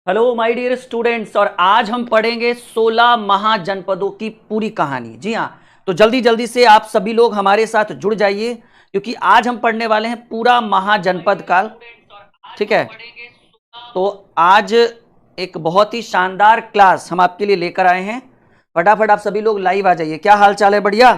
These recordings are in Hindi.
Hello my dear students. और आज हम पढ़ेंगे 16 महाजनपदों की पूरी कहानी। जी हाँ, तो जल्दी जल्दी से आप सभी लोग हमारे साथ जुड़ जाइए क्योंकि आज हम पढ़ने वाले हैं पूरा महाजनपद काल। ठीक है, तो आज एक बहुत ही शानदार क्लास हम आपके लिए लेकर आए हैं। फटाफट आप सभी लोग लाइव आ जाइए। क्या हाल चाल है? बढ़िया।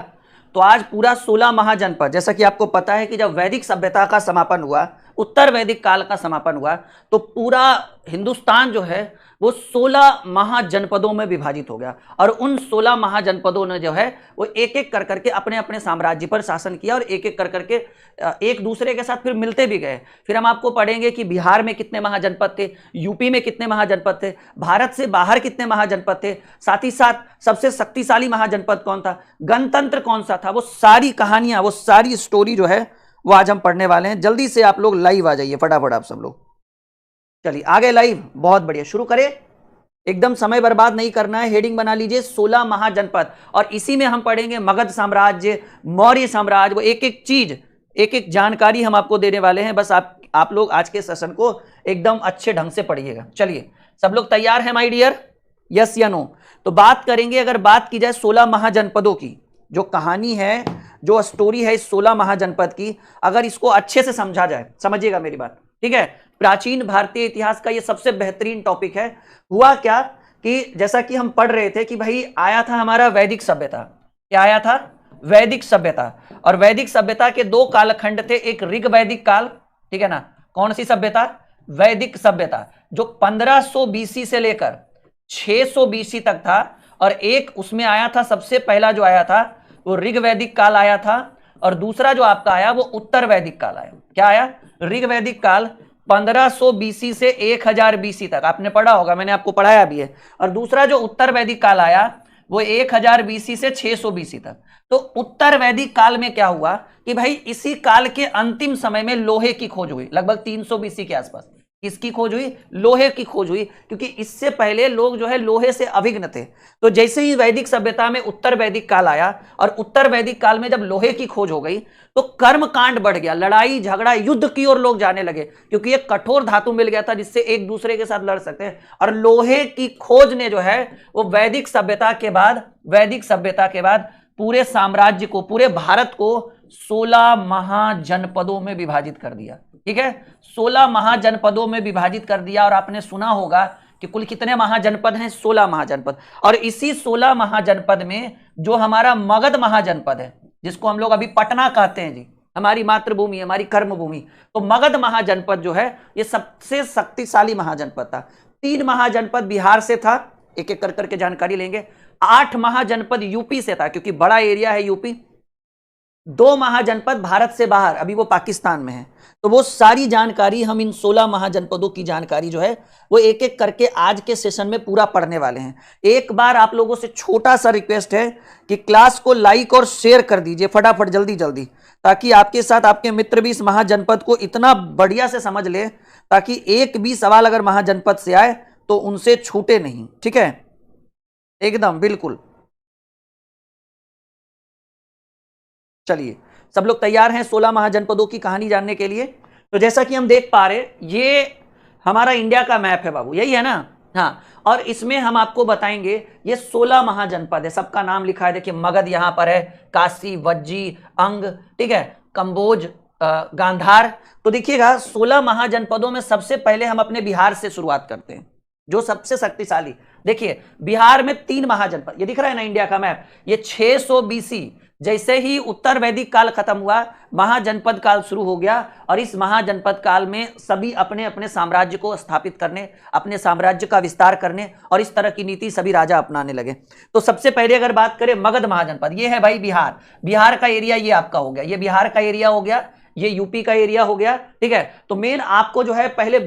तो आज पूरा 16 महाजनपद, जैसा कि आपको पता है कि जब वैदिक सभ्यता का समापन हुआ, उत्तर वैदिक काल का समापन हुआ, तो पूरा हिंदुस्तान जो है वो 16 महाजनपदों में विभाजित हो गया। और उन 16 महाजनपदों ने जो है वो एक एक कर करके अपने अपने साम्राज्य पर शासन किया और एक एक कर करके एक दूसरे के साथ फिर मिलते भी गए। फिर हम आपको पढ़ेंगे कि बिहार में कितने महाजनपद थे, यूपी में कितने महाजनपद थे, भारत से बाहर कितने महाजनपद थे, साथ ही साथ सबसे शक्तिशाली महाजनपद कौन था, गणतंत्र कौन सा था। वो सारी कहानियां, वो सारी स्टोरी जो है वो आज हम पढ़ने वाले हैं। जल्दी से आप लोग लाइव आ जाइए, फटाफट आप सब लोग। चलिए आ गए लाइव, बहुत बढ़िया। शुरू करें, एकदम समय बर्बाद नहीं करना है। हेडिंग बना लीजिए 16 महाजनपद, और इसी में हम पढ़ेंगे मगध साम्राज्य, मौर्य साम्राज्य, वो एक एक चीज, एक एक जानकारी हम आपको देने वाले हैं। बस आप लोग आज के सेशन को एकदम अच्छे ढंग से पढ़िएगा। चलिए, सब लोग तैयार हैं माय डियर? यस या नो? तो बात करेंगे, अगर बात की जाए 16 महाजनपदों की, जो कहानी है, जो स्टोरी है इस 16 महाजनपद की, अगर इसको अच्छे से समझा जाए, समझिएगा मेरी बात, ठीक है। प्राचीन भारतीय इतिहास का ये सबसे बेहतरीन टॉपिक है। हुआ क्या कि जैसा कि हम पढ़ रहे थे कि भाई आया था हमारा वैदिक सभ्यता। क्या आया था? वैदिक सभ्यता। और वैदिक सभ्यता के दो कालखंड थे, एक ऋग वैदिक काल, ठीक है ना। कौन सी सभ्यता? वैदिक सभ्यता, जो 1500 बीसी से लेकर 600 बीसी तक था। और एक उसमें आया था, सबसे पहला जो आया था वो ऋग वैदिक काल आया था, और दूसरा जो आपका आया वो उत्तर वैदिक काल आया। क्या आया? ऋग वैदिक काल 1500 बीसी से 1000 बीसी तक, आपने पढ़ा होगा, मैंने आपको पढ़ाया भी है। और दूसरा जो उत्तर वैदिक काल आया वो 1000 बीसी से 600 बीसी तक। तो उत्तर वैदिक काल में क्या हुआ कि भाई इसी काल के अंतिम समय में लोहे की खोज हुई, लगभग 300 बीसी के आसपास। किसकी खोज हुई? लोहे की खोज हुई, क्योंकि इससे पहले लोग जो है लोहे से अभिज्ञ थे। तो जैसे ही वैदिक सभ्यता में उत्तर वैदिक काल आया, और उत्तर वैदिक काल में जब लोहे की खोज हो गई, तो कर्म कांड बढ़ गया, लड़ाई झगड़ा युद्ध की ओर लोग जाने लगे, क्योंकि एक कठोर धातु मिल गया था जिससे एक दूसरे के साथ लड़ सकते हैं। और लोहे की खोज ने जो है वो वैदिक सभ्यता के बाद पूरे साम्राज्य को, पूरे भारत को 16 महाजनपदों में विभाजित कर दिया। ठीक है, 16 महाजनपदों में विभाजित कर दिया। और आपने सुना होगा कि कुल कितने महाजनपद हैं? 16 महाजनपद। और इसी 16 महाजनपद में जो हमारा मगध महाजनपद है, जिसको हम लोग अभी पटना कहते हैं जी, हमारी मातृभूमि, हमारी कर्मभूमि, तो मगध महाजनपद जो है ये सबसे शक्तिशाली महाजनपद था। 3 महाजनपद बिहार से था, एक एक कर करके जानकारी लेंगे। 8 महाजनपद यूपी से था, क्योंकि बड़ा एरिया है यूपी। 2 महाजनपद भारत से बाहर, अभी वो पाकिस्तान में है। तो वो सारी जानकारी हम इन 16 महाजनपदों की जानकारी जो है वो एक एक करके आज के सेशन में पूरा पढ़ने वाले हैं। एक बार आप लोगों से छोटा सा रिक्वेस्ट है कि क्लास को लाइक और शेयर कर दीजिए फटाफट, जल्दी जल्दी, ताकि आपके साथ आपके मित्र भी इस महाजनपद को इतना बढ़िया से समझ ले, ताकि एक भी सवाल अगर महाजनपद से आए तो उनसे छूटे नहीं। ठीक है, एकदम बिल्कुल। चलिए, सब लोग तैयार हैं 16 महाजनपदों की कहानी जानने के लिए? तो जैसा कि हम देख पा रहे, ये हमारा इंडिया का मैप है बाबू, यही है ना? हाँ, और इसमें हम आपको बताएंगे ये 16 महाजनपद है, सबका नाम लिखा है। देखिए, मगध यहां पर है, काशी, वज्जी, अंग, ठीक है, कंबोज, गांधार। तो देखिएगा 16 महाजनपदों में सबसे पहले हम अपने बिहार से शुरुआत करते हैं, जो सबसे शक्तिशाली। देखिए, बिहार में 3 महाजनपद, ये दिख रहा है ना इंडिया का मैप, ये 600 बीसी, जैसे ही उत्तर वैदिक काल खत्म हुआ, महाजनपद काल शुरू हो गया। और इस महाजनपद काल में सभी अपने अपने साम्राज्य को स्थापित करने, अपने साम्राज्य का विस्तार करने, और इस तरह की नीति सभी राजा अपनाने लगे। तो सबसे पहले अगर बात करें मगध महाजनपद, ये है भाई बिहार। बिहार का एरिया ये आपका हो गया, ये बिहार का एरिया हो गया, ये यूपी का एरिया हो गया। ठीक है, तो मेन आपको जो है पहले,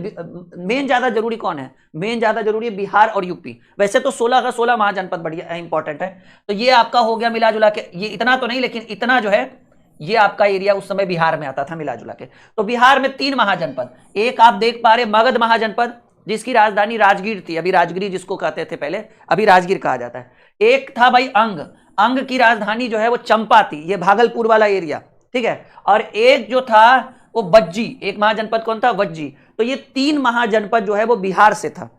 मेन ज्यादा जरूरी कौन है? मेन ज्यादा जरूरी है बिहार और यूपी। वैसे तो 16 का 16 महाजनपद बढ़िया इंपॉर्टेंट है। तो ये आपका हो गया मिला जुला के, ये इतना तो नहीं, लेकिन इतना जो है ये आपका एरिया उस समय बिहार में आता था मिला जुला के। तो बिहार में 3 महाजनपद, एक आप देख पा रहे मगध महाजनपद, जिसकी राजधानी राजगीर थी, अभी राजगिरी जिसको कहते थे पहले, अभी राजगीर कहा जाता है। एक था भाई अंग, अंग की राजधानी जो है वो चंपा थी, ये भागलपुर वाला एरिया। ठीक है, और एक जो था वो वज्जी, एक महाजनपद कौन था? वज्जी। तो ये 3 महाजनपद जो है वो बिहार से था।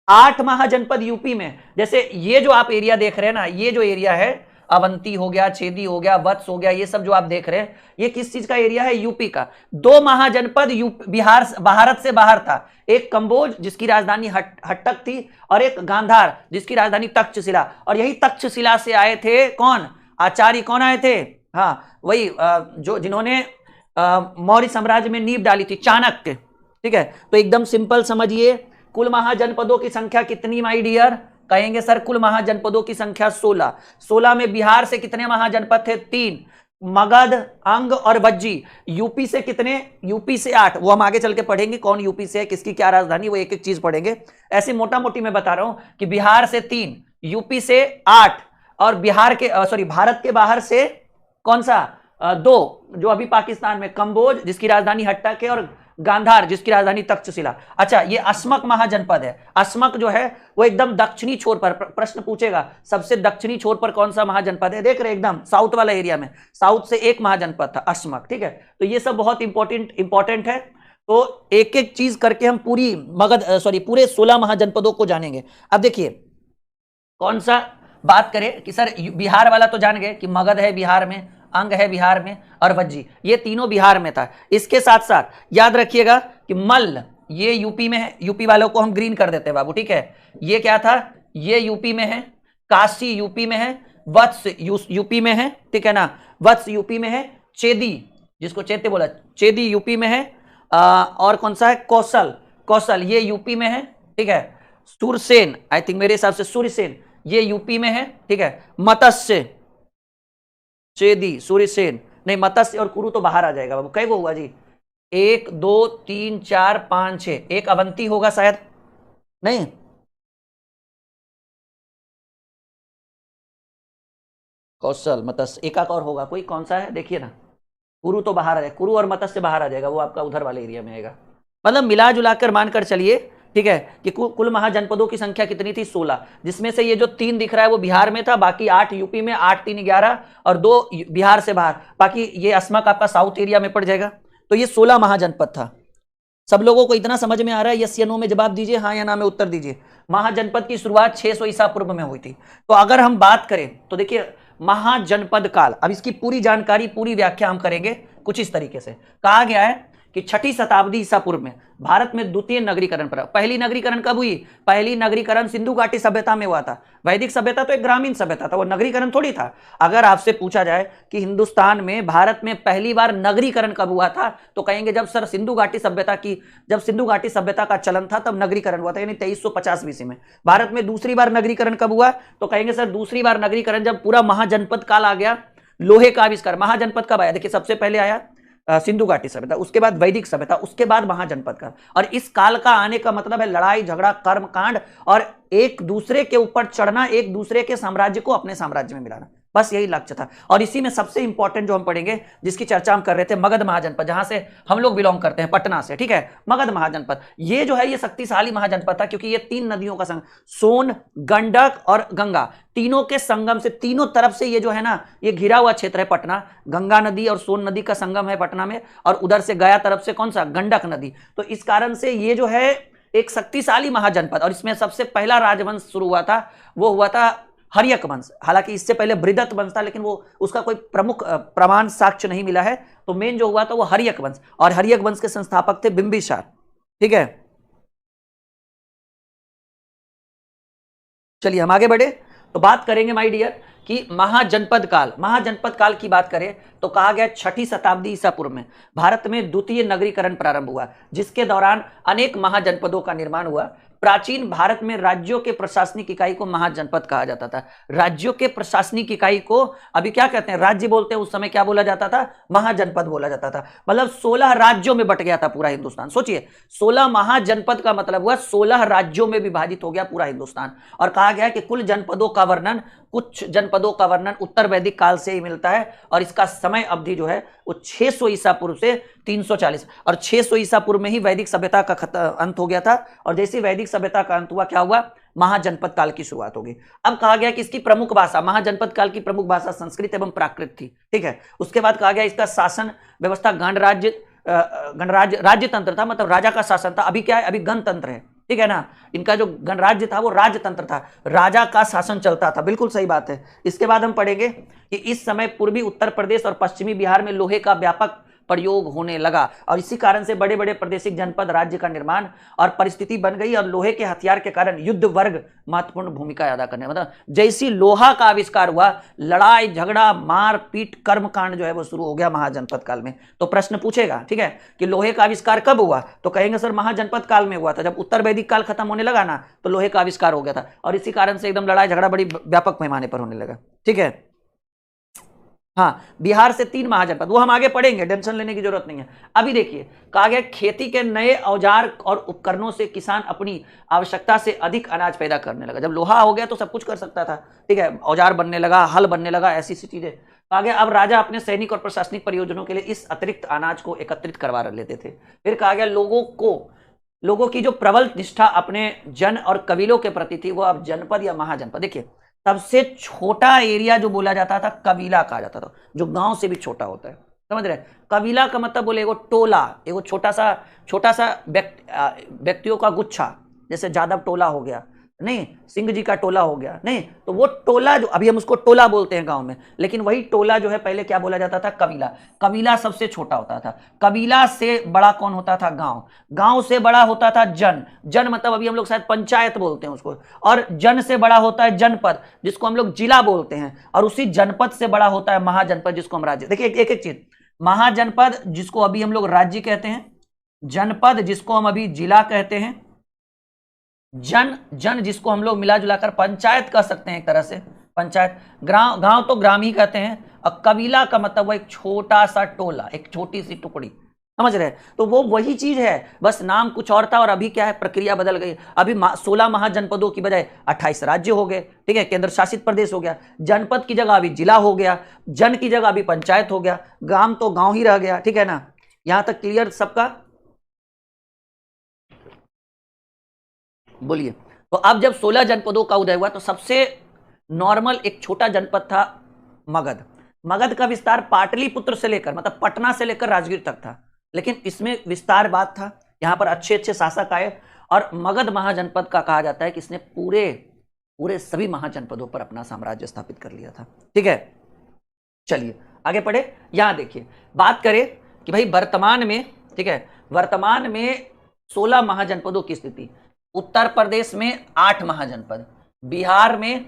8 महाजनपद यूपी में। जैसे ये जो आप एरिया देख रहे हैं ना, ये जो एरिया है, अवंती हो गया, छेदी हो गया, वत्स हो गया, ये सब जो आप देख रहे हैं, ये किस चीज का एरिया है? यूपी का। 2 महाजनपद बिहार, भारत से बाहर था। एक कंबोज जिसकी राजधानी हट्टक थी, और एक गांधार जिसकी राजधानी तक्षशिला। और यही तक्षशिला से आए थे कौन? आचार्य कौन आए थे? हाँ, वही जो जिन्होंने मौर्य साम्राज्य में नींव डाली थी, चाणक्य। ठीक है, तो एकदम सिंपल समझिए, कुल महाजनपदों की संख्या कितनी माय डियर? कहेंगे सर कुल महाजनपदों की संख्या 16। 16 में बिहार से कितने महाजनपद थे? 3, मगध, अंग और बज्जी। यूपी से कितने? यूपी से 8। वो हम आगे चल के पढ़ेंगे कौन यूपी से है, किसकी क्या राजधानी, वो एक एक चीज पढ़ेंगे। ऐसे मोटा मोटी मैं बता रहा हूं कि बिहार से 3, यूपी से 8, और बिहार के भारत के बाहर से कौन सा? 2, जो अभी पाकिस्तान में, कंबोज जिसकी राजधानी हट्टक है, और गांधार जिसकी राजधानी तक्षशिला। अच्छा, ये अस्मक महाजनपद है। अस्मक जो है वो एकदम दक्षिणी छोर पर, प्रश्न पूछेगा सबसे दक्षिणी छोर पर कौन सा महाजनपद है? देख रहे एकदम साउथ वाला एरिया में, साउथ से एक महाजनपद था अस्मक। ठीक है, तो ये सब बहुत इंपॉर्टेंट है। तो एक एक चीज करके हम पूरी पूरे 16 महाजनपदों को जानेंगे। अब देखिए कौन सा बात करें कि सर बिहार वाला तो जान गए कि मगध है बिहार में, अंग है बिहार में, और वज्जी, ये तीनों बिहार में था। इसके साथ साथ याद रखिएगा कि मल्ल ये यूपी में है। यूपी वालों को हम ग्रीन कर देते हैं बाबू। ठीक है, ये क्या था? ये यूपी में है। काशी यूपी में है। वत्स यूपी में है। ठीक है ना, वत्स यूपी में है। चेदी, जिसको चेते बोला, चेदी यूपी में है। और कौन सा है? कौशल ये यूपी में है। ठीक है, सुरसेन, आई थिंक मेरे हिसाब से सुरसेन ये यूपी में है। ठीक है, मत्स्य, चेदी, सूर्यसेन, नहीं मत्स्य और कुरु तो बाहर आ जाएगा बाबू। कई को हुआ जी? 1 2 3 4 5 6, एक अवंती होगा शायद, नहीं? कौशल, मत्स्य, एक और होगा कोई, कौन सा है देखिए ना। कुरु तो बाहर आ जाएगा, कुरु और मत्स्य बाहर आ जाएगा, वो आपका उधर वाले एरिया में आएगा। मतलब मिला जुलाकर मानकर चलिए, ठीक है, कि कुल महाजनपदों की संख्या कितनी थी? 16, जिसमें से ये जो 3 दिख रहा है वो बिहार में था, बाकी 8 यूपी में, 8 3 11, और 2 बिहार से बाहर, बाकी ये अस्मक आपका साउथ एरिया में पड़ जाएगा। तो ये 16 महाजनपद था। सब लोगों को इतना समझ में आ रहा है? यस या नो में जवाब दीजिए, हाँ या ना में उत्तर दीजिए। महाजनपद की शुरुआत 600 ईसा पूर्व में हुई थी। तो अगर हम बात करें तो देखिए महाजनपद काल, अब इसकी पूरी जानकारी, पूरी व्याख्या हम करेंगे कुछ इस तरीके से। कहा गया है कि 6ठी शताब्दी ईसा पूर्व में भारत में द्वितीय नगरीकरण पर। पहली नगरीकरण कब हुई? पहली नगरीकरण सिंधु घाटी सभ्यता में हुआ था। वैदिक सभ्यता तो एक ग्रामीण सभ्यता था, वो नगरीकरण थोड़ी था। अगर आपसे पूछा जाए कि हिंदुस्तान में, भारत में पहली बार नगरीकरण कब हुआ था, तो कहेंगे जब सर सिंधु घाटी सभ्यता का चलन था तब नगरीकरण हुआ था, यानी 2350 BC में। भारत में दूसरी बार नगरीकरण कब हुआ? तो कहेंगे सर दूसरी बार नगरीकरण जब पूरा महाजनपद काल आ गया, लोहे का आविष्कार। महाजनपद कब आया? देखिए सबसे पहले आया सिंधु घाटी सभ्यता, उसके बाद वैदिक सभ्यता, उसके बाद महाजनपद काल। और इस काल का आने का मतलब है लड़ाई झगड़ा, कर्मकांड, और एक दूसरे के ऊपर चढ़ना, एक दूसरे के साम्राज्य को अपने साम्राज्य में मिलाना, बस यही लक्ष्य था। और इसी में सबसे इंपॉर्टेंट जो हम पढ़ेंगे, जिसकी चर्चा हम कर रहे थे, मगध महाजनपद, जहां से हम लोग बिलोंग करते हैं, पटना से। ठीक है, मगध महाजनपद ये जो है ये शक्तिशाली महाजनपद था, क्योंकि ये 3 नदियों का संगम, सोन, गंडक और गंगा, तीनों के संगम से, तीनों तरफ से ये जो है ना, ये घिरा हुआ क्षेत्र है पटना। गंगा नदी और सोन नदी का संगम है पटना में, और उधर से गया तरफ से कौन सा? गंडक नदी। तो इस कारण से ये जो है एक शक्तिशाली महाजनपद। और इसमें सबसे पहला राजवंश शुरू हुआ था, वो हुआ था हर्यक वंश। हालांकि इससे पहले बृहदत्त वंश था, लेकिन वो उसका कोई प्रमुख प्रमाण साक्ष्य नहीं मिला है। तो मेन जो हुआ था वो हर्यक वंश, और हर्यक वंश के संस्थापक थे बिंबिसार। ठीक है, चलिए हम आगे बढ़े तो बात करेंगे माय डियर कि महाजनपद काल की बात करें तो कहा गया 6ठी शताब्दी ईसा पूर्व में भारत में द्वितीय नगरीकरण प्रारंभ हुआ, जिसके दौरान अनेक महाजनपदों का निर्माण हुआ। प्राचीन भारत में राज्यों के प्रशासनिक इकाई को महाजनपद कहा जाता था। राज्यों के प्रशासनिक इकाई को अभी क्या कहते हैं? राज्य बोलते हैं, उस समय क्या बोला जाता था? महाजनपद बोला जाता था। मतलब 16 राज्यों में बट गया था पूरा हिंदुस्तान। सोचिए 16 महाजनपद का मतलब हुआ 16 राज्यों में विभाजित हो गया पूरा हिंदुस्तान। और कहा गया कि कुछ जनपदों का वर्णन उत्तर वैदिक काल से ही मिलता है, और इसका समय अवधि जो है वो 600 ईसा पूर्व से 340, और 600 ईसा पूर्व में ही वैदिक सभ्यता का अंत हो गया था। और जैसे वैदिक सभ्यता का अंत हुआ, क्या हुआ? महाजनपद काल की शुरुआत होगी। अब कहा गया कि इसकी प्रमुख भाषा, महाजनपद काल की प्रमुख भाषा संस्कृत एवं प्राकृत थी। ठीक है, उसके बाद कहा गया इसका शासन व्यवस्था गणराज्य राज्य तंत्र था, मतलब राजा का शासन था। अभी क्या है? अभी गणतंत्र है। ठीक है ना। इनका जो गणराज्य था वो राजतंत्र था, राजा का शासन चलता था, बिल्कुल सही बात है। इसके बाद हम पढ़ेंगे कि इस समय पूर्वी उत्तर प्रदेश और पश्चिमी बिहार में लोहे का व्यापक प्रयोग होने लगा और इसी कारण से बड़े बड़े प्रादेशिक जनपद राज्य का निर्माण और परिस्थिति बन गई और लोहे के हथियार के कारण युद्ध वर्ग महत्वपूर्ण भूमिका अदा करने, मतलब जैसी लोहा का आविष्कार हुआ, लड़ाई झगड़ा मार पीट कर्मकांड जो है वो शुरू हो गया महाजनपद काल में। तो प्रश्न पूछेगा, ठीक है, कि लोहे का आविष्कार कब हुआ, तो कहेंगे सर महाजनपद काल में हुआ था, जब उत्तर वैदिक काल खत्म होने लगा ना तो लोहे का आविष्कार हो गया था और इसी कारण से एकदम लड़ाई झगड़ा बड़ी व्यापक पैमाने पर होने लगा। ठीक है, हाँ, बिहार से 3 महाजनपद, वो हम आगे पढ़ेंगे, टेंशन लेने की जरूरत नहीं है। अभी देखिए कहा गया खेती के नए औजार और उपकरणों से किसान अपनी आवश्यकता से अधिक अनाज पैदा करने लगा। जब लोहा हो गया तो सब कुछ कर सकता था, ठीक है, औजार बनने लगा, हल बनने लगा, ऐसी सी चीजें। कहा गया अब राजा अपने सैनिक और प्रशासनिक प्रयोजनों के लिए इस अतिरिक्त अनाज को एकत्रित करवा लेते थे। फिर कहा गया लोगों की जो प्रबल निष्ठा अपने जन और कबीलों के प्रति थी वो अब जनपद या महाजनपद, देखिए सबसे छोटा एरिया जो बोला जाता था कबीला कहा जाता था, जो गांव से भी छोटा होता है, समझ रहे। कबीला का मतलब बोले एगो टोला, एगो छोटा सा व्यक्तियों का गुच्छा, जैसे जादव टोला हो गया, नहीं सिंह जी का टोला हो गया, नहीं तो वो टोला जो अभी हम उसको टोला बोलते हैं गांव में, लेकिन वही टोला जो है पहले क्या बोला जाता था, कबीला। कबीला सबसे छोटा होता था, कबीला से बड़ा कौन होता था, गांव। गांव से बड़ा होता था जन मतलब अभी हम लोग शायद पंचायत बोलते हैं उसको, और जन से बड़ा होता है जनपद, जिसको हम लोग जिला बोलते हैं, और उसी जनपद से बड़ा होता है महाजनपद, जिसको हम राज्य। देखिए एक एक चीज, महाजनपद जिसको अभी हम लोग राज्य कहते हैं, जनपद जिसको हम अभी जिला कहते हैं, जन जिसको हम लोग मिला जुलाकर पंचायत कह सकते हैं, एक तरह से पंचायत, गांव तो ग्राम ही कहते हैं, और कबीला का मतलब वो एक छोटा सा टोला, एक छोटी सी टुकड़ी, समझ रहे हैं। तो वो वही चीज है, बस नाम कुछ और था और अभी क्या है, प्रक्रिया बदल गई। अभी 16 महाजनपदों की बजाय 28 राज्य हो गए, ठीक है, केंद्र शासित प्रदेश हो गया। जनपद की जगह अभी जिला हो गया, जन की जगह अभी पंचायत हो गया, गांव तो गांव ही रह गया, ठीक है ना। यहां तक क्लियर सबका, बोलिए। तो अब जब 16 जनपदों का उदय हुआ तो सबसे नॉर्मल एक छोटा जनपद था मगध का विस्तार पाटलिपुत्र से लेकर, मतलब पटना से लेकर राजगीर तक था, लेकिन इसमें विस्तार बात था, यहां पर अच्छे अच्छे शासक आए और मगध महाजनपद का कहा जाता है कि इसने पूरे सभी महाजनपदों पर अपना साम्राज्य स्थापित कर लिया था। ठीक है, चलिए आगे पढ़े। यहां देखिए बात करें कि भाई वर्तमान में, ठीक है, वर्तमान में 16 महाजनपदों की स्थिति। उत्तर प्रदेश में 8 महाजनपद, बिहार में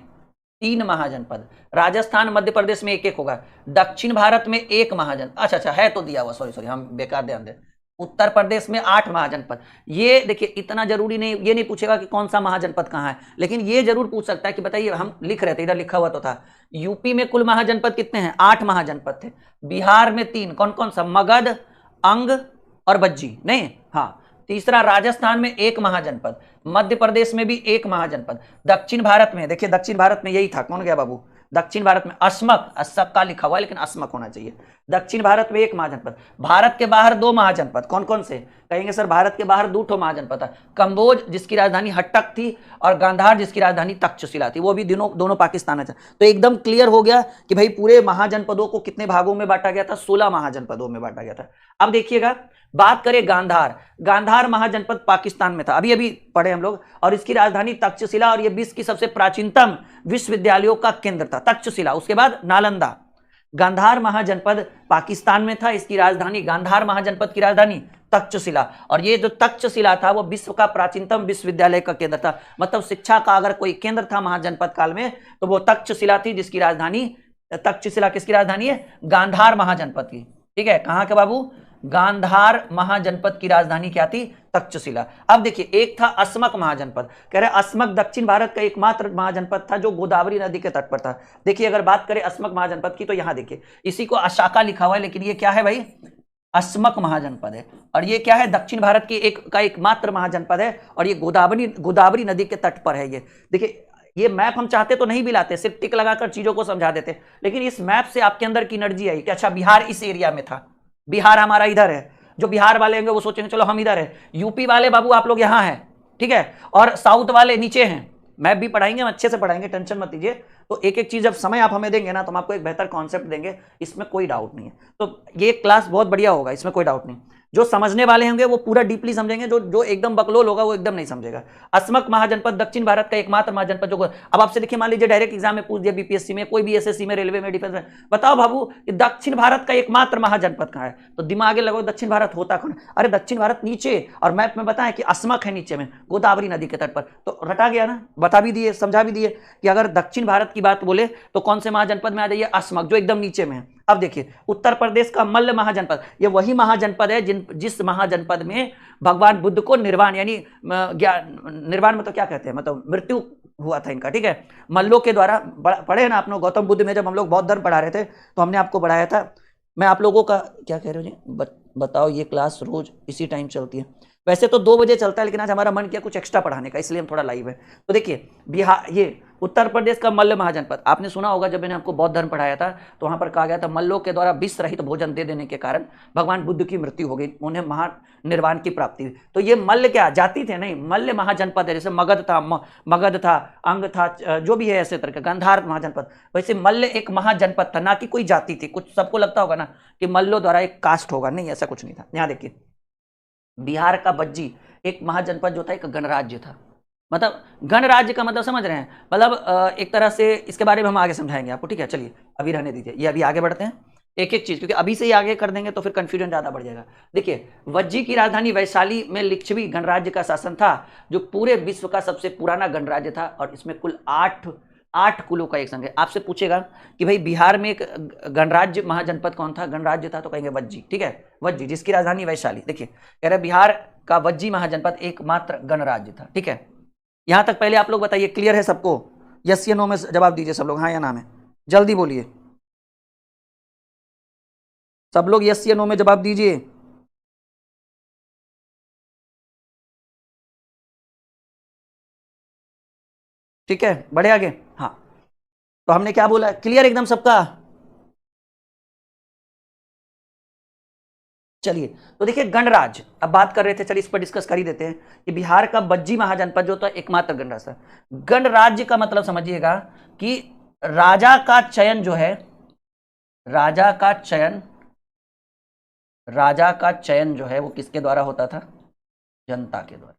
3 महाजनपद, राजस्थान मध्य प्रदेश में 1-1 होगा, दक्षिण भारत में 1 महाजन, अच्छा है तो दिया हुआ, सॉरी हम बेकार ध्यान दें। उत्तर प्रदेश में 8 महाजनपद। ये देखिए इतना जरूरी नहीं, ये नहीं पूछेगा कि कौन सा महाजनपद कहाँ है, लेकिन ये जरूर पूछ सकता है कि बताइए, हम लिख रहे थे, इधर लिखा हुआ तो था, यूपी में कुल महाजनपद कितने हैं, 8 महाजनपद थे, बिहार में 3, कौन कौन सा, मगध, अंग और बज्जी, नहीं, हाँ, तीसरा राजस्थान में 1 महाजनपद, मध्य प्रदेश में भी 1 महाजनपद, दक्षिण भारत में, देखिए दक्षिण भारत में यही था, कौन गया बाबू, दक्षिण भारत में अस्मक, का लिखा हुआ है लेकिन अस्मक होना चाहिए, दक्षिण भारत में 1 महाजनपद, भारत के बाहर 2 महाजनपद, कौन कौन से, कहेंगे सर भारत के बाहर 2 महाजनपद था, कंबोज जिसकी राजधानी हट्टक थी और गांधार जिसकी राजधानी तक्षशिला थी, वो भी दोनों पाकिस्तान में था। तो एकदम क्लियर हो गया कि भाई पूरे महाजनपदों को कितने भागों में बांटा गया था, 16 महाजनपदों में बांटा गया था। अब देखिएगा बात करें गांधार महाजनपद पाकिस्तान में था, अभी पढ़े हम लोग, और इसकी राजधानी तक्षशिला, और यह विश्व की सबसे प्राचीनतम विश्वविद्यालयों का केंद्र था, तक्षशिला। उसके बाद नालंदा। गांधार महाजनपद पाकिस्तान में था, इसकी राजधानी, गांधार महाजनपद की राजधानी तक्षशिला, और ये जो तक्षशिला था वो विश्व का प्राचीनतम विश्वविद्यालय का केंद्र था। मतलब शिक्षा का अगर कोई केंद्र था महाजनपद काल में तो वो तक्षशिला थी, जिसकी राजधानी, तक्षशिला किसकी राजधानी है, गांधार महाजनपद की। ठीक है, कहां के बाबू, गांधार महाजनपद की राजधानी क्या थी, तक्षशिला। अब देखिए एक था अस्मक महाजनपद, कह रहे अस्मक दक्षिण भारत का एकमात्र महाजनपद था जो गोदावरी नदी के तट पर था। देखिए अगर बात करें अस्मक महाजनपद की तो यहां देखिए इसी को अशाका लिखा हुआ है, लेकिन ये क्या है भाई, अस्मक महाजनपद है, और ये क्या है, दक्षिण भारत की एकमात्र महाजनपद है, और ये गोदावरी नदी के तट पर है। ये देखिए, ये मैप हम चाहते तो नहीं भी लाते, सिर्फ टिक लगाकर चीजों को समझा देते, लेकिन इस मैप से आपके अंदर की एनर्जी आई कि अच्छा बिहार इस एरिया में था, बिहार हमारा इधर है। जो बिहार वाले होंगे वो सोचेंगे चलो हम इधर है, यूपी वाले बाबू आप लोग यहाँ हैं, ठीक है, और साउथ वाले नीचे हैं। मैप भी पढ़ाएंगे, हम अच्छे से पढ़ाएंगे, टेंशन मत लीजिए। तो एक एक चीज जब समय आप हमें देंगे ना तो हम आपको एक बेहतर कॉन्सेप्ट देंगे, इसमें कोई डाउट नहीं है। तो ये क्लास बहुत बढ़िया होगा, इसमें कोई डाउट नहीं। जो समझने वाले होंगे वो पूरा डीपली समझेंगे, जो एकदम बकलोल होगा वो एकदम नहीं समझेगा। अस्मक महाजनपद दक्षिण भारत का एकमात्र महाजनपद जो, अब आपसे देखिए मान लीजिए डायरेक्ट एग्जाम में पूछ दिया, बीपीएससी में, कोई भी एसएससी में, रेलवे में, डिफेंस में, बताओ बाबू कि दक्षिण भारत का एकमात्र महाजनपद कहाँ है, तो दिमाग लगाओ दक्षिण भारत होता कौन? अरे दक्षिण भारत नीचे, और मैप में बताएं कि अस्मक है नीचे में, गोदावरी नदी के तट पर, तो रटा गया ना, बता भी दिए, समझा भी दिए कि अगर दक्षिण भारत की बात बोले तो कौन से महाजनपद में आ जाइए? अस्मक, जो एकदम नीचे में है। अब देखिए उत्तर प्रदेश का मल्ल महाजनपद, ये वही महाजनपद है जिस महाजनपद में भगवान बुद्ध को निर्वाण, यानी निर्वाण मतलब क्या कहते हैं, मतलब मृत्यु हुआ था इनका, ठीक है, मल्लों के द्वारा। पढ़े हैं ना आप लोग गौतम बुद्ध में, जब हम लोग बौद्ध धर्म पढ़ा रहे थे तो हमने आपको पढ़ाया था। मैं आप लोगों का क्या कह रहे हो जी, बताओ, ये क्लास रोज इसी टाइम चलती है, वैसे तो 2 बजे चलता है, लेकिन आज हमारा मन किया कुछ एक्स्ट्रा पढ़ाने का, इसलिए हम थोड़ा लाइव है। तो देखिए बिहार, ये उत्तर प्रदेश का मल्ल महाजनपद, आपने सुना होगा जब मैंने आपको बौद्ध धर्म पढ़ाया था तो वहां पर कहा गया था मल्लों के द्वारा विष रहित भोजन दे देने के कारण भगवान बुद्ध की मृत्यु हो गई, उन्हें महानिर्वाण की प्राप्ति हुई। तो ये मल्ल क्या जाति थे? नहीं, मल्ल महाजनपद है। जैसे मगध था, अंग था, जो भी है ऐसे तरह का, गांधार महाजनपद, वैसे मल्ल एक महाजनपद था, ना कि कोई जाति थी। कुछ सबको लगता होगा ना कि मल्लों द्वारा एक कास्ट होगा, नहीं, ऐसा कुछ नहीं था। यहाँ देखिए बिहार का बज्जी एक महाजनपद जो था, एक गणराज्य था। मतलब गणराज्य का मतलब समझ रहे हैं, मतलब एक तरह से, इसके बारे में हम आगे समझाएंगे आपको, ठीक है। चलिए अभी रहने दीजिए, ये अभी आगे बढ़ते हैं एक एक चीज, क्योंकि अभी से ही आगे कर देंगे तो फिर कंफ्यूजन ज्यादा बढ़ जाएगा। देखिए वज्जी की राजधानी वैशाली में लिच्छवी गणराज्य का शासन था, जो पूरे विश्व का सबसे पुराना गणराज्य था, और इसमें कुल 8 कुलों का एक संघ है। आपसे पूछेगा कि भाई बिहार में एक गणराज्य महाजनपद कौन था, गणराज्य था, तो कहेंगे वज्जी, ठीक है, वज्जी, जिसकी राजधानी वैशाली। देखिए कह रहे बिहार का वज्जी महाजनपद एकमात्र गणराज्य था, ठीक है। यहां तक पहले आप लोग बताइए, क्लियर है सबको? यस या नो में जवाब दीजिए सब लोग, हाँ या ना में, जल्दी बोलिए सब लोग, यस या नो में जवाब दीजिए। ठीक है, बढ़े आगे। हाँ, तो हमने क्या बोला, क्लियर एकदम सबका? चलिए तो देखिए गणराज्य, अब बात कर रहे थे, चलिए इस पर डिस्कस कर ही देते हैं कि बिहार का बज्जी महाजनपद जो था एकमात्र गणराज्य था। गणराज्य का मतलब समझिएगा कि राजा का चयन जो है, राजा का चयन जो है वो किसके द्वारा होता था? जनता के द्वारा।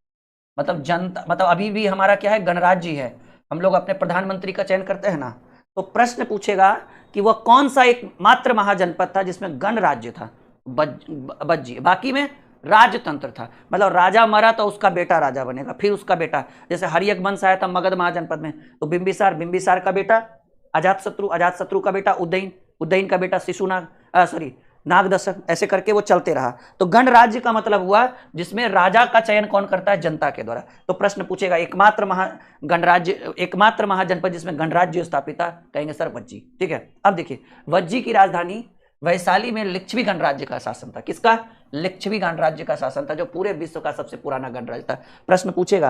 मतलब जनता, मतलब अभी भी हमारा क्या है, गणराज्य है। हम लोग अपने प्रधानमंत्री का चयन करते हैं ना, तो प्रश्न पूछेगा कि वह कौन सा एकमात्र महाजनपद था जिसमें गणराज्य था? बज्जी। बाकी में राजतंत्र था, मतलब राजा मरा तो उसका बेटा राजा बनेगा, फिर उसका बेटा, जैसे हरियक वंश आया था मगध महाजनपद में, तो बिंबिसार का बेटा अजातशत्रु का बेटा उदयन का बेटा नागदशक, ऐसे करके वो चलते रहा। तो गणराज्य का मतलब हुआ जिसमें राजा का चयन कौन करता है? जनता के द्वारा। तो प्रश्न पूछेगा एकमात्र महाजनपद जिसमें गणराज्य स्थापित था, कहेंगे सर वज्जी, ठीक है। अब देखिए वज्जी की राजधानी वैशाली में लिच्छवी गणराज्य का शासन था। किसका? लिच्छवी गणराज्य का शासन था, जो पूरे विश्व का सबसे पुराना गणराज्य था। प्रश्न पूछेगा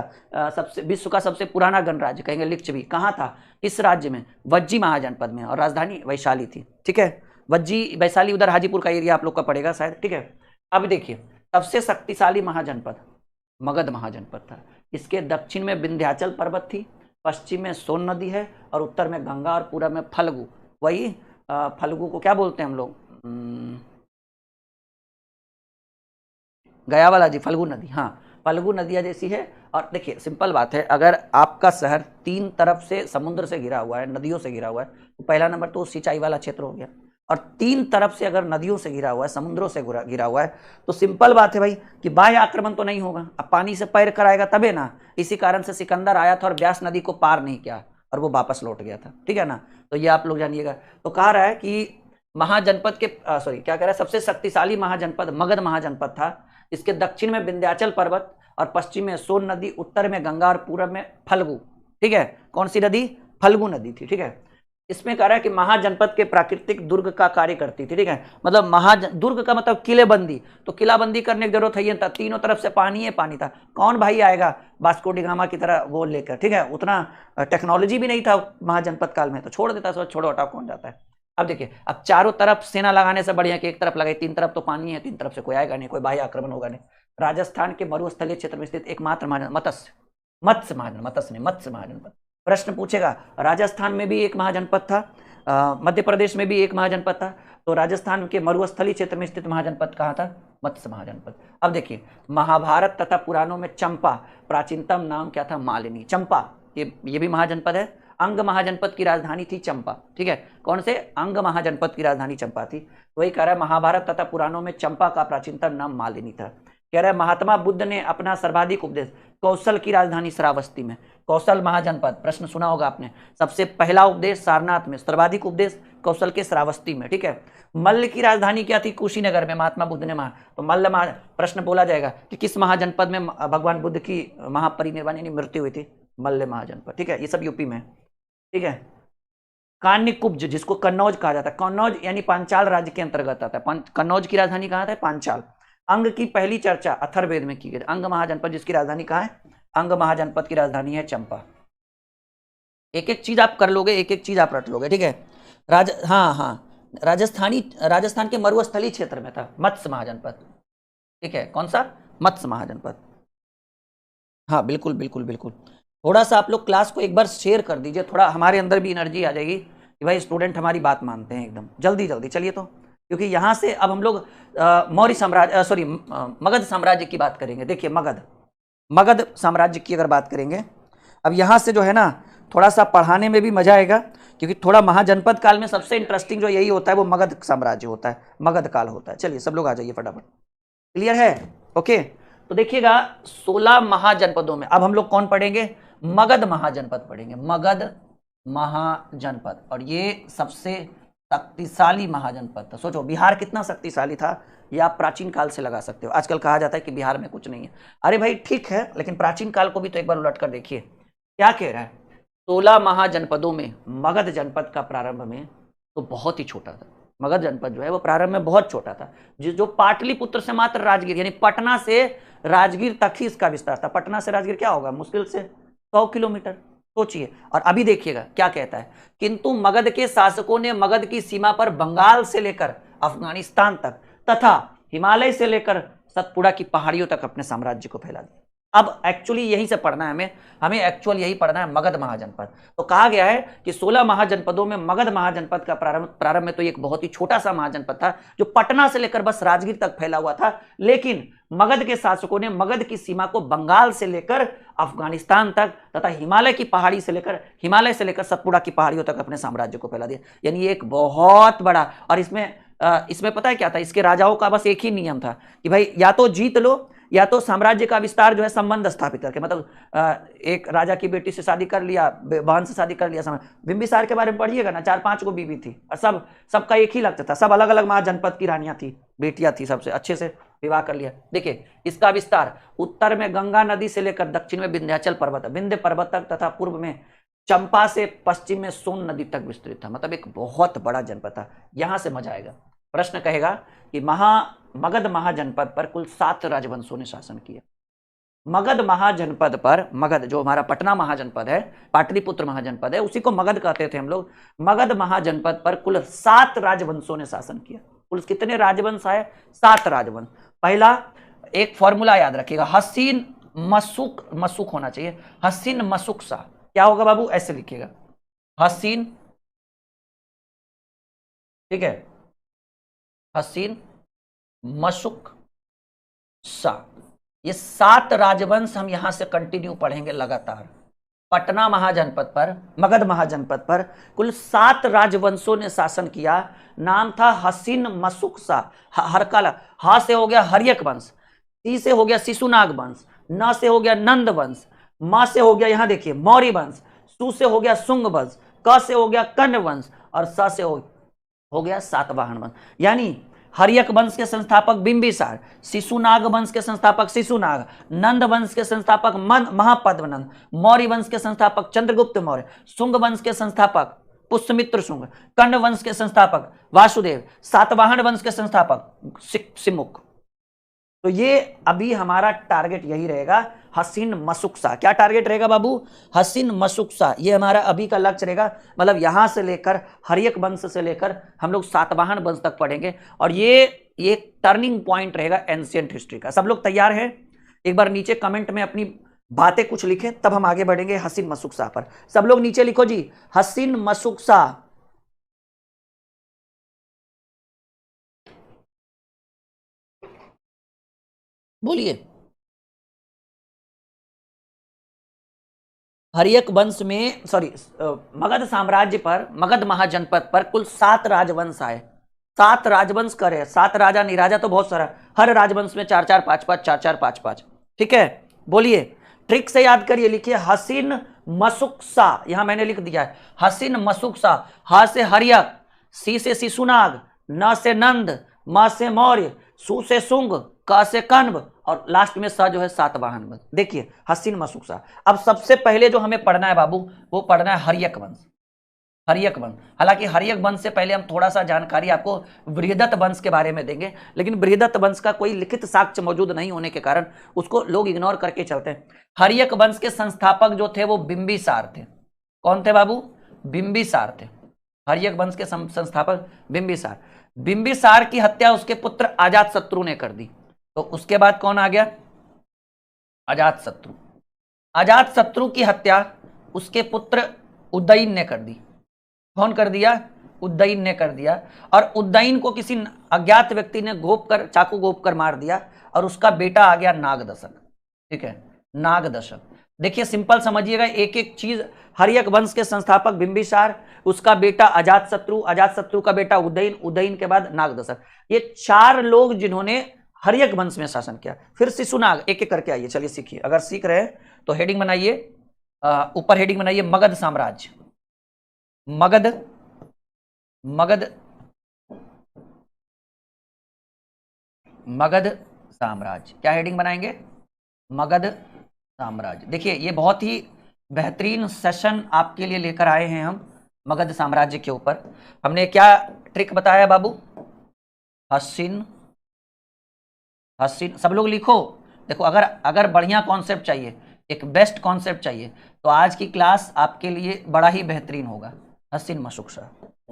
विश्व का सबसे पुराना गणराज्य, कहेंगे लिच्छवी। कहाँ था? इस राज्य में, वज्जी महाजनपद में, और राजधानी वैशाली थी, ठीक है। वज्जी वैशाली उधर हाजीपुर का एरिया आप लोग का पड़ेगा शायद, ठीक है। अब देखिए सबसे शक्तिशाली महाजनपद मगध महाजनपद था। इसके दक्षिण में विंध्याचल पर्वत थी, पश्चिम में सोन नदी है, और उत्तर में गंगा, और पूर्व में फल्गु। वही फल्गु को क्या बोलते हैं हम लोग? गया वाला जी, फल्गु नदी, हाँ फल्गु नदिया जैसी है। और देखिए सिंपल बात है, अगर आपका शहर 3 तरफ से समुद्र से घिरा हुआ है, नदियों से घिरा हुआ है, तो पहला नंबर तो सिंचाई वाला क्षेत्र हो गया। और 3 तरफ से अगर नदियों से घिरा हुआ है, समुद्रों से घिरा हुआ है, तो सिंपल बात है भाई कि बाह्य आक्रमण तो नहीं होगा। अब पानी से पैर कराएगा तबे ना। इसी कारण से सिकंदर आया था और व्यास नदी को पार नहीं किया, और वो वापस लौट गया था, ठीक है ना। तो ये आप लोग जानिएगा। तो कहा रहा है कि महाजनपद के क्या कह रहा है, सबसे शक्तिशाली महाजनपद मगध महाजनपद था। इसके दक्षिण में विंध्याचल पर्वत, और पश्चिम में सोन नदी, उत्तर में गंगा, और पूर्व में फल्गु, ठीक है। कौन सी नदी? फल्गु नदी थी, ठीक है। इसमें कह रहा है कि महाजनपद के प्राकृतिक दुर्ग का कार्य करती थी, ठीक है। मतलब दुर्ग का मतलब किलेबंदी, तो किलाबंदी करने की जरूरत है था। तीनों तरफ से पानी था। कौन भाई आएगा वास्को डी गामा की तरह वो लेकर, ठीक है। उतना टेक्नोलॉजी भी नहीं था महाजनपद काल में, तो छोड़ देता, सोच छोड़ो हटाओ, कौन जाता है। अब देखिए, अब चारों तरफ सेना लगाने से बढ़िया कि एक तरफ लगाई, 3 तरफ तो पानी है, 3 तरफ से कोई आएगा नहीं, कोई बाह्य आक्रमण होगा नहीं। राजस्थान के मरुस्थलीय क्षेत्र में स्थित एकमात्र मत्स्य महाजनपद। प्रश्न पूछेगा राजस्थान में भी एक महाजनपद था, मध्य प्रदेश में भी एक महाजनपद था, तो राजस्थान के मरुस्थलीय क्षेत्र में स्थित महाजनपद कहाँ था? मत्स्य महाजनपद। अब देखिए, महाभारत तथा पुराणों में चंपा प्राचीनतम नाम क्या था? मालिनी। चंपा ये भी महाजनपद है। अंग महाजनपद की राजधानी थी चंपा। ठीक है, कौन से? अंग महाजनपद की राजधानी चंपा थी। वही कह रहा है महाभारत तथा पुराणों में चंपा का प्राचीनतम नाम मालिनी था। कह रहा है महात्मा बुद्ध ने अपना सर्वाधिक उपदेश कौशल की राजधानी श्रावस्ती में। कौशल महाजनपद, प्रश्न सुना होगा आपने। सबसे पहला उपदेश सारनाथ में, सर्वाधिक उपदेश कौशल के श्रावस्ती में। ठीक है, मल्ल की राजधानी क्या थी? कुशीनगर में महात्मा बुद्ध ने तो मल्ल प्रश्न बोला जाएगा कि किस महाजनपद में भगवान बुद्ध की महापरिनिर्वाण यानी मृत्यु हुई थी? मल्ल महाजनपद। ठीक है, ये सब यूपी में। ठीक है, कान्यकुब्ज जिसको कन्नौज कहा जाता है, कन्नौज यानी पांचाल राज्य के अंतर्गत आता है। कन्नौज की राजधानी कहाँ था? पांचाल। अंग की पहली चर्चा अथर्ववेद में की गई। अंग महाजनपद जिसकी राजधानी कहाँ है? अंग महाजनपद की राजधानी है चंपा। एक एक चीज आप कर लोगे, एक एक चीज आप रट लोगे। ठीक है, हाँ, राजस्थान के मरुस्थलीय क्षेत्र में था मत्स्य महाजनपद। ठीक है, कौन सा? मत्स्य महाजनपद। हाँ बिल्कुल बिल्कुल बिल्कुल। थोड़ा सा आप लोग क्लास को एक बार शेयर कर दीजिए, थोड़ा हमारे अंदर भी एनर्जी आ जाएगी कि भाई स्टूडेंट हमारी बात मानते हैं एकदम। जल्दी जल्दी चलिए तो, क्योंकि यहाँ से अब हम लोग मौर्य साम्राज्य मगध साम्राज्य की बात करेंगे। देखिए मगध साम्राज्य की अगर बात करेंगे, अब यहाँ से जो है ना थोड़ा सा पढ़ाने में भी मजा आएगा, क्योंकि थोड़ा महाजनपद काल में सबसे इंटरेस्टिंग जो यही होता है वो मगध साम्राज्य होता है, मगध काल होता है। चलिए सब लोग आ जाइए फटाफट। क्लियर है? ओके, तो देखिएगा 16 महाजनपदों में अब हम लोग कौन पढ़ेंगे? मगध महाजनपद पढ़ेंगे। मगध महाजनपद, और ये सबसे शक्तिशाली महाजनपद था। सोचो बिहार कितना शक्तिशाली था, ये आप प्राचीन काल से लगा सकते हो। आजकल कहा जाता है कि बिहार में कुछ नहीं है। अरे भाई ठीक है, लेकिन प्राचीन काल को भी तो एक बार उलट कर देखिए क्या कह रहा है। 16 महाजनपदों में मगध जनपद का प्रारंभ में तो बहुत ही छोटा था। मगध जनपद जो है वो प्रारंभ में बहुत छोटा था, जो पाटलिपुत्र से मात्र राजगीर यानी पटना से राजगीर तक ही इसका विस्तार था। पटना से राजगीर क्या होगा? मुश्किल से 100 किलोमीटर, सोचिए। और अभी देखिएगा क्या कहता है, किंतु मगध के शासकों ने मगध की सीमा पर बंगाल से लेकर अफगानिस्तान तक तथा हिमालय से लेकर सतपुड़ा की पहाड़ियों तक अपने साम्राज्य को फैला दिया। अब एक्चुअली यहीं से पढ़ना है हमें एक्चुअल यही पढ़ना है, मगध महाजनपद। तो कहा गया है कि 16 महाजनपदों में मगध महाजनपद का प्रारंभ में तो एक बहुत ही छोटा सा महाजनपद था जो पटना से लेकर बस राजगीर तक फैला हुआ था, लेकिन मगध के शासकों ने मगध की सीमा को बंगाल से लेकर अफगानिस्तान तक तथा हिमालय से लेकर सतपुड़ा की पहाड़ियों तक अपने साम्राज्य को फैला दिया। यानी एक बहुत बड़ा, और इसमें पता है क्या था? इसके राजाओं का बस एक ही नियम था कि भाई या तो जीत लो या तो साम्राज्य का विस्तार जो है संबंध स्थापित करके, मतलब एक राजा की बेटी से शादी कर लिया, बहन से शादी कर लिया। बिंबिसार के बारे में पढ़िएगा ना, 4-5 को बीवी थी और सबका एक ही लगता था, सब अलग अलग महाजनपद की रानियां थी, बेटियां थी, सबसे अच्छे से विवाह कर लिया। देखिए इसका विस्तार उत्तर में गंगा नदी से लेकर दक्षिण में विंध्याचल पर्वत, विंध्य पर्वत तक तथा पूर्व में चंपा से पश्चिम में सोन नदी तक विस्तृत था। मतलब एक बहुत बड़ा जनपद था। यहां से मजा आएगा। प्रश्न कहेगा कि मगध महाजनपद पर कुल 7 राजवंशों ने शासन किया। मगध महाजनपद पर, मगध जो हमारा पटना महाजनपद है, पाटलिपुत्र महाजनपद है, उसी को मगध कहते थे हम लोग। मगध महाजनपद पर कुल 7 राजवंशों ने शासन किया। कुल कितने राजवंश आए? 7 राजवंश। पहला एक फॉर्मूला याद रखिएगा, हसीन मसुक होना चाहिए, हसीन मसुक सा। क्या होगा बाबू? ऐसे लिखिएगा, हसीन, ठीक है, हसीन मसुक सा। ये 7 राजवंश हम यहां से कंटिन्यू पढ़ेंगे लगातार। पटना महाजनपद पर, मगध महाजनपद पर कुल 7 राजवंशों ने शासन किया। नाम था हसीन मसुक सा। हरकाला, हा से हो गया हर्यक वंश, सी से हो गया शिशुनाग वंश, न से हो गया नंद वंश, म से हो गया यहां देखिए मौर्य वंश, सु से हो गया सुंग वंश, क से हो गया कण्व वंश और स से हो गया सातवाहन वंश। यानी हर्यक वंश के संस्थापक बिंबिसार, शिशुनाग वंश के संस्थापक शिशुनाग, नंद वंश के संस्थापक महापद्मनंद, मौर्य वंश के संस्थापक चंद्रगुप्त मौर्य, सुंग वंश के संस्थापक पुष्यमित्र शुंग, कण्व वंश के संस्थापक वासुदेव, सातवाहन वंश के संस्थापक सिमुक। तो ये अभी हमारा टारगेट यही रहेगा, हसीन मसुकसा। क्या टारगेट रहेगा बाबू? हसीन मसुकसा, ये हमारा अभी का लक्ष्य रहेगा। मतलब यहां से लेकर हर्यक वंश से लेकर हम लोग सातवाहन वंश तक पढ़ेंगे, और ये टर्निंग पॉइंट रहेगा एंशिएंट हिस्ट्री का। सब लोग तैयार हैं? एक बार नीचे कमेंट में अपनी बातें कुछ लिखें, तब हम आगे बढ़ेंगे हसीन मसुकसा पर। सब लोग नीचे लिखो जी, हसीन मसुकसा। बोलिए। हर्यक वंश में सॉरी मगध साम्राज्य पर, मगध महाजनपद पर कुल 7 राजवंश आए। 7 राजवंश करे, 7 राजा नहीं, राजा तो बहुत सारा, हर राजवंश में 4-4 5-5 4-4 5-5। ठीक है, बोलिए। ट्रिक से याद करिए, लिखिए हसीन मसुकसा, यहां मैंने लिख दिया है हसीन मसुकसा। ह से हर्यक, सी से शिशुनाग, न से नंद, म से मौर्य, सु से सुंग, क से कण्व और लास्ट में स जो है सातवाहन। देखिए हसीन मसुकसा। अब सबसे पहले जो हमें पढ़ना है बाबू, वो पढ़ना है हर्यक वंश। हर्यक वंश, हालांकि हर्यक वंश से पहले हम थोड़ा सा जानकारी आपको बृहदत्त वंश के बारे में देंगे, लेकिन बृहदत्त वंश का कोई लिखित साक्ष्य मौजूद नहीं होने के कारण उसको लोग इग्नोर करके चलते हैं। हर्यक वंश के संस्थापक जो थे वो बिंबिसार थे। कौन थे बाबू? बिंबिसार थे। हर्यक वंश के संस्थापक बिंबिसार। बिंबिसार की हत्या उसके पुत्र अजातशत्रु ने कर दी। तो उसके बाद कौन आ गया? अजातशत्रु। अजातशत्रु की हत्या उसके पुत्र उदयन ने कर दी। कौन कर दिया? उदयन ने कर दिया। और उदयन को किसी अज्ञात व्यक्ति ने चाकू घोप कर मार दिया और उसका बेटा आ गया नागदशक। ठीक है, नागदशक। देखिए सिंपल समझिएगा, एक एक चीज। हर्यक वंश के संस्थापक बिंबिसार, उसका बेटा अजातशत्रु, अजातशत्रु का बेटा उदयन, उदयन के बाद नागदशक। ये 4 लोग जिन्होंने हर्यक वंश में शासन किया। फिर शिशुनाग, एक एक करके आइए, चलिए सीखिए। अगर सीख रहे हैं तो हेडिंग बनाइए, ऊपर हेडिंग बनाइए मगध साम्राज्य। मगध, मगध, मगध साम्राज्य। क्या हेडिंग बनाएंगे? मगध साम्राज्य। देखिए ये बहुत ही बेहतरीन सेशन आपके लिए लेकर आए हैं हम मगध साम्राज्य के ऊपर। हमने क्या ट्रिक बताया बाबू? हसीन, हसीन, सब लोग लिखो। देखो अगर बढ़िया कॉन्सेप्ट चाहिए, एक बेस्ट कॉन्सेप्ट चाहिए, तो आज की क्लास आपके लिए बड़ा ही बेहतरीन होगा। हसीन मशुकसा।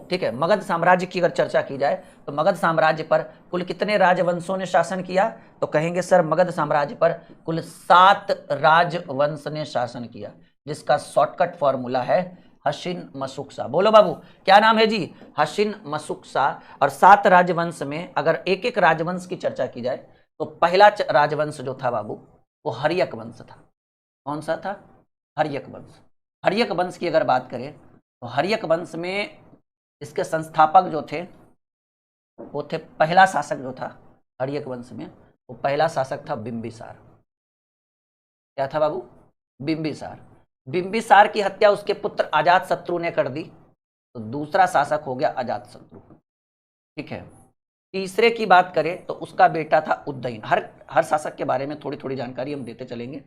ठीक है, मगध साम्राज्य की अगर चर्चा की जाए तो मगध साम्राज्य पर कुल कितने राजवंशों ने शासन किया? तो कहेंगे सर मगध साम्राज्य पर कुल 7 राजवंश ने शासन किया, जिसका शॉर्टकट फॉर्मूला है हसीन मशुकसा। बोलो बाबू, क्या नाम है जी? हसीन मशुकसा। और 7 राजवंश में अगर एक एक राजवंश की चर्चा की जाए तो पहला राजवंश जो था बाबू, वो हर्यक वंश था। कौन सा था? हर्यक वंश। हर्यक वंश की अगर बात करें तो हर्यक वंश में इसके संस्थापक जो थे वो थे, पहला शासक जो था हर्यक वंश में, वो पहला शासक था बिंबिसार। क्या था बाबू? बिंबिसार। बिंबिसार की हत्या उसके पुत्र अजातशत्रु ने कर दी, तो दूसरा शासक हो गया अजातशत्रु। ठीक है, तीसरे की बात करें तो उसका बेटा था उदयन। हर शासक के बारे में थोड़ी थोड़ी जानकारी हम देते चलेंगे।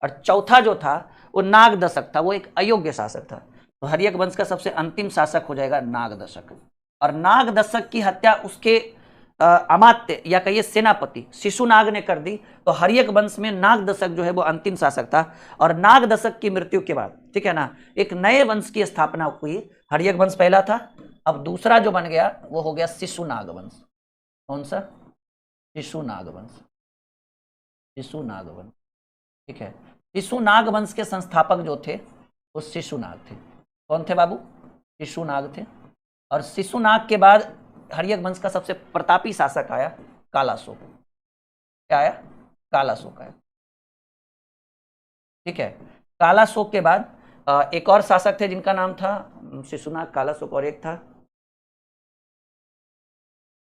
और चौथा जो था वो नागदशक था, वो एक अयोग्य शासक था। तो हर्यक वंश का सबसे अंतिम शासक हो जाएगा नागदशक। और नागदशक की हत्या उसके अमात्य या कहिए सेनापति शिशुनाग ने कर दी। तो हर्यक वंश में नागदशक जो है वो अंतिम शासक था। और नागदशक की मृत्यु के बाद, ठीक है ना, एक नए वंश की स्थापना हुई। हर्यक वंश पहला था, अब दूसरा जो बन गया वो हो गया शिशुनाग वंश। कौन सा? शिशुनाग वंश। शिशुनाग वंश। ठीक है, शिशुनाग वंश के संस्थापक जो थे वो शिशुनाग थे। कौन थे बाबू? शिशुनाग थे। और शिशुनाग के बाद हर्यक वंश का सबसे प्रतापी शासक आया कालाशोक। क्या आया? कालाशोक आया। ठीक है, कालाशोक के बाद एक और शासक थे जिनका नाम था शिशुनाग, कालाशोक, और एक था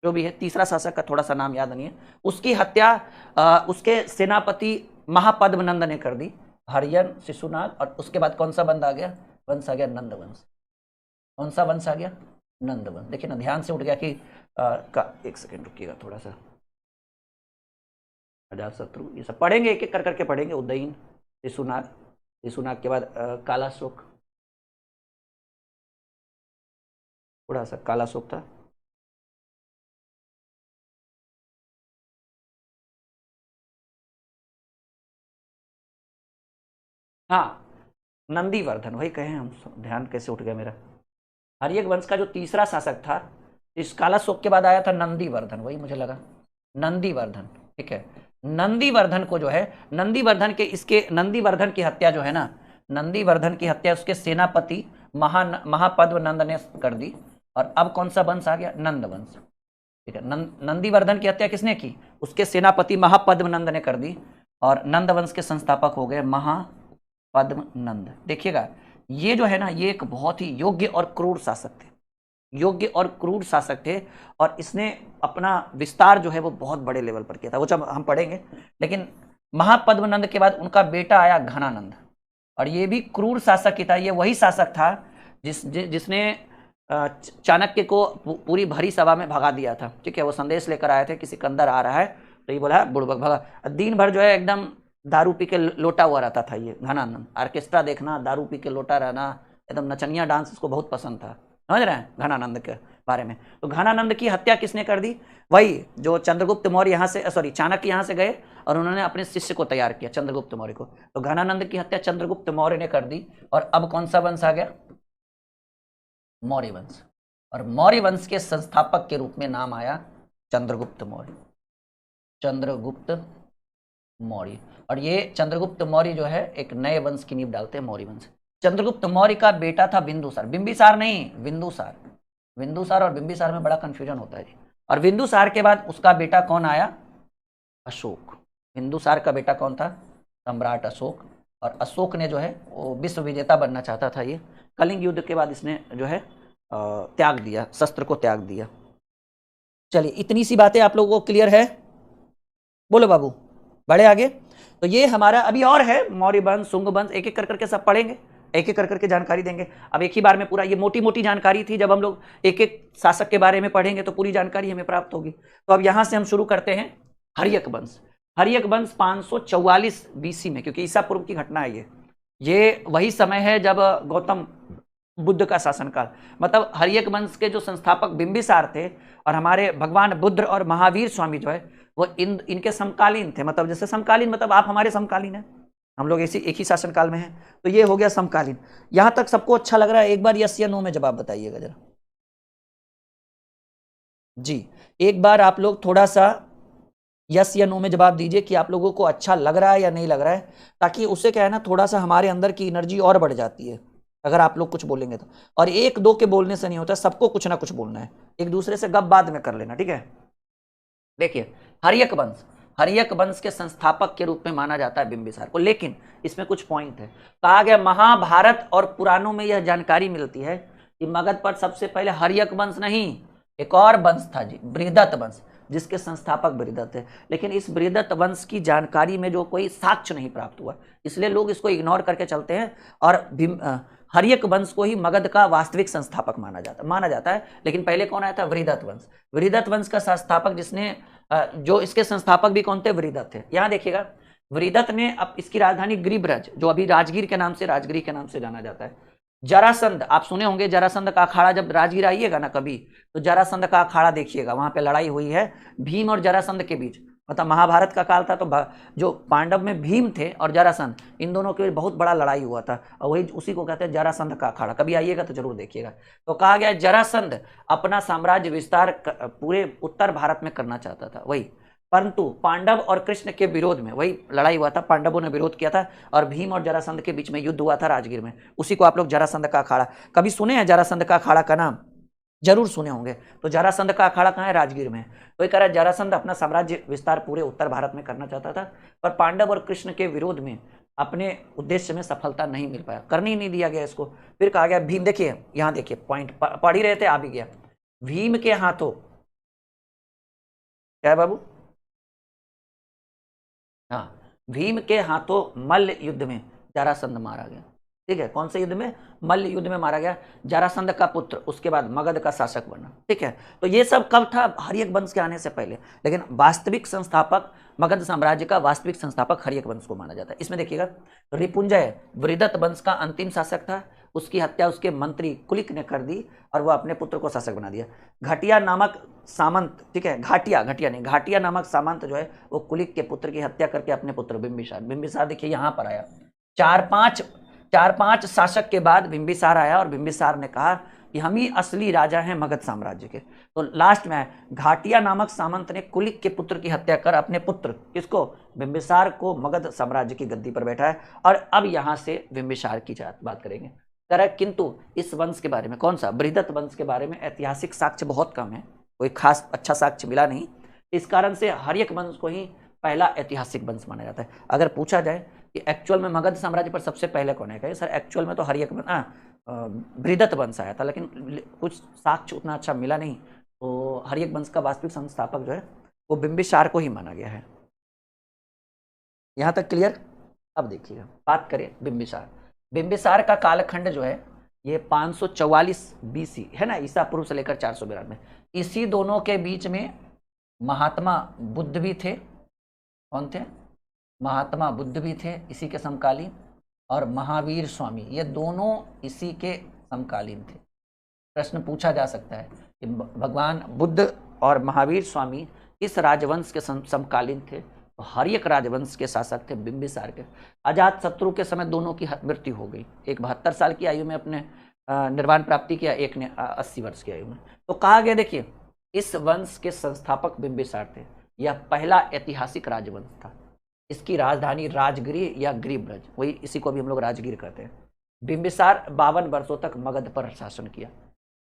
जो भी है, तीसरा शासक का थोड़ा सा नाम याद नहीं है। उसकी हत्या उसके सेनापति महापद्मनंद ने कर दी। हरियन, शिशुनाग, और उसके बाद कौन सा वंश आ गया? वंश आ गया नंद वंश। कौन सा वंश आ गया? नंद वंश। देखिए ना, ध्यान से उठ गया कि एक सेकेंड रुकिएगा थोड़ा सा। अजातशत्रु, ये सब पढ़ेंगे, एक एक कर करके पढ़ेंगे। उदयन, शिशुनाग, शिशुनाग के बाद कालाशोक, थोड़ा सा कालाशोक था। हाँ, नंदीवर्धन, वही कहे हम, ध्यान कैसे उठ गया मेरा। हर्यक वंश का जो तीसरा शासक था, इस कालाशोक के बाद आया था नंदीवर्धन, वही मुझे लगा, नंदीवर्धन। ठीक है, नंदीवर्धन को जो है, नंदीवर्धन की हत्या जो है ना, नंदीवर्धन की हत्या उसके सेनापति महापद्मनंद ने कर दी। और अब कौन सा वंश आ गया? नंद वंश। ठीक है। नंदीवर्धन की हत्या किसने की? उसके सेनापति महापद्मनंद ने कर दी, और नंद वंश के संस्थापक हो गए महापद्मनंद। देखिएगा ये जो है ना, ये एक बहुत ही योग्य और क्रूर शासक थे, योग्य और क्रूर शासक थे, और इसने अपना विस्तार जो है वो बहुत बड़े लेवल पर किया था, वो जब हम पढ़ेंगे। लेकिन महापद्मनंद के बाद उनका बेटा आया घनानंद, और ये भी क्रूर शासक ही था। ये वही शासक था जिसने चाणक्य को पूरी भरी सभा में भगा दिया था। ठीक है, वो संदेश लेकर आए थे कि सिकंदर आ रहा है, तो ये बोला बुड़बक भगा। दिन भर जो है एकदम दारू पी के लोटा हुआ रहता था ये घनानंद। ऑर्केस्ट्रा देखना, दारू पी के लोटा रहना, एकदम नचनिया डांस इसको बहुत पसंद था। समझ रहे हैं घनानंद के बारे में? तो घनानंद की हत्या किसने कर दी? वही जो चंद्रगुप्त मौर्य यहाँ से, सॉरी चाणक्य यहाँ से गए और उन्होंने अपने शिष्य को तैयार किया, चंद्रगुप्त मौर्य को। तो घनानंद की हत्या चंद्रगुप्त मौर्य ने कर दी, और अब कौन सा वंश आ गया? मौर्य वंश। और मौर्य वंश के संस्थापक के रूप में नाम आया चंद्रगुप्त मौर्य, चंद्रगुप्त मौर्य। और ये चंद्रगुप्त मौर्य जो है एक नए वंश की नींव डालते हैं, मौर्य वंश। चंद्रगुप्त मौर्य का बेटा था बिंदुसार, बिंबिसार नहीं, बिंदुसार। बिंदुसार और बिंबिसार में बड़ा कंफ्यूजन होता है जी। और बिंदुसार के बाद उसका बेटा कौन आया? अशोक। बिंदुसार का बेटा कौन था? सम्राट अशोक। और अशोक ने जो है वो विश्व विजेता बनना चाहता था। ये कलिंग युद्ध के बाद इसने जो है त्याग दिया, शस्त्र को त्याग दिया। चलिए इतनी सी बातें आप लोगों को क्लियर है? बोलो बाबू, बढ़े आगे। तो ये हमारा अभी और है, मौर्य वंश, शुंग वंश, एक एक कर करके सब पढ़ेंगे, एक एक कर करके जानकारी देंगे। अब एक ही बार में पूरा, ये मोटी मोटी जानकारी थी, जब हम लोग एक एक शासक के बारे में पढ़ेंगे तो पूरी जानकारी हमें प्राप्त होगी। तो अब यहां से हम शुरू करते हैं हर्यक वंश। हर्यक वंश 544 बीसी में, क्योंकि ईसा पूर्व की घटना है ये वही समय है जब गौतम बुद्ध का शासनकाल। मतलब हर्यक वंश के जो संस्थापक बिंबिसार थे, और हमारे भगवान बुद्ध और महावीर स्वामी जो है वो इनके समकालीन थे। मतलब जैसे समकालीन, मतलब आप हमारे समकालीन हैं, हम लोग एक ही शासनकाल में हैं, तो ये हो गया समकालीन। यहां तक सबको अच्छा लग रहा है? एक बार यस या नो में जवाब बताइएगा जरा जी। एक बार आप लोग थोड़ा सा यस या नो में जवाब दीजिए कि आप लोगों को अच्छा लग रहा है या नहीं लग रहा है, ताकि उससे क्या है ना, थोड़ा सा हमारे अंदर की एनर्जी और बढ़ जाती है अगर आप लोग कुछ बोलेंगे तो। और एक दो के बोलने से नहीं होता, सबको कुछ ना कुछ बोलना है, एक दूसरे से गप बाद में कर लेना, ठीक है। देखिए हर्यक वंश, हर्यक वंश के संस्थापक के रूप में माना जाता है बिंबिसार को। लेकिन इसमें कुछ पॉइंट है। कहा गया महाभारत और पुराणों में यह जानकारी मिलती है कि मगध पर सबसे पहले हर्यक वंश नहीं, एक और वंश था जी, बृहदत्त वंश, जिसके संस्थापक बृहदत्त थे। लेकिन इस बृहदत्त वंश की जानकारी में जो कोई साक्ष्य नहीं प्राप्त हुआ, इसलिए लोग इसको इग्नोर करके चलते हैं, और हर्यक वंश को ही मगध का वास्तविक संस्थापक माना जाता है। लेकिन पहले कौन आया था? बृहदत्त वंश। बृहदत्त वंश का संस्थापक, जिसने जो इसके संस्थापक भी कौन थे? बृहदत्त थे। यहाँ देखिएगा, बृहदत्त ने अब इसकी राजधानी गिरिब्रज, जो अभी राजगीर के नाम से, राजगिरी के नाम से जाना जाता है। जरासंध, आप सुने होंगे जरासंध का अखाड़ा, जब राजगीर आइएगा ना कभी, तो जरासंध का अखाड़ा देखिएगा, वहां पे लड़ाई हुई है भीम और जरासंध के बीच। मतलब महाभारत का काल था, तो जो पांडव में भीम थे और जरासंध, इन दोनों के बहुत बड़ा लड़ाई हुआ था, और वही उसी को कहते हैं जरासंध का अखाड़ा। कभी आइएगा तो जरूर देखिएगा। तो कहा गया जरासंध अपना साम्राज्य विस्तार पूरे उत्तर भारत में करना चाहता था, वही, परंतु पांडव और कृष्ण के विरोध में वही लड़ाई हुआ था, पांडवों ने विरोध किया था, और भीम और जरासंध के बीच में युद्ध हुआ था राजगीर में। उसी को आप लोग जरासंध का अखाड़ा, कभी सुने हैं जरासंध का अखाड़ा का नाम? जरूर सुने होंगे। तो जरासंध का अखाड़ा कहाँ है? राजगीर में। तो ये कह रहा है जरासंध अपना साम्राज्य विस्तार पूरे उत्तर भारत में करना चाहता था, पर पांडव और कृष्ण के विरोध में अपने उद्देश्य में सफलता नहीं मिल पाया, करने ही नहीं दिया गया इसको। फिर कहा गया भीम, देखिए यहाँ देखिए पॉइंट पढ़ ही रहे थे, आ भी गया। भीम के हाथों, क्या है बाबू? हाँ, भीम के हाथों मल्ल युद्ध में जरासंध मारा गया। ठीक है, कौन से युद्ध में? मल्ल युद्ध में मारा गया। जरासंध का पुत्र उसके बाद मगध का शासक बना। ठीक है, तो ये सब कब था? हर्यक वंश के आने से पहले। लेकिन वास्तविक संस्थापक, मगध साम्राज्य का वास्तविक संस्थापक हर्यक वंश को माना जाता है। इसमें देखिएगा, रिपुंजय बृहदत्त वंश का अंतिम शासक था, उसकी हत्या उसके मंत्री कुलिक ने कर दी, और वह अपने पुत्र को शासक बना दिया। घाटिया नामक सामंत, ठीक है, घाटिया नहीं, घाटिया नामक सामंत जो है वो कुलिक के पुत्र की हत्या करके अपने पुत्र बिंबिसार देखिए यहाँ पर आया। चार पांच शासक के बाद बिंबिसार आया, और बिंबिसार ने कहा कि हम ही असली राजा हैं मगध साम्राज्य के। तो लास्ट में घाटिया नामक सामंत ने कुलिक के पुत्र की हत्या कर अपने पुत्र, किसको? बिंबिसार को, मगध साम्राज्य की गद्दी पर बैठा है। और अब यहां से बिंबिसार की बात करेंगे। करेक्ट, किंतु इस वंश के बारे में, कौन सा? बृहदत्त वंश के बारे में ऐतिहासिक साक्ष्य बहुत कम है। कोई खास अच्छा साक्ष्य मिला नहीं। इस कारण से हर्यक वंश को ही पहला ऐतिहासिक वंश माना जाता है। अगर पूछा जाए कि एक्चुअल में मगध साम्राज्य पर सबसे पहले कौन है, कहे सर एक्चुअल में तो हर्यक बृहदत्त वंश आया था, लेकिन कुछ साक्ष्य उतना अच्छा मिला नहीं, तो हर्यक वंश का वास्तविक संस्थापक जो है वो बिंबिसार को ही माना गया है। यहां तक क्लियर। अब देखिएगा, बात करें बिंबिसार। बिंबिसार का कालखंड जो है ये 544 बीसी है ना, ईसा पूर्व से लेकर 492। इसी दोनों के बीच में महात्मा बुद्ध भी थे। कौन थे? महात्मा बुद्ध भी थे इसी के समकालीन, और महावीर स्वामी, ये दोनों इसी के समकालीन थे। प्रश्न पूछा जा सकता है कि भगवान बुद्ध और महावीर स्वामी इस राजवंश के समकालीन थे। तो हर्यक राजवंश के शासक थे बिंबिसार के। अजात शत्रु के समय दोनों की मृत्यु हो गई। एक 72 साल की आयु में अपने निर्वाण प्राप्ति किया, एक ने 80 वर्ष की आयु में। तो कहा गया, देखिए इस वंश के संस्थापक बिंबिसार थे। यह पहला ऐतिहासिक राजवंश था। इसकी राजधानी राजगिर या गिरिब्रज, वही इसी को भी हम लोग राजगीर कहते हैं। बिंबिसार 52 वर्षों तक मगध पर शासन किया,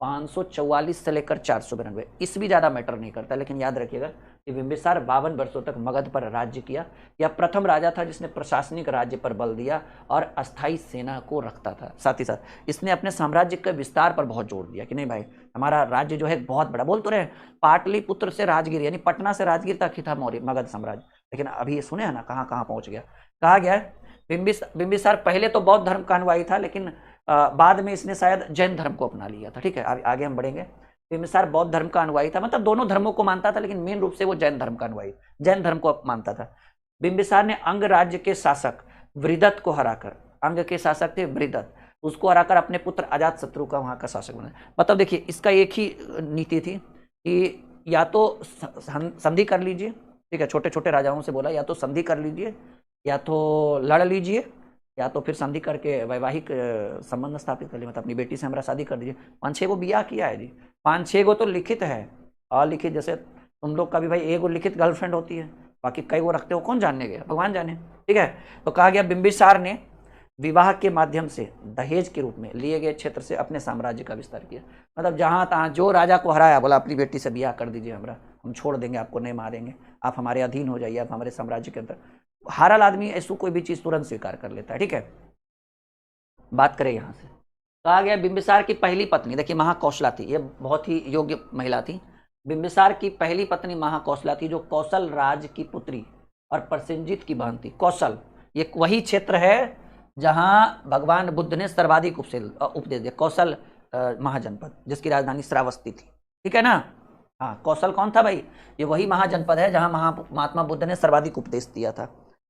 544 से लेकर 492। इसमें ज़्यादा मैटर नहीं करता, लेकिन याद रखिएगा कि बिंबिसार 52 वर्षों तक मगध पर राज्य किया। यह प्रथम राजा था जिसने प्रशासनिक राज्य पर बल दिया और अस्थायी सेना को रखता था। साथ ही साथ इसने अपने साम्राज्य के विस्तार पर बहुत जोर दिया कि नहीं भाई, हमारा राज्य जो है बहुत बड़ा। बोल तो रहे पाटलिपुत्र से राजगीर, यानी पटना से राजगीर तक ही था मौर्य मगध साम्राज्य, लेकिन अभी ये सुने हैं ना कहाँ कहाँ पहुंच गया। कहा गया है बिंबिसार पहले तो बौद्ध धर्म का अनुयायी था, लेकिन बाद में इसने शायद जैन धर्म को अपना लिया था। ठीक है, आगे हम बढ़ेंगे। बिंबिसार बौद्ध धर्म का अनुयायी था, मतलब दोनों धर्मों को मानता था, लेकिन मेन रूप से वो जैन धर्म का अनुयायी, जैन धर्म को मानता था। बिंबिसार ने अंग राज्य के शासक वृहदत्त को हराकर, अंग के शासक थे वृहदत्त, उसको हराकर अपने पुत्र अजात शत्रु का वहां का शासक बना। मतलब देखिए इसका एक ही नीति थी कि या तो संधि कर लीजिए, ठीक है, छोटे छोटे राजाओं से बोला या तो संधि कर लीजिए, या तो लड़ लीजिए, या तो फिर संधि करके वैवाहिक संबंध स्थापित कर लीजिए, मतलब अपनी बेटी से हमारा शादी कर दीजिए। 5-6 गो बियाह किया है जी, 5-6 गो तो लिखित है, अलिखित जैसे तुम लोग का भी भाई एक गो लिखित गर्लफ्रेंड होती है, बाकी कई गो रखते हो कौन जानने गया, भगवान जाने। ठीक है, तो कहा गया बिंबिसार ने विवाह के माध्यम से दहेज के रूप में लिए गए क्षेत्र से अपने साम्राज्य का विस्तार किया। मतलब जहाँ तहाँ जो राजा को हराया बोला अपनी बेटी से बियाह कर दीजिए, हमारा हम छोड़ देंगे, आपको नहीं मारेंगे, आप हमारे अधीन हो जाइए, आप हमारे साम्राज्य के अंदर। हारल आदमी ऐसी कोई भी चीज तुरंत स्वीकार कर लेता है। ठीक है, बात करें यहां से। कहा गया बिंबिसार की पहली पत्नी, देखिए महाकौशला थी, ये बहुत ही योग्य महिला थी। बिंबिसार की पहली पत्नी महाकौशला थी, जो कौशल राज की पुत्री और प्रसेनजीत की बहन थी। कौशल ये वही क्षेत्र है जहां भगवान बुद्ध ने सर्वाधिक उपदेश दिया, कौशल महाजनपद, जिसकी राजधानी श्रावस्ती थी। ठीक है ना, हाँ, कौशल कौन था भाई? ये वही महाजनपद है जहां महात्मा बुद्ध ने सर्वाधिक उपदेश दिया था।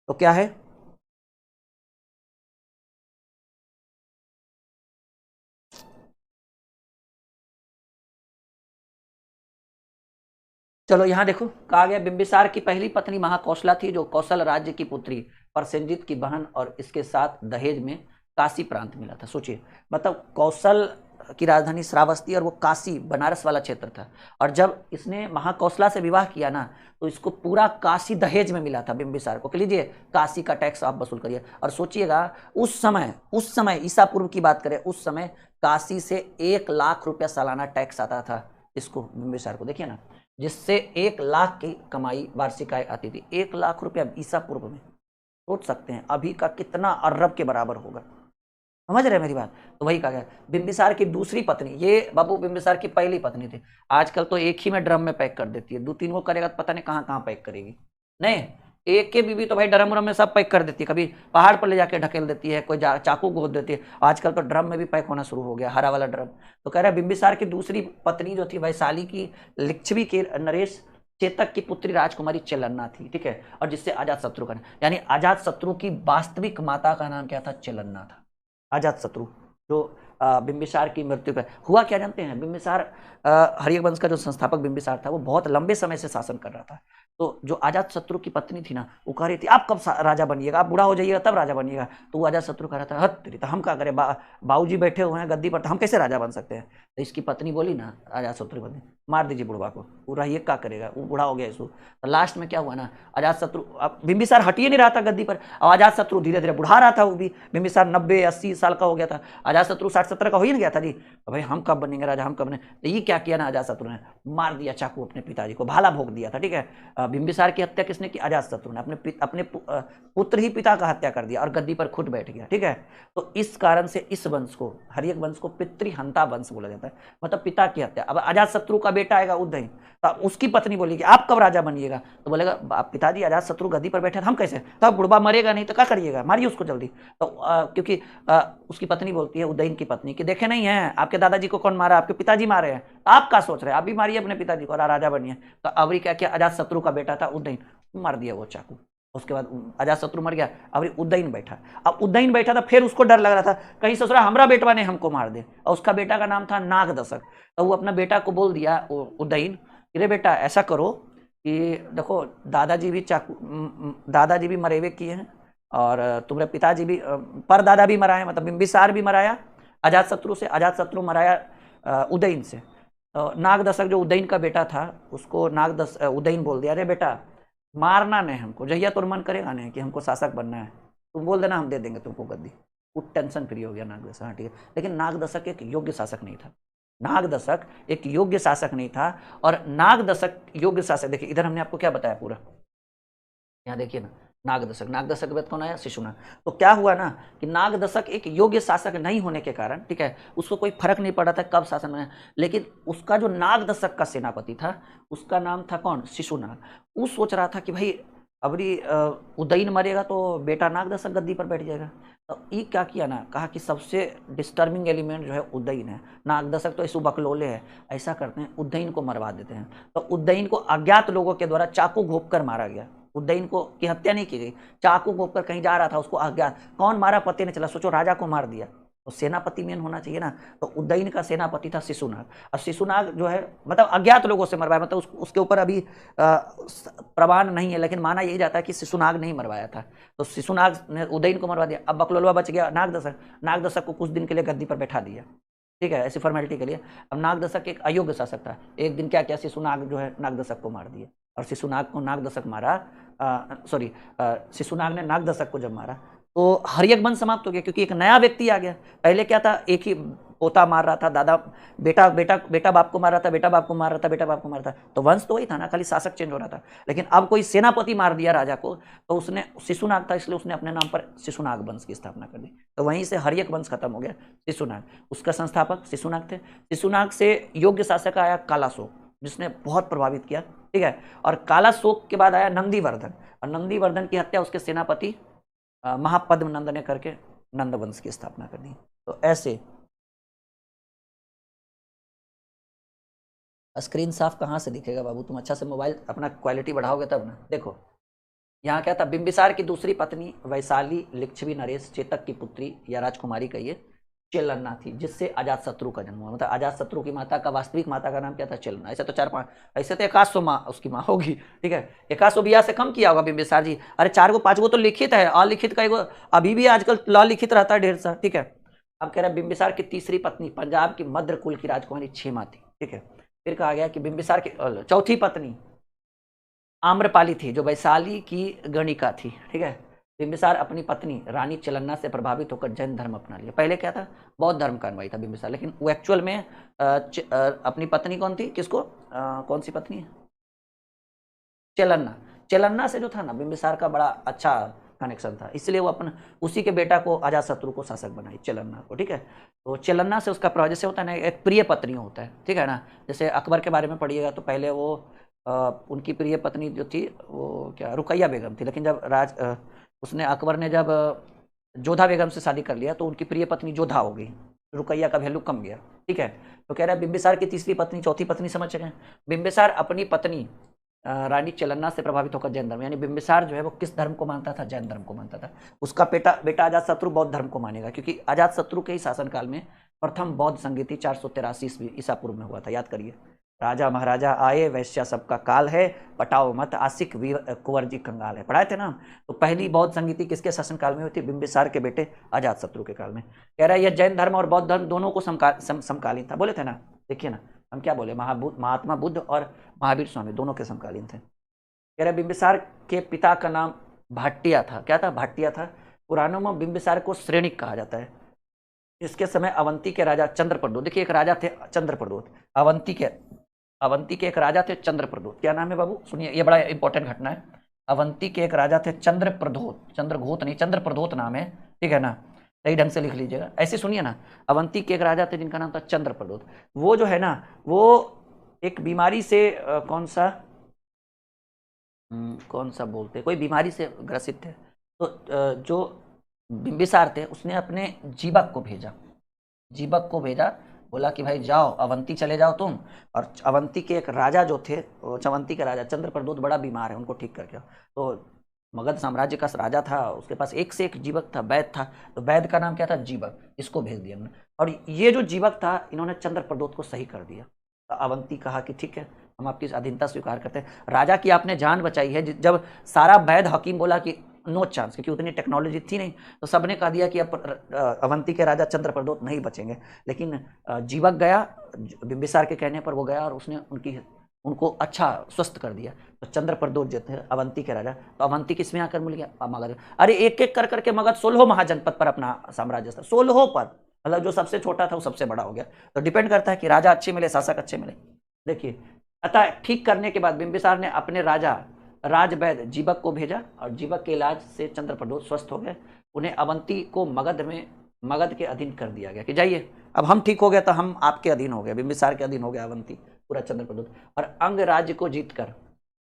तो क्या है, चलो यहां देखो, कहा गया बिंबिसार की पहली पत्नी महाकौशला थी, जो कौशल राज्य की पुत्री प्रसेनजीत की बहन, और इसके साथ दहेज में काशी प्रांत मिला था। सोचिए, मतलब कौशल की राजधानी श्रावस्ती और वो काशी बनारस वाला क्षेत्र था, और जब इसने महाकौशला से विवाह किया ना, तो इसको पूरा काशी दहेज में मिला था बिंबिसार को। लीजिए काशी का टैक्स आप वसूल करिए। और सोचिएगा उस समय ईसा पूर्व की बात करें, उस समय काशी से 1 लाख रुपया सालाना टैक्स आता था इसको, बिंबिसार को। देखिए ना, जिससे 1 लाख की कमाई वार्षिक आय आती थी। 1 लाख रुपया ईसा पूर्व में, सोच सकते हैं अभी का कितना अरब के बराबर होगा। समझ रहे मेरी बात? तो वही कहा गया बिंबिसार की दूसरी पत्नी, ये बाबू बिंबिसार की पहली पत्नी थी। आजकल तो एक ही में ड्रम में पैक कर देती है, 2-3 को करेगा तो पता नहीं कहाँ कहाँ पैक करेगी। नहीं, एक के बीवी तो भाई ड्रम व्रम में सब पैक कर देती है, कभी पहाड़ पर ले जाके ढकेल देती है, कोई चाकू गोद देती है। आजकल तो ड्रम में भी पैक होना शुरू हो गया, हरा वाला ड्रम। तो कह रहा है बिंबिसार की दूसरी पत्नी जो थी वैशाली की लिच्छवी के नरेश चेतक की पुत्री राजकुमारी चेलन्ना थी। ठीक है, और जिससे अजात शत्रु का, यानी अजात शत्रु की वास्तविक माता का नाम क्या था? चेलन्ना था। अजात शत्रु जो बिंबिसार की मृत्यु पर हुआ क्या जानते हैं? बिंबिसार हर्यक वंश का जो संस्थापक बिंबिसार था, वो बहुत लंबे समय से शासन कर रहा था। तो जो अजात शत्रु की पत्नी थी ना, वो कह रही थी आप कब राजा बनिएगा, आप बूढ़ा हो जाइएगा तब राजा बनिएगा। तो वो अजात शत्रु कह रहा था हत तेरी, तो हम क्या करें, बाबूजी बैठे हुए हैं गद्दी पर, तो हम कैसे राजा बन सकते हैं? तो इसकी पत्नी बोली ना, अजातशत्रु की पत्नी, मार दीजिए बुढ़वा को, पूरा ये क्या करेगा, वो बूढ़ा हो गया इसको। तो लास्ट में क्या हुआ ना, अजातशत्रु, अब बिंबिसार हट ही नहीं रहा था गद्दी पर, और अजातशत्रु धीरे धीरे बुढ़ा रहा था, वो भी बिंबिसार 90-80 साल का हो गया था, अजातशत्रु 60-70 का हो ही नहीं गया था जी। तो भाई हम कब बनेंगे राजा, हम कब बने। तो ये क्या किया ना अजातशत्रु ने, मार दिया चाकू अपने पिताजी को, भाला भोग दिया था, ठीक है। बिंबिसार की हत्या किसने की, अजातशत्रु ने, अपने पुत्र ही पिता का हत्या कर दिया और गद्दी पर खुद बैठ गया, ठीक है। तो इस कारण से इस वंश को, हर्यक वंश को पितृहंता वंश बोला जाता है, मतलब पिता की हत्या। अब अजातशत्रु का बेटा आएगा उदयन, तो उसकी पत्नी बोलेगी आप कब राजा बनिएगा, तो बोलेगा पिताजी अजातशत्रु गद्दी पर बैठे, हम कैसे, तब बुढ़बा मरेगा नहीं तो क्या करिएगा, मारिए उसको जल्दी। तो क्योंकि उसकी पत्नी बोलती है, उदयन की पत्नी, कि देखे नहीं है आपके दादाजी को कौन मारा, आपके पिताजी मारे हैं, आप क्या सोच रहे हैं, आप भी मारिए अपने पिताजी को और राजा बनिए। तो अवरी क्या किया, अजातशत्रु का बेटा था उदयन, मार दिया वो चाकू। उसके बाद अजातशत्रु मर गया, अवरी उदयन बैठा। अब उदयन बैठा था, फिर उसको डर लग रहा था कहीं ससुरा हमारा बेटवा ने हमको मार दे, और उसका बेटा का नाम था नागदशक। तो वो अपना बेटा को बोल दिया उदयन, रे बेटा ऐसा करो कि देखो दादाजी भी दादाजी भी मरे हुए किए हैं, और तुम्हारे पिताजी भी, परदादा भी मराए, मतलब बिंबिसार भी मराया अजातशत्रु से, अजातशत्रु मराया उदयन से। नागदशक जो उदयन का बेटा था, उसको उदयन बोल दिया, अरे बेटा मारना नहीं हमको, जहिया तो मन करेगा नहीं कि हमको शासक बनना है, तुम बोल देना हम दे देंगे तुमको गद्दी। वो टेंशन फ्री हो गया नागदशक, हाँ ठीक है। लेकिन नागदशक एक योग्य शासक नहीं था, नागदशक एक योग्य शासक नहीं था। और नागदशक योग्य शासक, देखिए इधर हमने आपको क्या बताया पूरा, यहाँ देखिए ना, नागदशक के बाद कौन आया, शिशुनाग। तो क्या हुआ ना कि नागदशक एक योग्य शासक नहीं होने के कारण, ठीक है, उसको कोई फर्क नहीं पड़ा था कब शासन में, लेकिन उसका जो नागदशक का सेनापति था उसका नाम था कौन, शिशुनाग। वो सोच रहा था कि भाई अबरी उदयन मरेगा तो बेटा नागदशक गद्दी पर बैठ जाएगा। तो ये क्या किया ना, कहा कि सबसे डिस्टर्बिंग एलिमेंट जो है उदयन है, नागदशक तो ऐसे बकलोले है, ऐसा करते हैं उदयन को मरवा देते हैं। तो उदयन को अज्ञात लोगों के द्वारा चाकू घोंप कर मारा गया। उदयन को की हत्या नहीं की गई, चाकू घोंप कर कहीं जा रहा था, उसको अज्ञात कौन मारा पता नहीं चला, सोचो राजा को मार दिया। तो सेनापति मेन होना चाहिए ना, तो उदयन का सेनापति था शिशुनाग। और शिशुनाग जो है मतलब अज्ञात लोगों से मरवाया, मतलब उसके ऊपर अभी प्रमाण नहीं है, लेकिन माना यही जाता है कि शिशुनाग नहीं मरवाया था। तो शिशुनाग ने उदयन को मरवा दिया। अब बकलोलवा बच गया नागदशक को कुछ दिन के लिए गद्दी पर बैठा दिया, ठीक है, ऐसी फॉर्मेलिटी के लिए। अब नागदशक एक अयोग्य शासक था, एक दिन क्या किया, शिशुनाग जो है नागदशक को मार दिया। और शिशुनाग को नागदशक मारा, शिशुनाग ने नागदशक को जब मारा तो हर्यक वंश समाप्त हो गया, क्योंकि एक नया व्यक्ति आ गया। पहले क्या था, एक ही पोता मार रहा था, दादा बेटा बाप को मार रहा था, बेटा बाप को मार रहा था, बेटा बाप को मार रहा था, तो वंश तो वही था ना, खाली शासक चेंज हो रहा था। लेकिन अब कोई सेनापति मार दिया राजा को, तो उसने शिशुनाग था इसलिए उसने अपने नाम पर शिशुनाग वंश की स्थापना कर दी। तो वहीं से हर्यक वंश खत्म हो गया, शिशुनाग। उसका संस्थापक शिशुनाग थे। शिशुनाग से योग्य शासक आया कालाशोक, जिसने बहुत प्रभावित किया, ठीक है। और कालाशोक के बाद आया नंदीवर्धन, और नंदीवर्धन की हत्या उसके सेनापति महापद्म नंद ने करके नंद वंश की स्थापना कर दी। तो ऐसे स्क्रीन साफ कहाँ से दिखेगा बाबू, तुम अच्छा से मोबाइल अपना क्वालिटी बढ़ाओगे तब ना। देखो यहाँ क्या था, बिंबिसार की दूसरी पत्नी वैशाली लिच्छवी नरेश चेतक की पुत्री या राजकुमारी कहिए चेलन्ना थी, जिससे अजातशत्रु का जन्म हुआ। मतलब अजातशत्रु की माता का वास्तविक माता का नाम क्या था, चेलन्ना। ऐसे तो 4-5, ऐसे तो 100 माँ उसकी माँ होगी, ठीक है। 100 बिया से कम किया होगा बिंबिसार जी। अरे 4-5 तो लिखित है, अलिखित का एगो अभी भी आजकल लिखित रहता है ढेर सा, ठीक है। अब कह रहा है बिंबिसार की तीसरी पत्नी पंजाब की मद्र कुल की राजकुमारी क्षेमा थी, ठीक है। फिर कहा गया कि बिंबिसार की चौथी पत्नी आम्रपाली थी, जो वैशाली की गणिका थी, ठीक है। बिंबिसार अपनी पत्नी रानी चेलन्ना से प्रभावित होकर जैन धर्म अपना लिया। पहले क्या था, बौद्ध धर्म का अनुयायी था बिंबिसार, लेकिन वो एक्चुअल में अपनी पत्नी कौन थी, किसको, कौन सी पत्नी है, चेलन्ना से जो था ना बिंबिसार का बड़ा अच्छा कनेक्शन था, इसलिए वो अपना उसी के बेटा को अजातशत्रु को शासक बनाई, चेलन्ना को, ठीक है। तो चेलन्ना से उसका प्रभाव, जैसे होता है ना एक प्रिय पत्नी होता है, ठीक है ना। जैसे अकबर के बारे में पढ़िएगा तो पहले वो उनकी प्रिय पत्नी जो थी वो क्या रुकैया बेगम थी, लेकिन जब उसने अकबर ने जब जोधा बेगम से शादी कर लिया तो उनकी प्रिय पत्नी जोधा हो गई, रुकैया का वैल्यू कम गया, ठीक है। तो कह रहा है बिंबिसार की तीसरी पत्नी चौथी पत्नी, समझ सकें। बिंबिसार अपनी पत्नी रानी चेलन्ना से प्रभावित होकर जैन धर्म, यानी बिंबिसार जो है वो किस धर्म को मानता था, जैन धर्म को मानता था। उसका बेटा अजातशत्रु बौद्ध धर्म को मानेगा, क्योंकि अजातशत्रु के ही शासनकाल में प्रथम बौद्ध संगीति 483 ईसा पूर्व में हुआ था, याद करिए। राजा महाराजा आए, वैश्या सबका काल है, पटाओ मत आशिक कुंवर जी कंगाल है। पढ़ाए थे ना। तो पहली बौद्ध संगीति किसके शासन काल में हुई थी? बिंबिसार के बेटे अजातशत्रु के काल में। कह रहा है यह जैन धर्म और बौद्ध धर्म दोनों को समकालीन था। बोले थे ना, देखिए ना, हम क्या बोले, महात्मा बुद्ध और महावीर स्वामी दोनों के समकालीन थे। कह रहे बिंबिसार के पिता का नाम भाटिया था। क्या था? भाटिया था। पुराणों में बिंबिसार को श्रेणिक कहा जाता है। इसके समय अवंती के राजा चंद्रप्रदोत, देखिए एक राजा थे चंद्रप्रदोत, अवंती के एक राजा थे चंद्रप्रदोत। क्या नाम है बाबू? सुनिए, ये बड़ा इंपॉर्टेंट घटना है। अवंती के एक राजा थे चंद्रप्रदोत, चंद्रघोत नहीं, चंद्रप्रदोत नाम है, ठीक है ना, सही ढंग से लिख लीजिएगा। ऐसे सुनिए ना, अवंती के एक राजा थे जिनका नाम था चंद्रप्रदोत। वो जो है ना, वो एक बीमारी से कौन सा बोलते, कोई बीमारी से ग्रसित थे। तो जो बिंबिसार थे उसने अपने जीवक को भेजा, बोला कि भाई जाओ अवंती चले जाओ तुम, और अवंती के एक राजा जो थे, अवंती के राजा चंद्रप्रदोत बड़ा बीमार है, उनको ठीक करके आओ। तो मगध साम्राज्य का राजा था, उसके पास एक से एक जीवक था, वैद्य था। तो वैद्य का नाम क्या था? जीवक। इसको भेज दिया उन्होंने, और ये जो जीवक था इन्होंने चंद्रप्रदोत को सही कर दिया। तो अवंती कहा कि ठीक है, हम आपकी अधीनता स्वीकार करते हैं। राजा की आपने जान बचाई है। जब सारा वैद्य हकीम बोला कि नो चांस, क्योंकि उतनी टेक्नोलॉजी थी नहीं, तो सबने कहा दिया कि अब अवंती के राजा चंद्रप्रदोत नहीं बचेंगे। लेकिन जीवक गया, बिंबिसार के कहने पर वो गया और उसने उनको अच्छा स्वस्थ कर दिया। तो चंद्रप्रदोत जो थे अवंती के राजा, तो अवंती किसमें आकर मिल गया? मगध। अरे एक एक कर करके मगध 16 महाजनपद पर अपना साम्राज्य था, 16 पर, मतलब जो सबसे छोटा था वो सबसे बड़ा हो गया। तो डिपेंड करता है कि राजा अच्छे मिले, शासक अच्छे मिले। देखिए, अतः ठीक करने के बाद बिंबिसार ने अपने राजा राजवैद्य जीवक को भेजा, और जीवक के इलाज से चंद्रप्रदोत स्वस्थ हो गए। उन्हें अवंती को मगध के अधीन कर दिया गया कि जाइए, अब हम ठीक हो गया तो हम आपके अधीन हो गए, बिंबिसार के अधीन हो गया अवंती, पूरा चंद्रप्रदोत। और अंग राज्य को जीतकर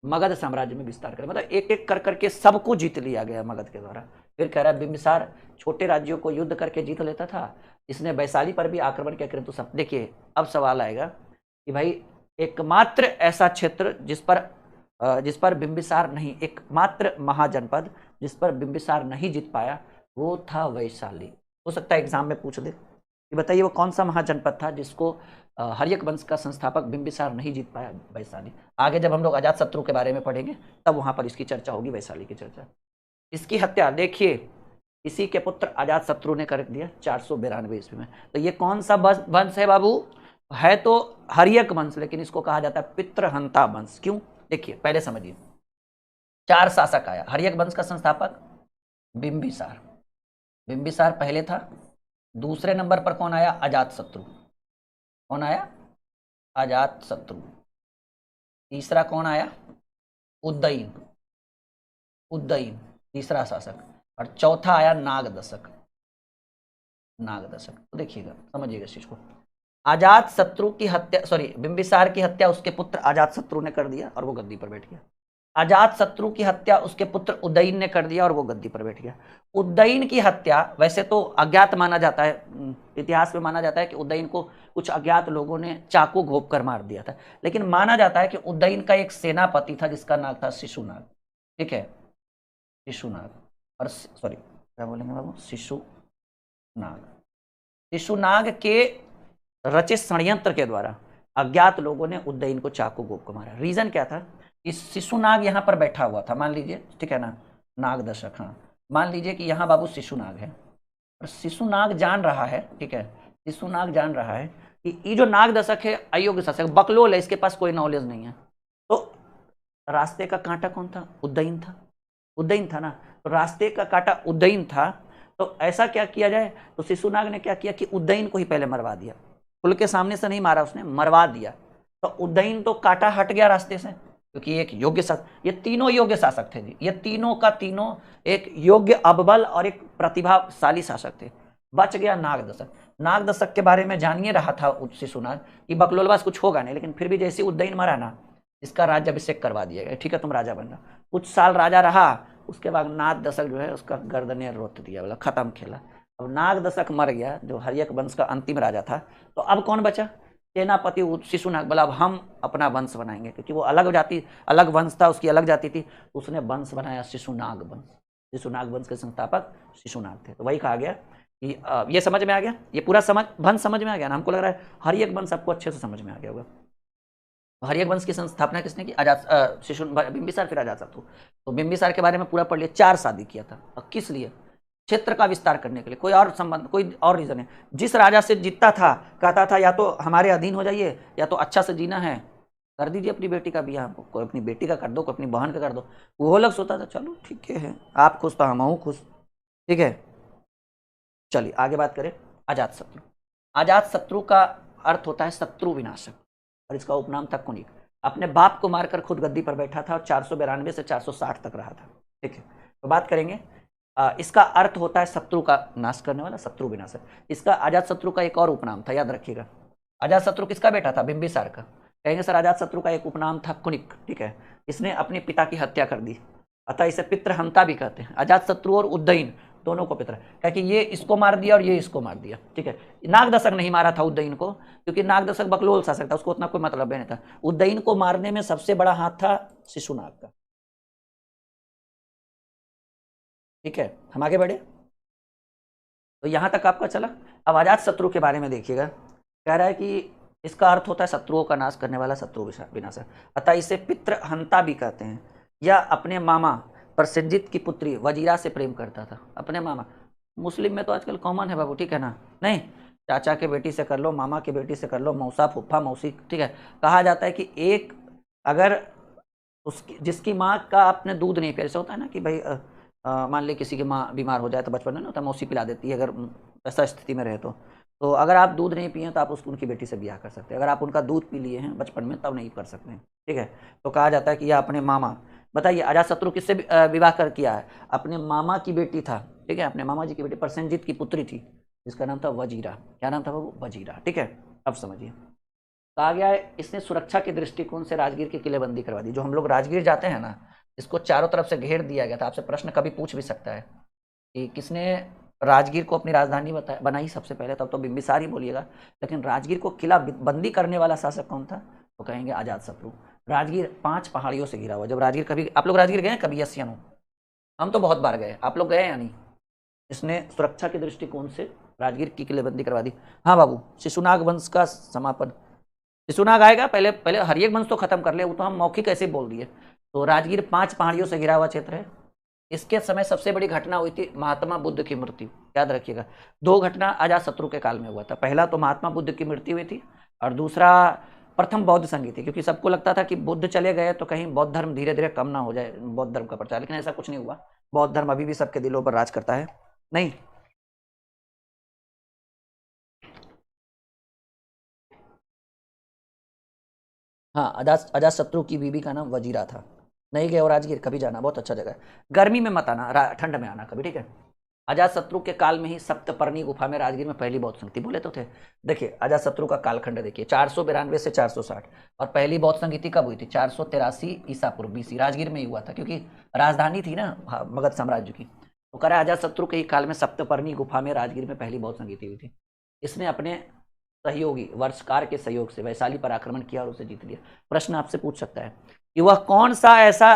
मगध साम्राज्य में विस्तार कर, मतलब एक एक कर करके सबको जीत लिया गया मगध के द्वारा। फिर कह रहा है बिंबिसार छोटे राज्यों को युद्ध करके जीत लेता था, इसने वैशाली पर भी आक्रमण किया। किंतु सब देखिए, अब सवाल आएगा कि भाई एकमात्र ऐसा क्षेत्र जिस पर बिंबिसार नहीं, एकमात्र महाजनपद जिस पर बिंबिसार नहीं जीत पाया, वो था वैशाली। हो सकता है एग्जाम में पूछ दे कि बताइए वो कौन सा महाजनपद था जिसको हर्यक वंश का संस्थापक बिंबिसार नहीं जीत पाया? वैशाली। आगे जब हम लोग अजातशत्रु के बारे में पढ़ेंगे तब वहां पर इसकी चर्चा होगी, वैशाली की चर्चा। इसकी हत्या देखिए इसी के पुत्र अजातशत्रु ने कर दिया 492 ईस्वी में। तो ये कौन सा वंश है बाबू? है तो हर्यक वंश, लेकिन इसको कहा जाता है पितृहंता वंश। क्यों? देखिए पहले समझिए, 4 शासक आया। हर्यक वंश का संस्थापक बिंबिसार, बिंबिसार पहले था। दूसरे नंबर पर कौन आया? अजातशत्रु। कौन आया? अजातशत्रु। तीसरा कौन आया? उदयन, तीसरा शासक। और चौथा आया नागदशक। तो देखिएगा, समझिएगा इस चीज को। अजातशत्रु की हत्या, बिंबिसार की हत्या उसके पुत्र अजातशत्रु ने कर दिया और वो गद्दी पर बैठ गया। अजातशत्रु की हत्या उसके पुत्र उदयन ने कर दिया और वो गद्दी पर बैठ गया। उदयन की हत्या वैसे तो अज्ञात माना जाता है, इतिहास में माना जाता है कि उदयन को कुछ अज्ञात लोगों ने चाकू घोंप कर मार दिया था, लेकिन माना जाता है कि उदयन का एक सेनापति था जिसका नाम था शिशुनाग। ठीक है, शिशुनाग, और क्या बोलेंगे बाबू? शिशुनाग के रचित षड्यंत्र के द्वारा अज्ञात लोगों ने उदयन को चाकू घोंप कर मारा। रीजन क्या था? इस शिशुनाग यहाँ पर बैठा हुआ था, मान लीजिए, ठीक है ना, नागदशक, हाँ, मान लीजिए कि यहाँ बाबू शिशुनाग है, और शिशुनाग जान रहा है, ठीक है, शिशुनाग जान रहा है कि ये जो नागदशक है अयोग्य शासक, बकलोल है, इसके पास कोई नॉलेज नहीं है। तो रास्ते का कांटा कौन था? उदयन था ना। तो रास्ते का कांटा उदयन था, तो ऐसा क्या किया जाए? तो शिशुनाग ने क्या किया कि उदयन को ही पहले मरवा दिया। खुल के सामने से नहीं मारा, उसने मरवा दिया। तो उदयन तो कांटा हट गया रास्ते से, क्योंकि एक योग्य शासक, ये तीनों योग्य शासक थे जी, ये तीनों का तीनों एक योग्य, अबबल और एक प्रतिभाशाली शासक थे। बच गया नागदशक। नागदशक के बारे में जानिए रहा था शिशुनाग कि बकलोलवास कुछ होगा नहीं, लेकिन फिर भी जैसे उदयन मरा ना, इसका राज्याभिषेक करवा दिया गया, ठीक है तुम राजा बनना। कुछ साल राजा रहा, उसके बाद नागदशक जो है उसका गर्दनें रोत दिया, बोला खत्म खेला। अब नागदशक मर गया, जो हर्यक वंश का अंतिम राजा था। तो अब कौन बचा? सेनापति शिशुनाग। बोला अब हम अपना वंश बनाएंगे, क्योंकि वो अलग जाति, अलग वंश था, उसकी अलग जाति थी, उसने वंश बनाया शिशुनाग वंश। शिशुनाग वंश के संस्थापक शिशुनाग थे। तो वही कहा गया कि ये समझ में आ गया, ये पूरा वंश समझ में आ गया ना? हमको लग रहा है हर्यक वंश आपको अच्छे से समझ में आ गया होगा। हर्यक वंश की संस्थापना किसने की? शिशु बिंबिसार, फिर अजातशत्रु। तो बिंबिसार के बारे में पूरा पढ़ लिया। 4 शादी किया था, और किस लिए? क्षेत्र का विस्तार करने के लिए, कोई और संबंध, कोई और रीजन है? जिस राजा से जीतता था कहता था या तो हमारे अधीन हो जाइए या तो अच्छा से जीना है, कर दीजिए अपनी बेटी का ब्याह, कोई अपनी बेटी का कर दो, कोई अपनी बहन का कर दो। वो अलग सोता था, चलो ठीक है, आप खुश तो हम खुश, ठीक है। चलिए आगे बात करें। अजातशत्रु। अजातशत्रु का अर्थ होता है शत्रु विनाशक, और इसका उपनाम था कुनिक। अपने बाप को मारकर खुद गद्दी पर बैठा था और 492 से 460 तक रहा था, ठीक है। तो बात करेंगे, इसका अर्थ होता है शत्रु का नाश करने वाला, शत्रु विनाशक। इसका अजातशत्रु का एक और उपनाम था, याद रखिएगा। अजातशत्रु किसका बेटा था? बिंबिसार का। कहेंगे सर अजातशत्रु का एक उपनाम था कुनिक, ठीक है। इसने अपने पिता की हत्या कर दी, अतः इसे पितृहंता भी कहते हैं। अजातशत्रु और उद्दयन दोनों को पितर, क्योंकि ये इसको मार दिया और ये इसको मार दिया, ठीक है। नागदशक नहीं मारा था उद्दयन को, क्योंकि नागदशक बकलोल शासक था, उसको उतना कोई मतलब नहीं था। उद्दयन को मारने में सबसे बड़ा हाथ था शिशुनाग का, ठीक है। हम आगे बढ़े, तो यहां तक आपका चला। अब अजातशत्रु के बारे में देखिएगा, कह रहा है कि इसका अर्थ होता है शत्रुओं का नाश करने वाला, शत्रु विनाशक, अतः इसे पितृहंता भी कहते हैं। यह अपने मामा प्रसेनजीत की पुत्री वजीरा से प्रेम करता था। अपने मामा, मुस्लिम में तो आजकल कॉमन है बाबू, ठीक है ना? नहीं, चाचा के बेटी से कर लो, मामा की बेटी से कर लो, मौसा फूफा मौसी, ठीक है। कहा जाता है कि एक, अगर उसकी जिसकी माँ का आपने दूध नहीं पिया, जैसे होता है ना कि भाई मान ली किसी की माँ बीमार हो जाए तो बचपन में ना होता है, मौसी पिला देती है, अगर ऐसा स्थिति में रहे तो अगर आप दूध नहीं पिए तो आप उनकी बेटी से ब्याह कर सकते हैं। अगर आप उनका दूध पी लिए हैं बचपन में तब नहीं कर सकते हैं, ठीक है। तो कहा जाता है कि यह अपने मामा, बताइए अजातशत्रु किससे विवाह कर किया है? अपने मामा की बेटी था, ठीक है, अपने मामा जी की बेटी प्रसेनजीत की पुत्री थी, जिसका नाम था वजीरा। क्या नाम था वो? वजीरा, ठीक है। अब समझिए, कहा गया है इसने सुरक्षा के दृष्टिकोण से राजगीर की किलेबंदी करवा दी। जो हम लोग राजगीर जाते हैं ना, इसको चारों तरफ से घेर दिया गया था। आपसे प्रश्न कभी पूछ भी सकता है कि किसने राजगीर को अपनी राजधानी बनाई सबसे पहले, तब तो बिंबिसार ही बोलिएगा। लेकिन राजगीर को किला बंदी करने वाला शासक कौन था? तो कहेंगे अजातशत्रु। राजगीर 5 पहाड़ियों से घिरा हुआ। जब राजगीर, कभी आप लोग राजगीर गए कभी? यस या नो? हम तो बहुत बार गए, आप लोग गए या नहीं? इसने सुरक्षा के दृष्टिकोण से राजगीर की किलेबंदी करवा दी। हाँ बाबू, शिशुनाग वंश का समापन। शिशुनाग आएगा, पहले पहले हरियक वंश तो खत्म कर ले, वो तो हम मौखिक ऐसे बोल दिए। तो राजगीर 5 पहाड़ियों से घिरा हुआ क्षेत्र है। इसके समय सबसे बड़ी घटना हुई थी महात्मा बुद्ध की मृत्यु, याद रखिएगा। 2 घटना अजातशत्रु के काल में हुआ था। पहला तो महात्मा बुद्ध की मृत्यु हुई थी, और दूसरा प्रथम बौद्ध संधि थी, क्योंकि सबको लगता था कि बुद्ध चले गए तो कहीं बौद्ध धर्म धीरे धीरे कम ना हो जाए, बौद्ध धर्म का प्रचार, लेकिन ऐसा कुछ नहीं हुआ। बौद्ध धर्म अभी भी सबके दिलों पर राज करता है। नहीं, हाँ, अजातशत्रु की बीबी का नाम वजीरा था। नहीं गए हो राजगीर? कभी जाना, बहुत अच्छा जगह है। गर्मी में मत आना, ठंड में आना कभी, ठीक है। अजातशत्रु के काल में ही सप्तपर्णी गुफा में राजगीर में पहली बौद्ध संगति, बोले तो थे। देखिए अजातशत्रु का कालखंड देखिए, 492 से 460, और पहली बौद्ध संगति कब हुई थी? 483 ईसा पूर्व बीसी, राजगीर में ही हुआ था, क्योंकि राजधानी थी ना मगध साम्राज्य की। तो कह रहा है अजातशत्रु के ही काल में सप्तपर्णी गुफा में राजगीर में पहली बौद्ध संगति हुई थी। इसने अपने सहयोगी वर्षकार के सहयोग से वैशाली पर आक्रमण किया और उसे जीत लिया। प्रश्न आपसे पूछ सकता है कि वह कौन सा ऐसा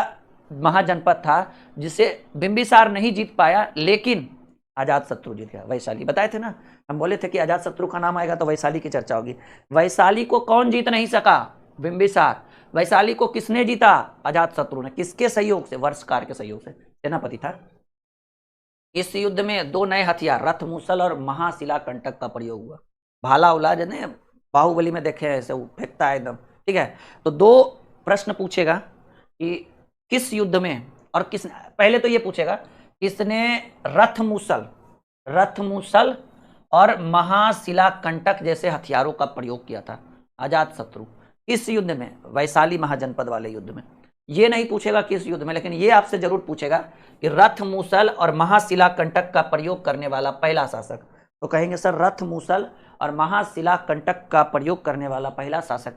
महाजनपद था जिसे बिंबिसार नहीं जीत पाया लेकिन अजातशत्रु जीत गया? वैशाली, बताए थे ना, हम बोले थे कि अजातशत्रु का नाम आएगा तो वैशाली की चर्चा होगी। वैशाली को कौन जीत नहीं सका? बिंबिसार। वैशाली को किसने जीता? अजातशत्रु ने। किसके सहयोग से? वर्षकार के सहयोग से, सेनापति था। इस युद्ध में 2 नए हथियार रथ मूसल और महाशिला कंटक का प्रयोग हुआ। भाला उला जने बाहुबली में देखे ऐसे वो फेंकता है एकदम, ठीक है। तो 2 प्रश्न पूछेगा कि किस युद्ध में, और किस, पहले तो ये पूछेगा किसने रथ मूसल और महाशिला कंटक जैसे हथियारों का प्रयोग किया था? अजातशत्रु। इस युद्ध में, वैशाली महाजनपद वाले युद्ध में। ये नहीं पूछेगा किस युद्ध में, लेकिन ये आपसे जरूर पूछेगा कि रथ मूसल और महाशिला कंटक का प्रयोग करने वाला पहला शासक। तो कहेंगे सर रथ मूसल और महाशिला कंटक का प्रयोग करने वाला पहला शासक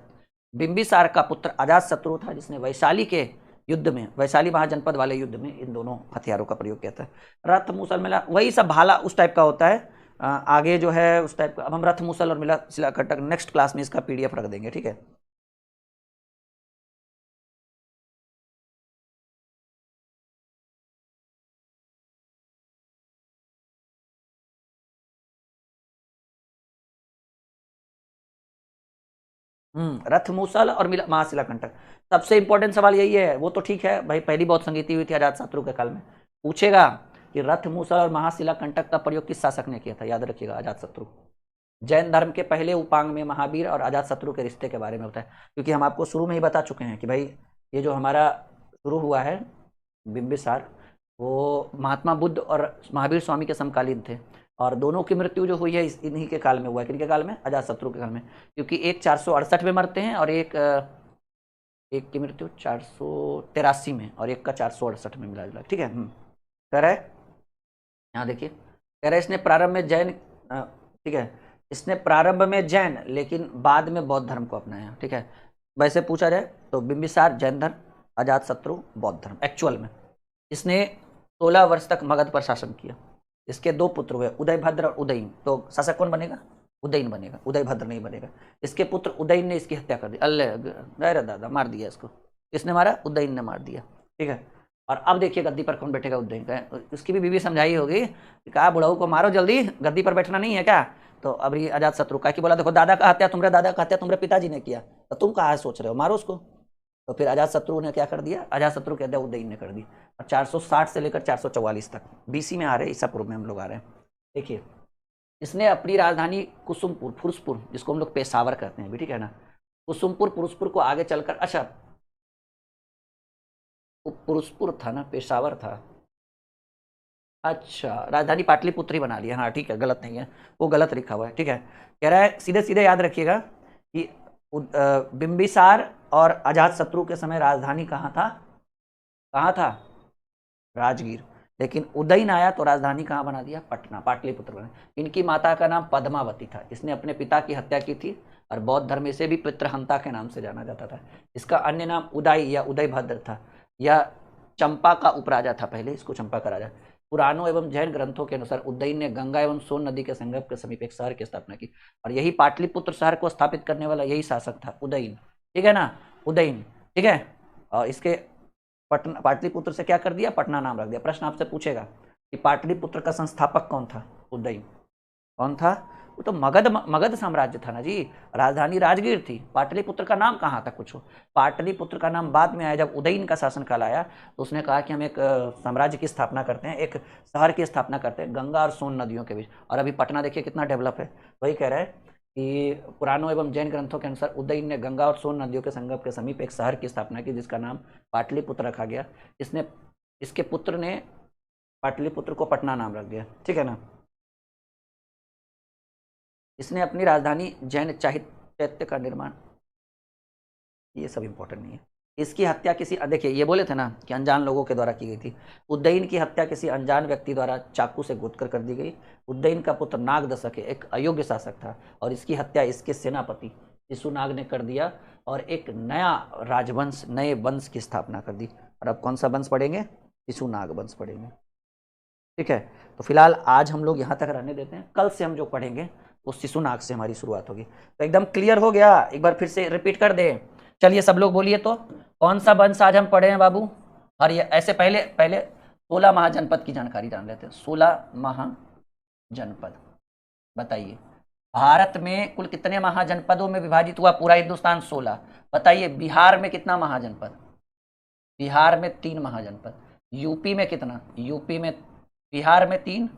बिंबिसार का पुत्र अजातशत्रु था, जिसने वैशाली के युद्ध में, वैशाली महाजनपद वाले युद्ध में इन दोनों हथियारों का प्रयोग किया था। रथ मूसल मिला, वही सब भाला उस टाइप का होता है। आगे जो है उस टाइप का, अब हम रथ मूसल और मिला शिला कंटक नेक्स्ट क्लास में इसका पीडीएफ रख देंगे, ठीक है। रथ मूसल और महाशिला कंटक। सबसे इंपॉर्टेंट सवाल यही है। वो तो ठीक है भाई, पहली बहुत संगीति हुई थी अजात शत्रु के काल में। पूछेगा कि रथ मूसल और महाशिला कंटक का प्रयोग किस शासक ने किया था, याद रखिएगा अजात शत्रु। जैन धर्म के पहले उपांग में महावीर और अजात शत्रु के रिश्ते के बारे में होता है, क्योंकि हम आपको शुरू में ही बता चुके हैं कि भाई ये जो हमारा शुरू हुआ है बिंबिसार, वो महात्मा बुद्ध और महावीर स्वामी के समकालीन थे, और दोनों की मृत्यु जो हुई है इन्हीं के काल में हुआ है। किनके काल में? अजात शत्रु के काल में, क्योंकि एक 468 में मरते हैं और एक की मृत्यु 483 में और एक का 468 में मिला जुला। ठीक है। कह रहा है, यहाँ देखिए, कह रहा है इसने प्रारंभ में जैन, ठीक है, इसने प्रारंभ में जैन लेकिन बाद में बौद्ध धर्म को अपनाया। ठीक है। वैसे पूछा जाए तो बिंबिसार जैन धर्म, अजात शत्रु बौद्ध धर्म। एक्चुअल में इसने 16 वर्ष तक मगध पर शासन किया। इसके 2 पुत्र हुए, उदयभद्र और उदयन। तो शासक कौन बनेगा? उदयन बनेगा, उदयभद्र नहीं बनेगा। इसके पुत्र उदयन ने इसकी हत्या कर दी। अरे दादा, मार दिया इसको। किसने मारा? उदयन ने मार दिया। ठीक है। और अब देखिए गद्दी पर कौन बैठेगा? उदयन का। उसकी भी बीवी समझाई होगी कि कहा बुढ़ाऊ को मारो जल्दी, गद्दी पर बैठना नहीं है क्या? तो अभी अजात शत्रु का कि बोला देखो दादा का हत्या, तुम्हारे दादा का हत्या तुम्हारे पिताजी ने किया, तो तुम कहाँ सोच रहे हो, मारो उसको। तो फिर अजात शत्रु ने क्या कर दिया? अजात शत्रु की हत्या उदयन ने कर दी। और 460 से लेकर 444 तक बीसी में आ रहे हैं, ईसा पूर्व में हम लोग आ रहे हैं। देखिए, इसने अपनी राजधानी कुसुमपुर, फुरसपुर, जिसको हम लोग पेशावर कहते हैं भी, ठीक है ना, कुसुमपुर पुरुषपुर को आगे चलकर, अच्छा पुरुषपुर था ना, पेशावर था, अच्छा राजधानी पाटलिपुत्र ही बना लिया। हाँ ठीक है, गलत नहीं है, वो गलत लिखा हुआ है। ठीक है। कह रहा है सीधे सीधे याद रखिएगा कि बिंबिसार और अजात शत्रु के समय राजधानी कहाँ था? कहाँ था? राजगीर। लेकिन उदयन आया तो राजधानी कहाँ बना दिया? पटना, पाटलिपुत्र बना। इनकी माता का नाम पद्मावती था। इसने अपने पिता की हत्या की थी और बौद्ध धर्म से भी पितृहंता के नाम से जाना जाता था। इसका अन्य नाम उदय या उदयभद्र था। यह चंपा का उपराजा था, पहले इसको चंपा का राजा। पुराणों एवं जैन ग्रंथों के अनुसार उदयन ने गंगा एवं सोन नदी के संगम के समीप एक शहर की स्थापना की, और यही पाटलिपुत्र शहर को स्थापित करने वाला यही शासक था, उदयन। ठीक है ना, उदयन। ठीक है। और इसके पटना, पाटलिपुत्र से क्या कर दिया? पटना नाम रख दिया। प्रश्न आपसे पूछेगा कि पाटलिपुत्र का संस्थापक कौन था? उदयन। कौन था? वो तो मगध साम्राज्य था ना जी, राजधानी राजगीर थी। पाटलिपुत्र का नाम कहाँ था? कुछ पाटलिपुत्र का नाम बाद में आया, जब उदयन का शासनकाल आया तो उसने कहा कि हम एक साम्राज्य की स्थापना करते हैं, एक शहर की स्थापना करते हैं गंगा और सोन नदियों के बीच। और अभी पटना देखिए कितना डेवलप है। वही कह रहा है कि पुराणों एवं जैन ग्रंथों के अनुसार उदयन ने गंगा और सोन नदियों के संगम के समीप एक शहर की स्थापना की, जिसका नाम पाटलिपुत्र रखा गया। इसके पुत्र ने पाटलिपुत्र को पटना नाम रख दिया। ठीक है ना। इसने अपनी राजधानी जैन चैत्य का निर्माण, ये सब इंपॉर्टेंट नहीं है। इसकी हत्या किसी, देखिए ये बोले थे ना कि अनजान लोगों के द्वारा की गई थी। उदयन की हत्या किसी अनजान व्यक्ति द्वारा चाकू से गोदकर कर दी गई। उदयन का पुत्र नागदशक एक अयोग्य शासक था और इसकी हत्या इसके सेनापति शिशुनाग ने कर दिया और एक नया राजवंश, नए वंश की स्थापना कर दी। और अब कौन सा वंश पढ़ेंगे? शिशुनाग वंश पढ़ेंगे। ठीक है। तो फिलहाल आज हम लोग यहाँ तक रहने देते हैं। कल से हम जो पढ़ेंगे वो शिशुनाग से हमारी शुरुआत होगी। तो एकदम क्लियर हो गया? एक बार फिर से रिपीट कर दे। चलिए सब लोग बोलिए तो, कौन सा वंश आज हम पढ़े हैं बाबू? और ये ऐसे पहले 16 महाजनपद की जानकारी जान लेते हैं। 16 महाजनपद, बताइए भारत में कुल कितने महाजनपदों में विभाजित हुआ पूरा हिंदुस्तान? 16। बताइए बिहार में कितना महाजनपद? बिहार में 3 महाजनपद। यूपी में कितना? यूपी में, बिहार में 3,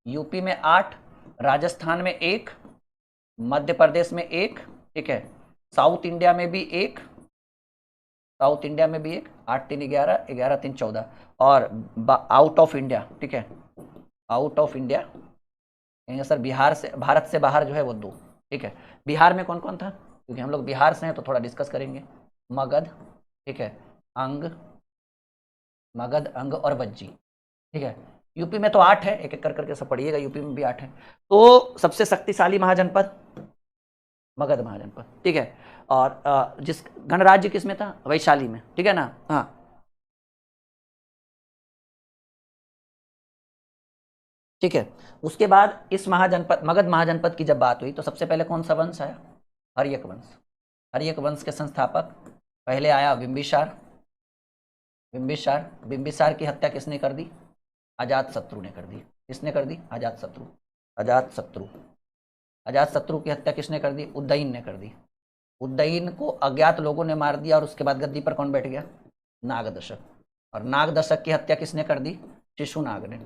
यूपी में 8, राजस्थान में 1, मध्य प्रदेश में 1। ठीक है। साउथ इंडिया में भी 1, साउथ इंडिया में भी 1। 8 3 11, 11 3 14। और आउट ऑफ इंडिया, ठीक है, आउट ऑफ इंडिया कहेंगे सर बिहार से, भारत से बाहर जो है वो 2। ठीक है। बिहार में कौन कौन था? क्योंकि हम लोग बिहार से हैं तो थोड़ा डिस्कस करेंगे। मगध, ठीक है, अंग, मगध, अंग और वज्जी। ठीक है। यूपी में तो 8 है, एक एक कर करके सब पढ़िएगा, यूपी में भी 8 है। तो सबसे शक्तिशाली महाजनपद मगध महाजनपद। ठीक है। और जिस गणराज्य किस में था? वैशाली में। ठीक है ना। हाँ ठीक है। उसके बाद इस महाजनपद, मगध महाजनपद की जब बात हुई तो सबसे पहले कौन सा वंश आया? हर्यक वंश। हर्यक वंश के संस्थापक पहले आया बिंबिसार। बिंबिसार, बिंबिसार की हत्या किसने कर दी? अजात शत्रु ने कर दी। किसने कर दी? अजात शत्रु। अजात शत्रु, अजात शत्रु की हत्या किसने कर दी? उदयन ने कर दी। उदयन को अज्ञात लोगों ने मार दिया और उसके बाद गद्दी पर कौन बैठ गया? नागदशक। और नागदशक की हत्या किसने कर दी? शिशुनाग ने।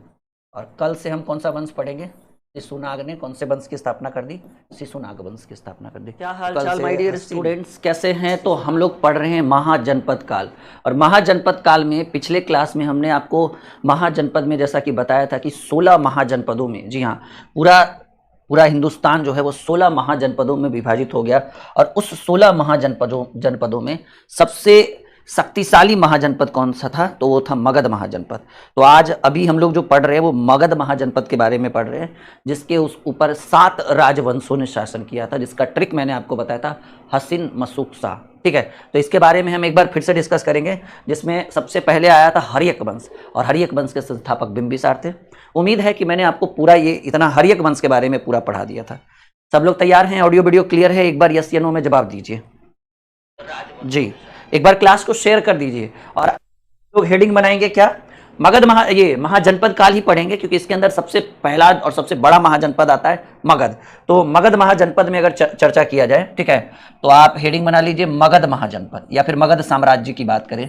और कल से हम कौन सा वंश पढ़ेंगे? शिशुनाग ने कौन से वंश की स्थापना कर दी? शिशुनाग वंश की स्थापना कर दी। क्या हाल चाल माय डियर स्टूडेंट्स, कैसे हैं? तो हम लोग पढ़ रहे हैं महाजनपद काल। और महाजनपद काल में पिछले क्लास में हमने आपको महाजनपद में जैसा कि बताया था कि 16 महाजनपदों में, जी हाँ, पूरा हिंदुस्तान जो है वो 16 महाजनपदों में विभाजित हो गया। और उस 16 महाजनपदों में सबसे शक्तिशाली महाजनपद कौन सा था? तो वो था मगध महाजनपद। तो आज अभी हम लोग जो पढ़ रहे हैं वो मगध महाजनपद के बारे में पढ़ रहे हैं, जिसके उस ऊपर 7 राजवंशों ने शासन किया था, जिसका ट्रिक मैंने आपको बताया था, हसिन मशुक शाह। ठीक है, तो इसके बारे में हम एक बार फिर से डिस्कस करेंगे, जिसमें सबसे पहले आया था हर्यक वंश। और हर्यक वंश के संस्थापक बिंबिसार थे। उम्मीद है कि मैंने आपको पूरा ये इतना हर्यक वंश के बारे में पूरा पढ़ा दिया था। सब लोग तैयार हैं? ऑडियो वीडियो क्लियर है? एक बार यस या नो में जवाब दीजिए जी। एक बार क्लास को शेयर कर दीजिए। और लोग हेडिंग बनाएंगे क्या? ये महाजनपद काल ही पढ़ेंगे, क्योंकि इसके अंदर सबसे पहला और सबसे बड़ा महाजनपद आता है मगध। तो मगध महाजनपद में अगर चर्चा किया जाए, ठीक है, तो आप हेडिंग बना लीजिए मगध महाजनपद, या फिर मगध साम्राज्य की बात करें,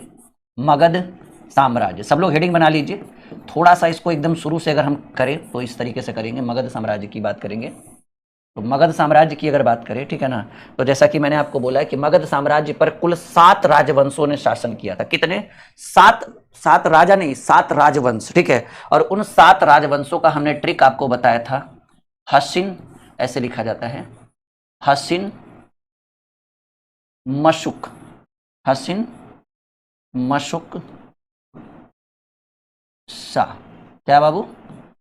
मगध साम्राज्य। सब लोग हेडिंग बना लीजिए। थोड़ा सा इसको एकदम शुरू से अगर हम करें तो इस तरीके से करेंगे, मगध साम्राज्य की बात करेंगे। तो मगध साम्राज्य की अगर बात करें, ठीक है ना, तो जैसा कि मैंने आपको बोला है कि मगध साम्राज्य पर कुल 7 राजवंशों ने शासन किया था। कितने? 7 राजा नहीं, 7 राजवंश। ठीक है, और उन 7 राजवंशों का हमने ट्रिक आपको बताया था। हसिन, ऐसे लिखा जाता है, हसिन मशुक, हसिन मशुक शाह। क्या बाबू?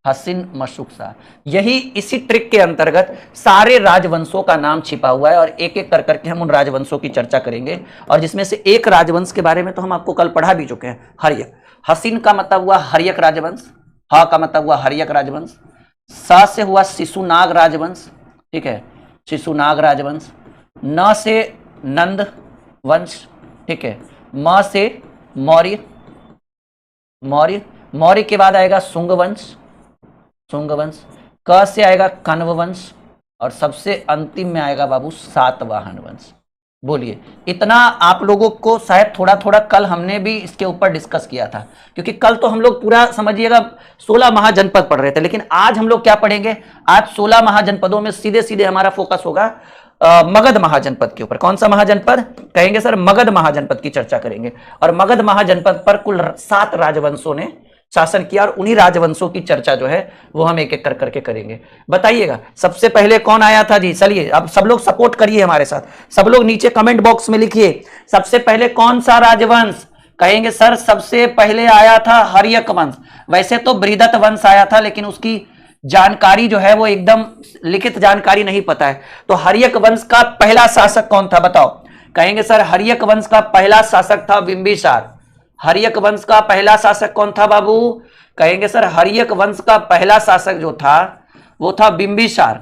हसिन मशुक शाह। यही इसी ट्रिक के अंतर्गत सारे राजवंशों का नाम छिपा हुआ है, और एक एक कर करके हम उन राजवंशों की चर्चा करेंगे। और जिसमें से एक राजवंश के बारे में तो हम आपको कल पढ़ा भी चुके हैं, हर्यक। हसिन का मतलब हुआ हर्यक राजवंश, ह का मतलब हुआ हर्यक राजवंश, स से हुआ शिशुनाग राजवंश, ठीक है, शिशुनाग राजवंश, न से नंद वंश, ठीक है, म से मौर्य, मौर्य के बाद आएगा शुंग वंश, क से आएगा कण्व वंश, और सबसे अंतिम में आएगा बाबू सातवाहन वंश। बोलिए, इतना आप लोगों को शायद थोड़ा थोड़ा कल हमने भी इसके ऊपर डिस्कस किया था, क्योंकि कल तो हम लोग पूरा समझिएगा 16 महाजनपद पढ़ रहे थे। लेकिन आज हम लोग क्या पढ़ेंगे? आज 16 महाजनपदों में सीधे सीधे हमारा फोकस होगा मगध महाजनपद के ऊपर। कौन सा महाजनपद कहेंगे सर? मगध महाजनपद की चर्चा करेंगे। और मगध महाजनपद पर कुल 7 राजवंशों ने शासन किया, और उन्हीं राजवंशों की चर्चा जो है वो हम एक एक कर करके करेंगे। बताइएगा सबसे पहले कौन आया था जी? चलिए अब सब लोग सपोर्ट करिए हमारे साथ, सब लोग नीचे कमेंट बॉक्स में लिखिए, सबसे पहले कौन सा राजवंश? कहेंगे सर सबसे पहले आया था हर्यक वंश। वैसे तो बृहदत्त वंश आया था, लेकिन उसकी जानकारी जो है वो एकदम लिखित जानकारी नहीं पता है। तो हर्यक वंश का पहला शासक कौन था बताओ? कहेंगे सर हर्यक वंश का पहला शासक था बिंबिसार। हर्यक वंश का पहला शासक कौन था बाबू? कहेंगे सर हर्यक वंश का पहला शासक जो था वो था बिंबिसार।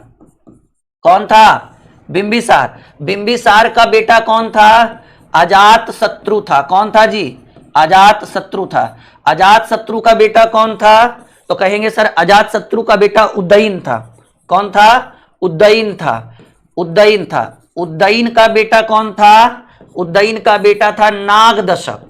कौन था? बिंबिसार। बिंबिसार का बेटा कौन था? अजात शत्रु था। कौन था जी? अजात शत्रु था। अजात शत्रु का बेटा कौन था? तो कहेंगे सर अजात शत्रु का बेटा उदयन था। कौन था? उदयन था। उदयन था। उदयन का बेटा कौन था? उदयन का बेटा था नागदशक।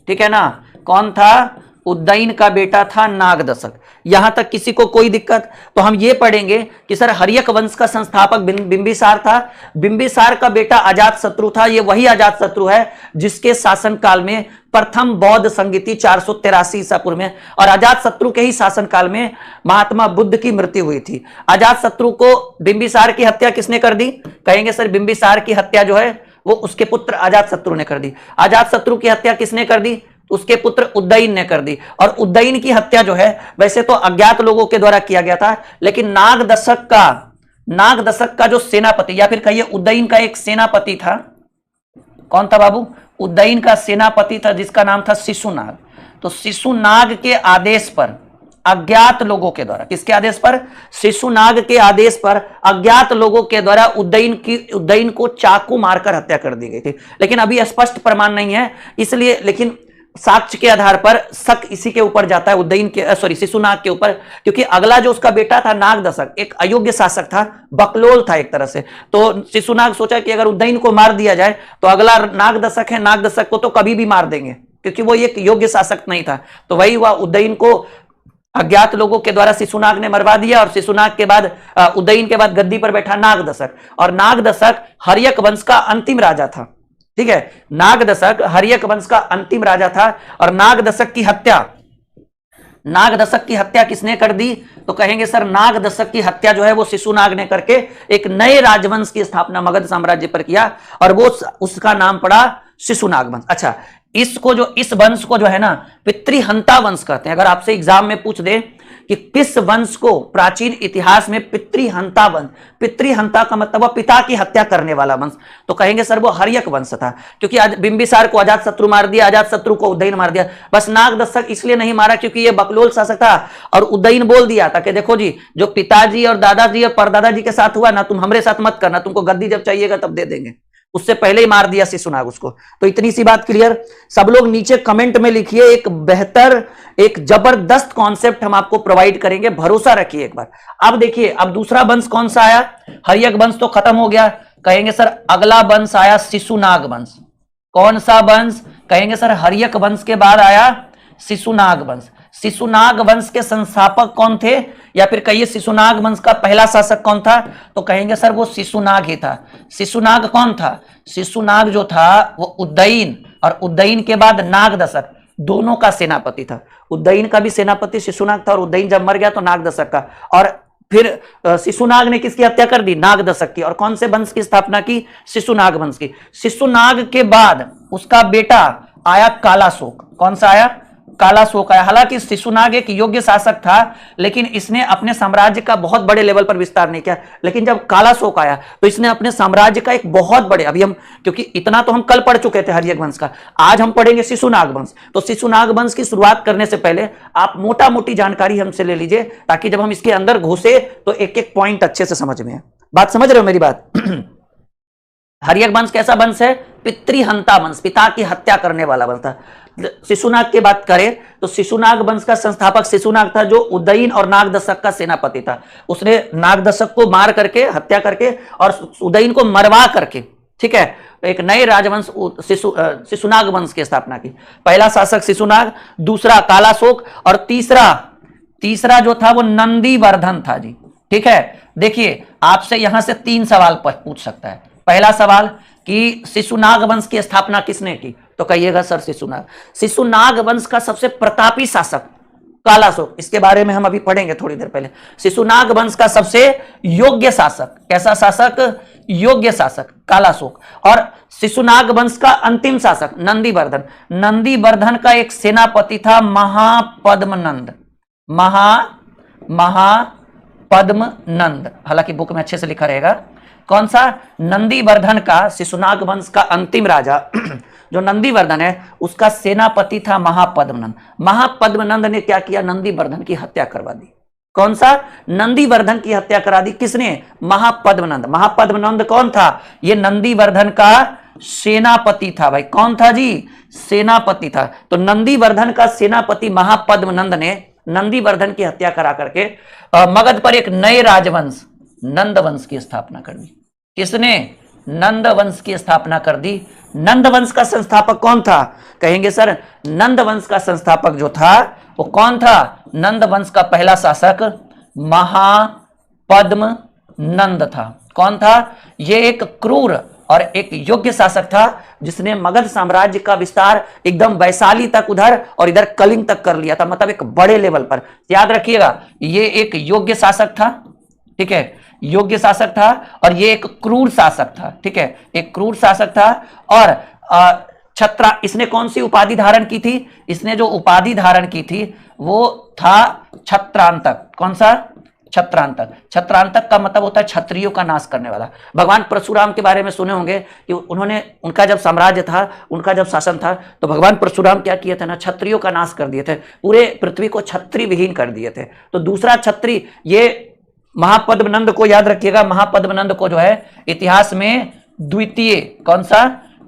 ठीक है ना? कौन था? उदयन का बेटा था नागदशक। यहां तक किसी को कोई दिक्कत? तो हम ये पढ़ेंगे कि सर हर्यक वंश का संस्थापक बिंबिसार था। बिंबिसार का बेटा अजातशत्रु था। ये वही अजातशत्रु है जिसके शासन काल में प्रथम बौद्ध संगीति 483 ईसा पूर्व में, और अजातशत्रु के ही शासन काल में महात्मा बुद्ध की मृत्यु हुई थी। अजातशत्रु को बिंबिसार की हत्या किसने कर दी? कहेंगे सर बिंबिसार की हत्या जो है वो उसके पुत्र अजातशत्रु ने कर दी। अजातशत्रु की हत्या किसने कर दी? उसके पुत्र उदयन ने कर दी। और उदयन की हत्या जो है वैसे तो अज्ञात लोगों के द्वारा किया गया था, लेकिन नागदशक का जो सेनापति, या फिर कहिए उदयन का एक सेनापति था। कौन था बाबू? उदयन का सेनापति था जिसका नाम था शिशुनाग। तो शिशुनाग के आदेश पर अज्ञात लोगों के द्वारा, किसके आदेश पर? शिशुनाग के आदेश पर अज्ञात लोगों के द्वारा उदयन को चाकू मारकर हत्या कर दी गई थी। लेकिन अभी स्पष्ट प्रमाण नहीं है, इसलिए लेकिन साक्ष्य के आधार पर शक इसी के ऊपर जाता है, उदयन के सॉरी शिशुनाग के ऊपर, क्योंकि अगला जो उसका बेटा था नागदशक एक अयोग्य शासक था, बकलोल था एक तरह से। तो शिशुनाग सोचा कि अगर उदयन को मार दिया जाए तो अगला नागदशक है, नागदशक को तो कभी भी मार देंगे क्योंकि वो एक योग्य शासक नहीं था। तो वही हुआ, उदयन को अज्ञात लोगों के द्वारा शिशुनाग ने मरवा दिया और शिशुनाग के बाद उदयन के बाद गद्दी पर बैठा नागदशक, और नागदशक हर्यक वंश का अंतिम राजा था। ठीक है, नागदशक हर्यक वंश का अंतिम राजा था और नागदशक की हत्या किसने कर दी? तो कहेंगे सर नागदशक की हत्या जो है वो शिशुनाग ने करके एक नए राजवंश की स्थापना मगध साम्राज्य पर किया और वो उसका नाम पड़ा शिशुनाग वंश। अच्छा, इस वंश को जो है ना पितृहंता वंश कहते हैं। अगर आपसे एग्जाम में पूछ दे कि किस वंश को प्राचीन इतिहास में पितृहंता वंश, पितृहंता का मतलब पिता की हत्या करने वाला वंश, तो कहेंगे सर वो हर्यक वंश था, क्योंकि बिंबिसार को अजातशत्रु मार दिया, अजातशत्रु को उदयन मार दिया। बस नागदशक इसलिए नहीं मारा क्योंकि ये बकलोल शासक था और उदयन बोल दिया था कि देखो जी जो पिताजी और दादाजी और परदादाजी के साथ हुआ ना, तुम हमारे साथ मत करना, तुमको गद्दी जब चाहिएगा तब दे देंगे। उससे पहले ही मार दिया शिशुनाग उसको। तो इतनी सी बात क्लियर। सब लोग नीचे कमेंट में लिखिए, एक बेहतर एक जबरदस्त कॉन्सेप्ट हम आपको प्रोवाइड करेंगे, भरोसा रखिए एक बार। अब देखिए, अब दूसरा वंश कौन सा आया? हर्यक वंश तो खत्म हो गया, कहेंगे सर अगला वंश आया शिशुनाग वंश। कौन सा वंश? कहेंगे सर हर्यक वंश के बाद आया शिशुनाग वंश। शिशुनाग वंश के संस्थापक कौन थे, या फिर कहिए शिशुनाग वंश का पहला शासक कौन था? तो कहेंगे सर वो शिशुनाग ही था। शिशुनाग कौन था? शिशुनाग जो था वो उदयन और उदयन के बाद नागदशक दोनों का सेनापति था। उदयन का भी सेनापति शिशुनाग था और उदयन जब मर गया तो नागदशक का। और फिर शिशुनाग ने किसकी हत्या कर दी? नागदशक की। और कौन से वंश की स्थापना की? शिशुनाग वंश की। शिशुनाग के बाद उसका बेटा आया कालाशोक। कौन सा आया? कालाशोक आया। हालांकि शिशुनाग एक योग्य शासक था लेकिन इसने अपने साम्राज्य का बहुत बड़े लेवल पर विस्तार नहीं किया। लेकिन जब कालाशोक आया तो इसने अपने साम्राज्य का एक बहुत बड़े, अभी हम क्योंकि इतना तो हम कल पढ़ चुके थे हर्यक वंश का, आज हम पढ़ेंगे शिशुनाग वंश। तो शिशुनाग वंश की शुरुआत करने से पहले आप मोटा मोटी जानकारी हमसे ले लीजिए ताकि जब हम इसके अंदर घुसे तो एक एक पॉइंट अच्छे से समझ में आए। बात समझ रहे हो मेरी बात? हर्यक वंश कैसा वंश है? पितृहंता वंश, पिता की हत्या करने वाला वंश था। शिशुनाग की बात करें तो शिशुनाग वंश का संस्थापक शिशुनाग था जो उदयन और नागदशक का सेनापति था। उसने नागदशक को मार करके, हत्या करके और उदयन को मरवा करके, ठीक है, एक नए राजवंश शिशुनाग वंश की स्थापना की। पहला शासक शिशुनाग, दूसरा कालाशोक और तीसरा जो था वो नंदीवर्धन था जी। ठीक है, देखिए आपसे यहां से 3 सवाल पूछ सकता है। पहला सवाल कि शिशुनाग वंश की स्थापना किसने की? तो कहिएगा सर शिशुनाग। शिशुनाग वंश का सबसे प्रतापी शासक कालाशोक, इसके बारे में हम अभी पढ़ेंगे थोड़ी देर पहले। शिशुनाग वंश का सबसे योग्य शासक, कैसा शासक? योग्य शासक कालाशोक। और शिशुनाग वंश का अंतिम शासक नंदीवर्धन। नंदीवर्धन का एक सेनापति था महापद्मनंद। महापद्मनंद, हालांकि बुक में अच्छे से लिखा रहेगा। कौन सा? नंदीवर्धन का, शिशुनाग वंश का अंतिम राजा जो नंदीवर्धन है उसका सेनापति था महापद्मनंद। महापद्मनंद ने क्या किया? नंदीवर्धन की हत्या करवा दी। कौन सा? नंदीवर्धन की हत्या करा दी। किसने? महापद्मनंद। महापद्मनंद कौन था? ये नंदीवर्धन का सेनापति था भाई। कौन था जी? सेनापति था। तो नंदीवर्धन का सेनापति महापद्मनंद ने नंदीवर्धन की हत्या करा करके मगध पर एक नए राजवंश नंद वंश की स्थापना कर दी। किसने? नंद वंश की स्थापना कर दी। नंद वंश का संस्थापक कौन था? कहेंगे सर नंद वंश का संस्थापक जो था वो कौन था? नंद वंश का पहला शासक महापद्मनंद था। कौन था? ये एक क्रूर और एक योग्य शासक था जिसने मगध साम्राज्य का विस्तार एकदम वैशाली तक उधर और इधर कलिंग तक कर लिया था, मतलब एक बड़े लेवल पर। याद रखिएगा ये एक योग्य शासक था, ठीक है, योग्य शासक था और ये एक क्रूर शासक था। ठीक है, एक क्रूर शासक था। और इसने कौन सी उपाधि धारण की थी? इसने जो उपाधि धारण की थी वो था छत्रांतक। कौन सा? छत्रांतक। छत्रांतक का मतलब होता है क्षत्रियों का नाश करने वाला। भगवान परशुराम के बारे में सुने होंगे कि उनका जब साम्राज्य था, उनका जब शासन था तो भगवान परशुराम क्या किए थे ना? क्षत्रियों का नाश कर दिए थे, पूरे पृथ्वी को क्षत्रिय विहीन कर दिए थे। तो दूसरा क्षत्रिय ये महापद्मनंद को याद रखिएगा। महापद्मनंद को जो है इतिहास में द्वितीय, कौन सा?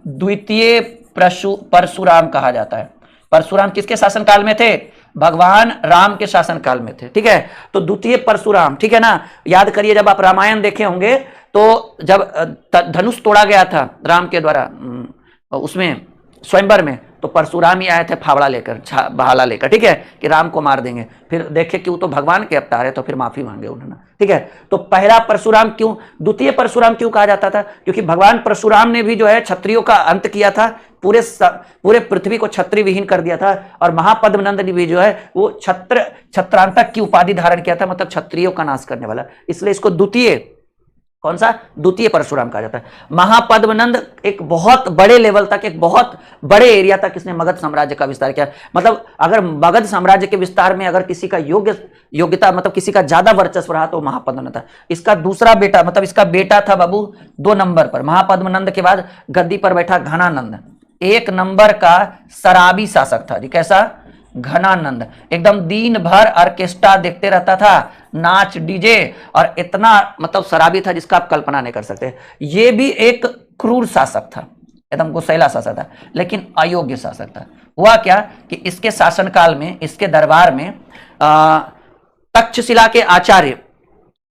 द्वितीय परशुराम कहा जाता है। परशुराम किसके शासनकाल में थे? भगवान राम के शासनकाल में थे, ठीक है। तो द्वितीय परशुराम, ठीक है ना। याद करिए, जब आप रामायण देखे होंगे तो जब धनुष तोड़ा गया था राम के द्वारा उसमें स्वयंवर में, तो परशुराम ही आए थे फावड़ा लेकर, भाला लेकर, ठीक है, कि राम को मार देंगे। फिर देखे कि वो तो भगवान के अवतार है, तो फिर माफी मांगे उन्होंने, ठीक है। तो पहला परशुराम क्यों, द्वितीय परशुराम क्यों कहा जाता था? क्योंकि भगवान परशुराम ने भी जो है क्षत्रियों का अंत किया था, पूरे पृथ्वी को क्षत्रिय विहीन कर दिया था। और महापद्मनंद ने भी जो है वो छत्रांतक की उपाधि धारण किया था, मतलब क्षत्रियों का नाश करने वाला। इसलिए इसको द्वितीय, कौन सा, द्वितीय परशुराम कहा जाता है। महापद्मनंद एक बहुत बड़े लेवल तक, एक बहुत बड़े एरिया तक इसने मगध साम्राज्य का विस्तार किया। मतलब अगर मगध साम्राज्य के विस्तार में अगर किसी का योग्यता मतलब किसी का ज्यादा वर्चस्व रहा तो महापद्मनंद था। इसका दूसरा बेटा, मतलब इसका बेटा था बाबू 2 नंबर पर, महापद्मनंद के बाद गद्दी पर बैठा घनानंद, 1 नंबर का शराबी शासक था जी। कैसा? घनानंद। एकदम दिन भर ऑर्केस्ट्रा देखते रहता था, नाच डीजे, और इतना मतलब शराबी था जिसका आप कल्पना नहीं कर सकते। ये भी एक क्रूर शासक था, एकदम गुस्सैला शासक था, लेकिन अयोग्य शासक था। हुआ क्या कि इसके शासनकाल में, इसके दरबार में तक्षशिला के आचार्य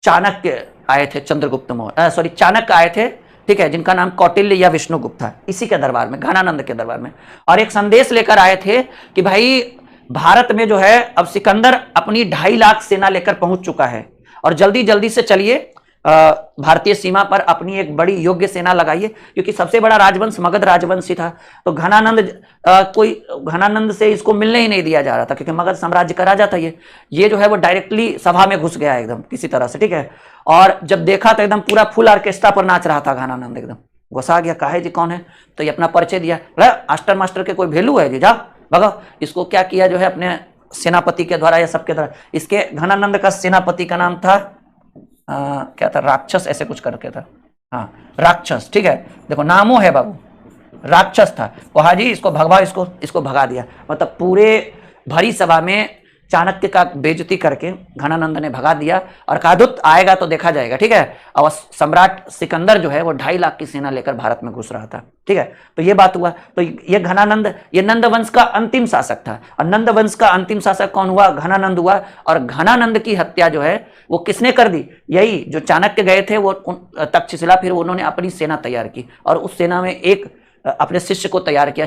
चाणक्य आए थे, चाणक्य आए थे, ठीक है, जिनका नाम कौटिल्य या विष्णुगुप्त था, इसी के दरबार में, घनानंद के दरबार में। और एक संदेश लेकर आए थे कि भाई भारत में जो है अब सिकंदर अपनी 2.5 लाख सेना लेकर पहुंच चुका है, और जल्दी जल्दी से चलिए भारतीय सीमा पर अपनी एक बड़ी योग्य सेना लगाइए, क्योंकि सबसे बड़ा राजवंश मगध राजवंश ही था। तो घनानंद से इसको मिलने ही नहीं दिया जा रहा था, क्योंकि मगध साम्राज्य का राजा था ये जो है वो डायरेक्टली सभा में घुस गया एकदम किसी तरह से, ठीक है। और जब देखा तो एकदम पूरा फुल ऑर्केस्ट्रा पर नाच रहा था घनानंद, एकदम गुस्सा गया, काहे जी कौन है? तो ये अपना परिचय दिया, मास्टर मास्टर के कोई वैल्यू है जी, जाओ भगो। इसको क्या किया जो है अपने सेनापति के द्वारा या सबके द्वारा, इसके घनानंद का सेनापति का नाम था क्या था, राक्षस ऐसे कुछ करके था, हाँ राक्षस, ठीक है। देखो नामों है बाबू, राक्षस था वो, हाजी इसको भगवा, इसको भगा दिया। मतलब पूरे भरी सभा में चाणक्य का बेइज्जती करके घनानंद ने भगा दिया, और कहा दूत आएगा तो देखा जाएगा, ठीक है। और सम्राट सिकंदर जो है वो 2.5 लाख की सेना लेकर भारत में घुस रहा था, ठीक है। तो ये बात हुआ। तो ये घनानंद, ये नंद वंश का अंतिम शासक था, और नंद वंश का अंतिम शासक कौन हुआ? घनानंद हुआ। और घनानंद की हत्या जो है वो किसने कर दी? यही जो चाणक्य गए थे वो तक्षशिला, फिर उन्होंने अपनी सेना तैयार की, और उस सेना में एक अपने शिष्य को तैयार किया,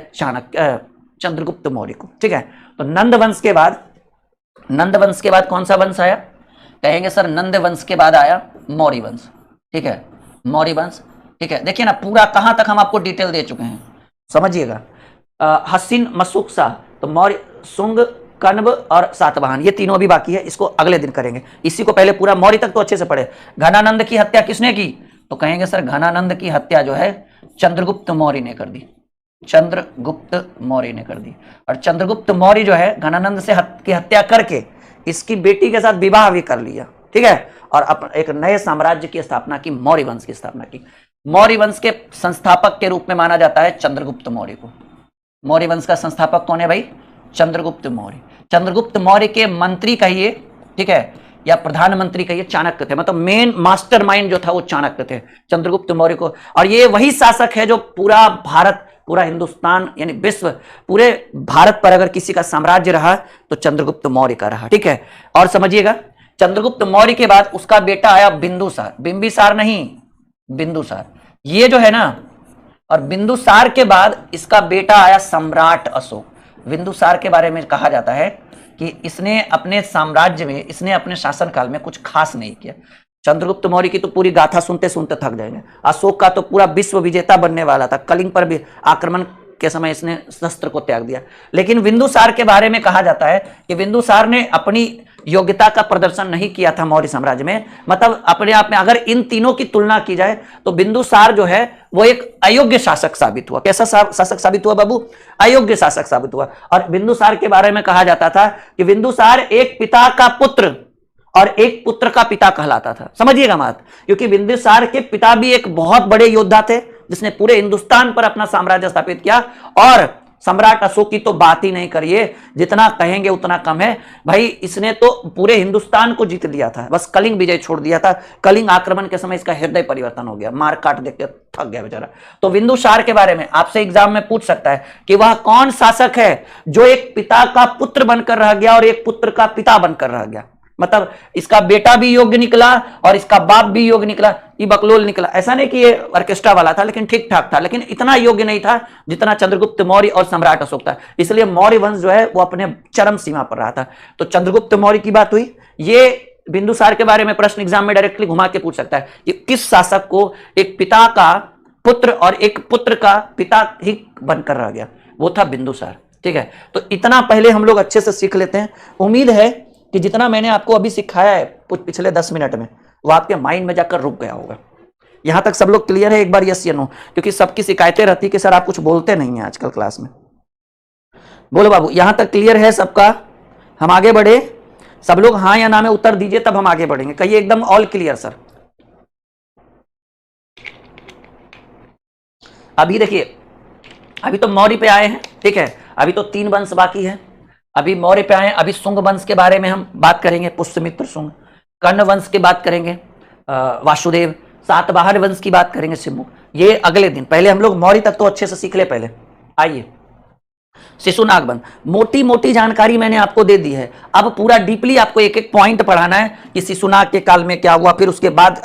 चंद्रगुप्त मौर्य को, ठीक है। तो नंद वंश के बाद कौन सा वंश आया? कहेंगे सर नंद वंश के बाद आया मौर्य वंश, ठीक है, मौर्य वंश, ठीक है। देखिए ना पूरा कहां तक हम आपको डिटेल दे चुके हैं, समझिएगा। हस्सिन, मशुकसा, तो मौर्य, शुंग, कण्व और सातवाहन, ये तीनों भी बाकी है, इसको अगले दिन करेंगे। इसी को पहले पूरा मौर्य तक तो अच्छे से पढ़े। घनानंद की हत्या किसने की? तो कहेंगे सर घनानंद की हत्या जो है चंद्रगुप्त मौर्य ने कर दी, चंद्रगुप्त मौर्य ने कर दी। और चंद्रगुप्त मौर्य जो है घनानंद से की हत्या करके इसकी बेटी के साथ विवाह भी कर लिया, ठीक है। और एक नए साम्राज्य की स्थापना की, मौर्य वंश की स्थापना की। मौर्य वंश के संस्थापक के रूप में माना जाता है चंद्रगुप्त मौर्य को। मौर्य वंश का संस्थापक कौन है भाई? चंद्रगुप्त मौर्य। चंद्रगुप्त मौर्य के मंत्री कहिए, ठीक है, या प्रधानमंत्री कहिए, चाणक्य थे। मतलब मेन मास्टरमाइंड जो था वो चाणक्य थे, चंद्रगुप्त मौर्य को। और ये वही शासक है जो पूरा भारत, पूरा हिंदुस्तान यानी विश्व, पूरे भारत पर अगर किसी का साम्राज्य रहा तो चंद्रगुप्त मौर्य का रहा, ठीक है। और समझिएगा चंद्रगुप्त मौर्य के बाद उसका बेटा आया बिंदुसार, बिंबिसार नहीं, बिंदुसार, ये जो है ना। और बिंदुसार के बाद इसका बेटा आया सम्राट अशोक। बिंदुसार के बारे में कहा जाता है कि इसने अपने साम्राज्य में, इसने अपने शासनकाल में कुछ खास नहीं किया। चंद्रगुप्त मौर्य की तो पूरी गाथा सुनते सुनते थक जाएंगे। अशोक का तो पूरा विश्व विजेता बनने वाला था, कलिंग पर भी आक्रमण के समय इसने शस्त्र को त्याग दिया। लेकिन बिंदुसार के बारे में कहा जाता है कि बिंदुसार ने अपनी योग्यता का प्रदर्शन नहीं किया था मौर्य साम्राज्य में। मतलब अपने आप में अगर इन तीनों की तुलना की जाए तो बिंदुसार जो है वो एक अयोग्य शासक साबित हुआ। कैसा शासक साबित हुआ बाबू? अयोग्य शासक साबित हुआ। और बिंदुसार के बारे में कहा जाता था कि बिंदुसार एक पिता का पुत्र और एक पुत्र का पिता कहलाता था। समझिएगा बात, क्योंकि बिंदुसार के पिता भी एक बहुत बड़े योद्धा थे जिसने पूरे हिंदुस्तान पर अपना साम्राज्य स्थापित किया, और सम्राट अशोक की तो बात ही नहीं करिए, जितना कहेंगे उतना कम है भाई। इसने तो पूरे हिंदुस्तान को जीत लिया था, बस कलिंग विजय छोड़ दिया था। कलिंग आक्रमण के समय इसका हृदय परिवर्तन हो गया, मार काट देख के थक गया बेचारा। तो बिंदुसार के बारे में आपसे एग्जाम में पूछ सकता है कि वह कौन शासक है जो एक पिता का पुत्र बनकर रह गया और एक पुत्र का पिता बनकर रह गया। मतलब इसका बेटा भी योग्य निकला और इसका बाप भी योग्य निकला, ये बकलोल निकला। ऐसा नहीं कि ये ऑर्केस्ट्रा वाला था, लेकिन ठीक ठाक था, लेकिन इतना योग्य नहीं था जितना चंद्रगुप्त मौर्य और सम्राट अशोक था। इसलिए मौर्य वंश जो है वो अपने चरम सीमा पर रहा था। तो चंद्रगुप्त मौर्य की बात हुई। ये बिंदुसार के बारे में प्रश्न एग्जाम में डायरेक्टली घुमा के पूछ सकता है कि किस शासक को एक पिता का पुत्र और एक पुत्र का पिता ही बनकर रह गया, वो था बिंदुसार। ठीक है, तो इतना पहले हम लोग अच्छे से सीख लेते हैं। उम्मीद है कि जितना मैंने आपको अभी सिखाया है पिछले 10 मिनट में, वो आपके माइंड में जाकर रुक गया होगा। यहां तक सब लोग क्लियर है? एक बार यस या नो, क्योंकि सबकी शिकायतें रहती कि सर आप कुछ बोलते नहीं हैं आजकल क्लास में। बोलो बाबू, यहां तक क्लियर है सबका? हम आगे बढ़े? सब लोग हाँ या ना में उत्तर दीजिए, तब हम आगे बढ़ेंगे। कहिए एकदम ऑल क्लियर सर। अभी देखिए, अभी तो मौर्य पे आए हैं, ठीक है, अभी तो 3 वंश बाकी है। अभी मौर्य पे आए, अभी शुंग वंश के बारे में हम बात करेंगे, पुष्यमित्र शुंग। कर्ण वंश की बात करेंगे, वासुदेव। सातवाहन वंश की बात करेंगे, सिम्मु। ये अगले दिन। पहले हम लोग मौर्य तक तो अच्छे से सीख ले पहले। आइए, शिशुनाग वंश, मोटी मोटी जानकारी मैंने आपको दे दी है। अब पूरा डीपली आपको एक एक पॉइंट पढ़ाना है कि शिशुनाग के काल में क्या हुआ, फिर उसके बाद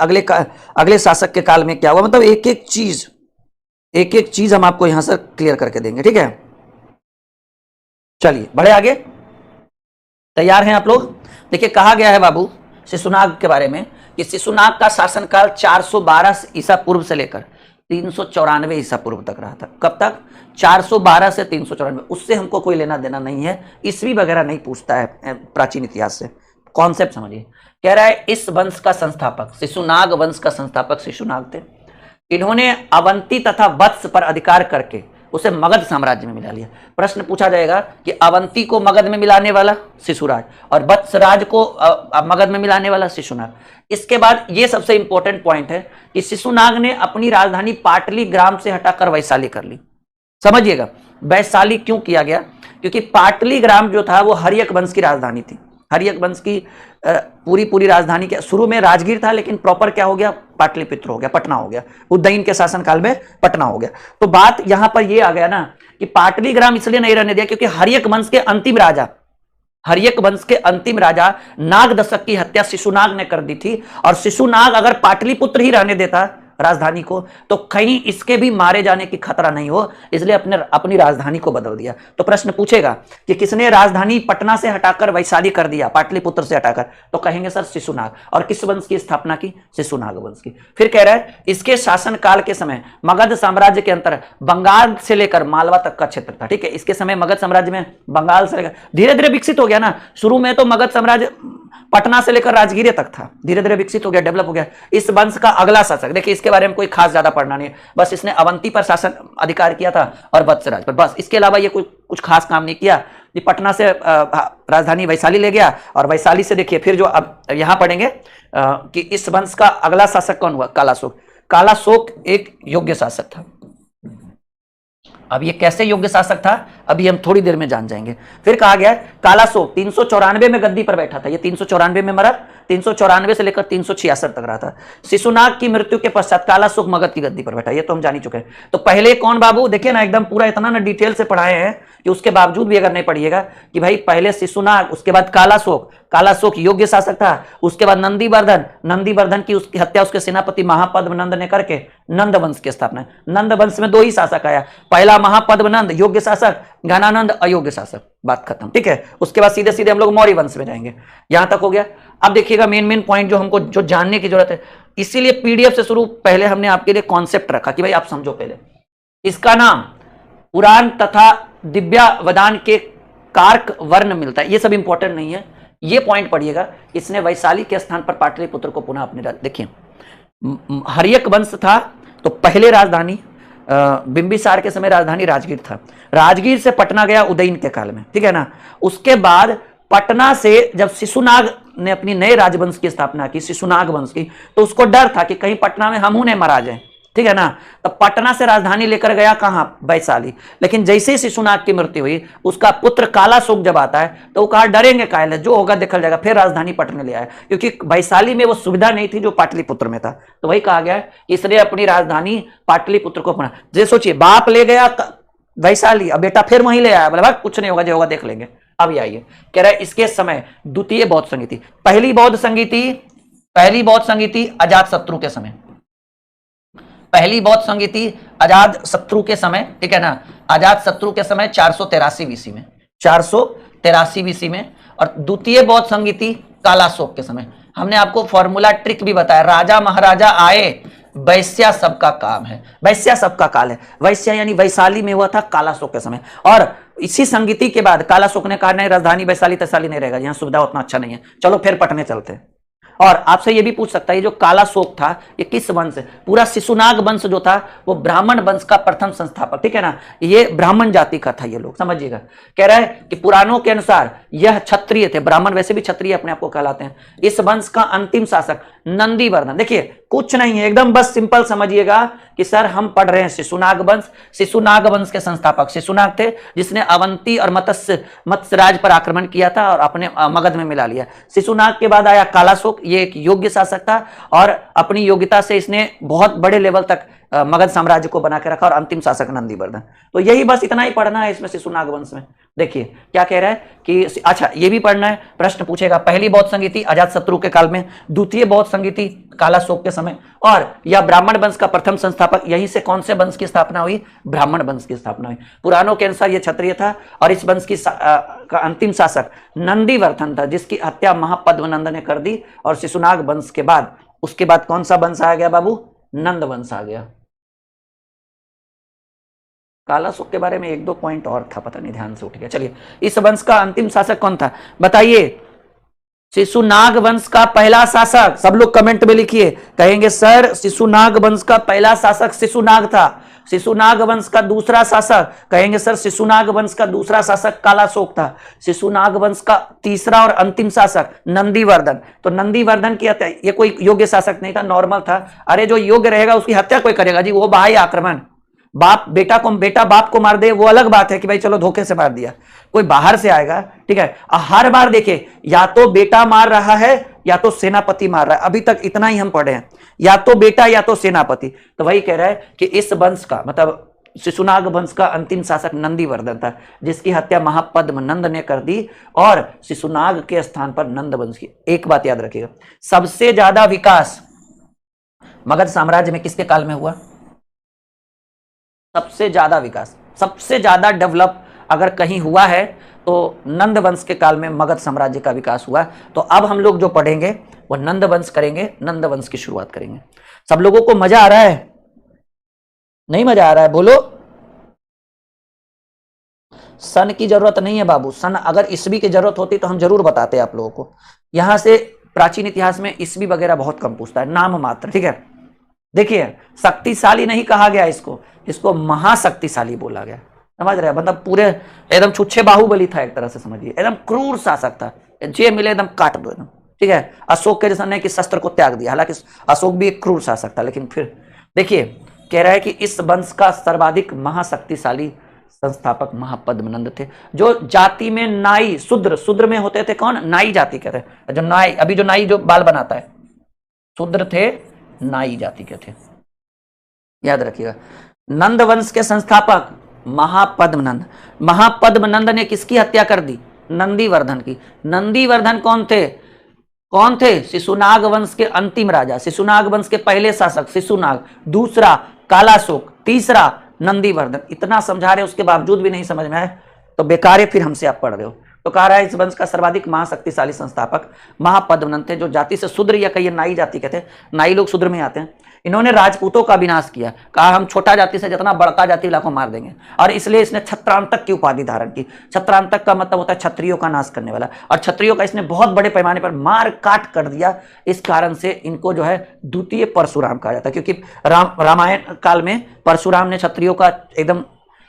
अगले शासक के काल में क्या हुआ। मतलब एक एक चीज हम आपको यहां से क्लियर करके देंगे, ठीक है। चलिए बढ़े आगे। तैयार हैं आप लोग? देखिए, कहा गया है बाबू शिशुनाग के बारे में कि शिशुनाग का शासनकाल 412 ईसा पूर्व से लेकर 394 ईसा पूर्व तक रहा था। कब तक? 412 से 394। उससे हमको कोई लेना देना नहीं है, ईस्वी वगैरह नहीं पूछता है प्राचीन इतिहास से। कॉन्सेप्ट समझिए। कह रहा है इस वंश का संस्थापक, शिशुनाग वंश का संस्थापक शिशुनाग थे। इन्होंने अवंती तथा वत्स पर अधिकार करके उसे मगध साम्राज्य में मिला लिया। प्रश्न पूछा जाएगा कि अवंती को मगध में मिलाने वाला शिशुराज और वत्सराज को मगध में मिलाने वाला शिशुनाग। इसके बाद ये सबसे इंपॉर्टेंट पॉइंट है कि शिशुनाग ने अपनी राजधानी पाटली ग्राम से हटाकर वैशाली कर ली। समझिएगा, वैशाली क्यों किया गया? क्योंकि पाटली ग्राम जो था वो हर्यक वंश की राजधानी थी। हर्यक वंश की पूरी राजधानी के शुरू में राजगीर था, लेकिन प्रॉपर क्या हो गया? पाटलिपुत्र हो गया, पटना हो गया। उदयन के शासनकाल में पटना हो गया। तो बात यहां पर यह आ गया ना कि पाटली ग्राम इसलिए नहीं रहने दिया क्योंकि हर्यक वंश के अंतिम राजा नाग दशक की हत्या शिशुनाग ने कर दी थी। और शिशुनाग अगर पाटलिपुत्र ही रहने देता राजधानी को, तो कहीं इसके भी मारे जाने की खतरा नहीं हो, इसलिए अपनी राजधानी को बदल दिया। तो प्रश्न पूछेगा कि किसने राजधानी पटना से हटाकर वैशाली कर दिया, पाटलिपुत्र से हटाकर? तो कहेंगे सर शिशुनाग। और किस वंश की स्थापना की? शिशुनाग वंश की। फिर कह रहा है इसके शासनकाल के समय मगध साम्राज्य के अंतर बंगाल से लेकर मालवा तक का क्षेत्र था। ठीक है, इसके समय मगध साम्राज्य में बंगाल से लेकर धीरे धीरे विकसित हो गया ना। शुरू में तो मगध साम्राज्य पटना से लेकर राजगीर तक था, धीरे धीरे विकसित हो गया, डेवलप हो गया। इस वंश का अगला शासक, देखिए इसके बारे में कोई खास ज्यादा पढ़ना नहीं है, बस इसने अवंती पर शासन अधिकार किया था और वत्सराज पर, बस। इसके अलावा ये कुछ खास काम नहीं किया। ये पटना से राजधानी वैशाली ले गया और वैशाली से देखिए फिर जो अब यहां पढ़ेंगे कि इस वंश का अगला शासक कौन हुआ? कालाशोक। कालाशोक एक योग्य शासक था। अब ये कैसे योग्य शासक था अभी हम थोड़ी देर में जान जाएंगे। फिर कहा गया कालाशोक 394 में गद्दी पर बैठा था। ये 394 में मरा, 394 से लेकर 366 तक रहा था। शिशुनाग की मृत्यु के पश्चात कालाशोक मगध की गद्दी पर बैठा, ये तो हम जान ही चुके हैं। तो पहले कौन बाबू? देखिए ना, एकदम पूरा इतना ना डिटेल से पढ़ाए हैं कि उसके बावजूद भी अगर नहीं पढ़िएगा कि भाई पहले शिशुनाग, उसके बाद कालाशोक। कालाशोक योग्य शासक था। उसके बाद नंदीवर्धन की उसकी हत्या उसके सेनापति महापद्मनंद ने करके नंद वंश की स्थापना। नंद वंश में 2 ही शासक आया, पहला महापद्मनंद योग्य शासक, घनानंद अयोग्य शासक, बात खत्म। ठीक है, उसके बाद सीधे सीधे हम लोग मौर्य वंश में जाएंगे। यहां तक हो गया। अब देखिएगा मेन पॉइंट जो हमको जो जानने की जरूरत है, इसीलिए पीडीएफ से शुरू पहले हमने आपके लिए कॉन्सेप्ट रखा कि भाई आप समझो पहले। इसका नाम पुराण तथा दिव्यावदान के कारक वर्ण मिलता है। ये सब इंपॉर्टेंट नहीं है, ये पॉइंट पढ़िएगा। इसने वैशाली के स्थान पर पाटलिपुत्र को पुनः अपने, देखिए हर्यक वंश था तो पहले राजधानी बिंबिसार के समय राजधानी राजगीर था। राजगीर से पटना गया उदयन के काल में, ठीक है ना। उसके बाद पटना से जब शिशुनाग ने अपनी नए राजवंश की स्थापना की, शिशुनाग वंश की, तो उसको डर था कि कहीं पटना में हम उन्हें मरा जाए, ठीक है ना। तो पटना से राजधानी लेकर गया कहां, वैशाली। लेकिन जैसे ही शिशुनाग की मृत्यु हुई, उसका पुत्र कालाशोक जब आता है तो वो कहा डरेंगे काहे, जो होगा देखा जाएगा, फिर राजधानी पटना ले आया, क्योंकि वैशाली में वो सुविधा नहीं थी जो पाटलिपुत्र में था। तो वही कहा गया है कि इसलिए अपनी राजधानी पाटलिपुत्र को अपना, जैसे सोचिए बाप ले गया वैशाली, अब बेटा फिर वहीं ले आया, बोला भाई कुछ नहीं होगा, जो होगा देख लेंगे। अब आइए कह रहा है इसके समय द्वितीय बौद्ध संगीति, पहली बौद्ध संगीति अजात शत्रु के समय, पहली बौद्ध संगीति अजात शत्रु के समय, ठीक है ना, अजात शत्रु के समय 483 बीसी में, 483 बीसी में। और द्वितीय बौद्ध संगीति कालाशोक के समय। हमने आपको फॉर्मूला ट्रिक भी बताया, राजा महाराजा आए, वैश्या सबका काम है, वैश्या सबका काल है। वैश्या यानी वैशाली में हुआ था कालाशोक के समय। और इसी संगीति के बाद कालाशोक ने कहा नहीं, राजधानी वैशाली तैशाली नहीं रहेगा, यहाँ सुविधा उतना अच्छा नहीं है, चलो फिर पटने चलते हैं। और आपसे ये भी पूछ सकता है ये जो कालाशोक था ये किस वंश है, पूरा शिशुनाग वंश जो था वो ब्राह्मण वंश का प्रथम संस्थापक, ठीक है ना, ये ब्राह्मण जाति का था ये लोग, समझिएगा। कह रहा है कि पुराणों के अनुसार यह क्षत्रिय थे, ब्राह्मण वैसे भी क्षत्रिय अपने आप को कहलाते हैं। इस वंश का अंतिम शासक नंदीवर्धन, देखिए कुछ नहीं है, एकदम बस सिंपल समझिएगा कि सर हम पढ़ रहे हैं शिशुनाग वंश, शिशुनाग वंश के संस्थापक शिशुनाग थे, जिसने अवंती और मत्स्यराज पर आक्रमण किया था और अपने मगध में मिला लिया। शिशुनाग के बाद आया कालाशोक, ये एक योग्य शासक था और अपनी योग्यता से इसने बहुत बड़े लेवल तक मगध साम्राज्य को बना के रखा, और अंतिम शासक नंदीवर्धन। तो यही बस इतना ही पढ़ना है इसमें शिशुनाग वंश में। देखिए क्या कह रहा है कि अच्छा ये भी पढ़ना है, प्रश्न पूछेगा पहली बौद्ध संगीति अजात शत्रु के काल में, द्वितीय बौद्ध संगीति कालाशोक के समय, और यह ब्राह्मण वंश का प्रथम संस्थापक, यहीं से कौन से वंश की स्थापना हुई, ब्राह्मण वंश की स्थापना हुई। पुराणों के अनुसार यह क्षत्रिय था और इस वंश की का अंतिम शासक नंदीवर्धन था, जिसकी हत्या महापद्मनंद ने कर दी। और शिशुनाग वंश के बाद उसके बाद कौन सा वंश आ गया बाबू, नंद वंश आ गया। कालाशोक के बारे में एक दो पॉइंट और था, पता नहीं ध्यान से उठ गया। चलिए इस वंश का अंतिम शासक कौन था बताइए, शिशुनाग वंश का पहला शासक, सब लोग कमेंट में लिखिए, कहेंगे सर शिशुनाग वंश का पहला शासक शिशुनाग था। शिशुनाग वंश का दूसरा शासक, कहेंगे सर शिशुनाग वंश का दूसरा शासक कालाशोक था। शिशुनाग वंश का तीसरा और अंतिम शासक नंदीवर्धन। तो नंदीवर्धन की हत्या, ये कोई योग्य शासक नहीं था, नॉर्मल था। अरे जो योग्य रहेगा उसकी हत्या कोई करेगा जी, वो बाह्य आक्रमण, बाप बेटा बाप को मार दे वो अलग बात है कि भाई चलो धोखे से मार दिया, कोई बाहर से आएगा, ठीक है। हर बार देखिए या तो बेटा मार रहा है या तो सेनापति मार रहा है, अभी तक इतना ही हम पढ़े हैं, या तो बेटा या तो सेनापति। तो वही कह रहा है कि इस वंश का मतलब शिशुनाग वंश का अंतिम शासक नंदीवर्धन था, जिसकी हत्या महापद्मनंद ने कर दी और शिशुनाग के स्थान पर नंद वंश की। एक बात याद रखिएगा, सबसे ज्यादा विकास मगध साम्राज्य में किसके काल में हुआ, सबसे ज्यादा विकास, सबसे ज्यादा डेवलप अगर कहीं हुआ है तो नंद वंश के काल में मगध साम्राज्य का विकास हुआ। तो अब हम लोग जो पढ़ेंगे वो नंद वंश करेंगे, नंद वंश की शुरुआत करेंगे। सब लोगों को मजा आ रहा है, नहीं मजा आ रहा है बोलो। सन की जरूरत नहीं है बाबू, सन अगर ईस्वी की जरूरत होती तो हम जरूर बताते आप लोगों को। यहां से प्राचीन इतिहास में ईस्वी वगैरह बहुत कम पूछता है, नाम मात्र, ठीक है। देखिए शक्तिशाली नहीं कहा गया इसको महाशक्तिशाली बोला गया, समझ रहे हैं, मतलब पूरे एकदम छुच्छे बाहुबली था एक तरह से, समझिए एकदम क्रूर शासक था, जे मिले एकदम काट दो एकदम, ठीक है। अशोक के जैसा नहीं कि शस्त्र को त्याग दिया, हालांकि अशोक भी एक क्रूर शासक था, लेकिन फिर देखिए कह रहा है कि इस वंश का सर्वाधिक महाशक्तिशाली संस्थापक महापद्मनंद थे, जो जाति में नाई शूद्र में होते थे, कौन, नाई जाति कहते हैं, जो नाई अभी जो नाई जो बाल बनाता है शूद्र थे, नाई जाति के थे, याद रखिएगा। नंद वंश के संस्थापक महापद्मनंद, महापद्मनंद ने किसकी हत्या कर दी, नंदीवर्धन की। नंदीवर्धन कौन थे, शिशुनाग वंश के अंतिम राजा, शिशुनाग वंश के पहले शासक शिशुनाग, दूसरा कालाशोक, तीसरा नंदीवर्धन। इतना समझा रहे उसके बावजूद भी नहीं समझ में आए तो बेकार है, फिर हमसे आप पढ़ रहे हो। तो कह रहा है इस वंश का सर्वाधिक महाशक्तिशाली संस्थापक महापद्मनंद थे, जो जाति से शूद्र या कहिए नाई जाति कहते हैं, नाई लोग शूद्र में आते हैं। इन्होंने राजपूतों का विनाश किया, कहा हम छोटा जाति से जितना बड़का जाति लाखों मार देंगे, और इसलिए इसने छत्रांतक की उपाधि धारण की। छत्रांतक का मतलब होता है क्षत्रियों का नाश करने वाला, और क्षत्रियों का इसने बहुत बड़े पैमाने पर मार काट कर दिया। इस कारण से इनको जो है द्वितीय परशुराम कहा जाता है, क्योंकि रामायण काल में परशुराम ने क्षत्रियों का एकदम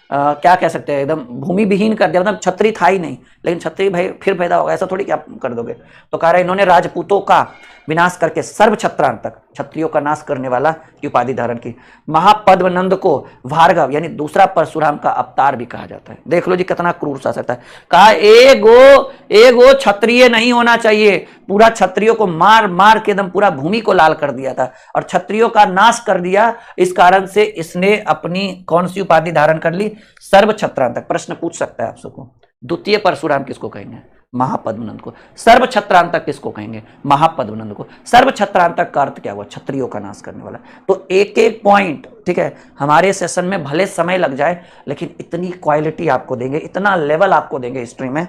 क्या कह सकते हैं, एकदम भूमि विहीन कर दिया, मतलब क्षत्रिय था ही नहीं, लेकिन क्षत्रिय भाई फिर पैदा होगा, ऐसा थोड़ी क्या कर दोगे। तो कह रहा है इन्होंने राजपूतों का विनाश करके सर्व छत्रांतक, क्षत्रियों का नाश करने वाला की उपाधि धारण की। महापद्मनंद को भार्गव यानी दूसरा परशुराम का अवतार भी कहा जाता है। देख लो जी कितना क्रूर शासक था। कहा एगो क्षत्रिय नहीं होना चाहिए, पूरा क्षत्रियों को मार मार के एकदम पूरा भूमि को लाल कर दिया था और क्षत्रियों का नाश कर दिया। इस कारण से इसने अपनी कौन सी उपाधि धारण कर ली? सर्व छत्रांतक। प्रश्न पूछ सकता है आप सबको, द्वितीय परशुराम किसको कहेंगे? महापद्मनंद को। सर्व छत्रांतक किसको कहेंगे? महापद्मनंद को। सर्व छत्रांतक का अर्थ क्या हुआ? क्षत्रियों का नाश करने वाला। तो एक एक पॉइंट, ठीक है, हमारे सेशन में भले समय लग जाए लेकिन इतनी क्वालिटी आपको देंगे, इतना लेवल आपको देंगे हिस्ट्री में,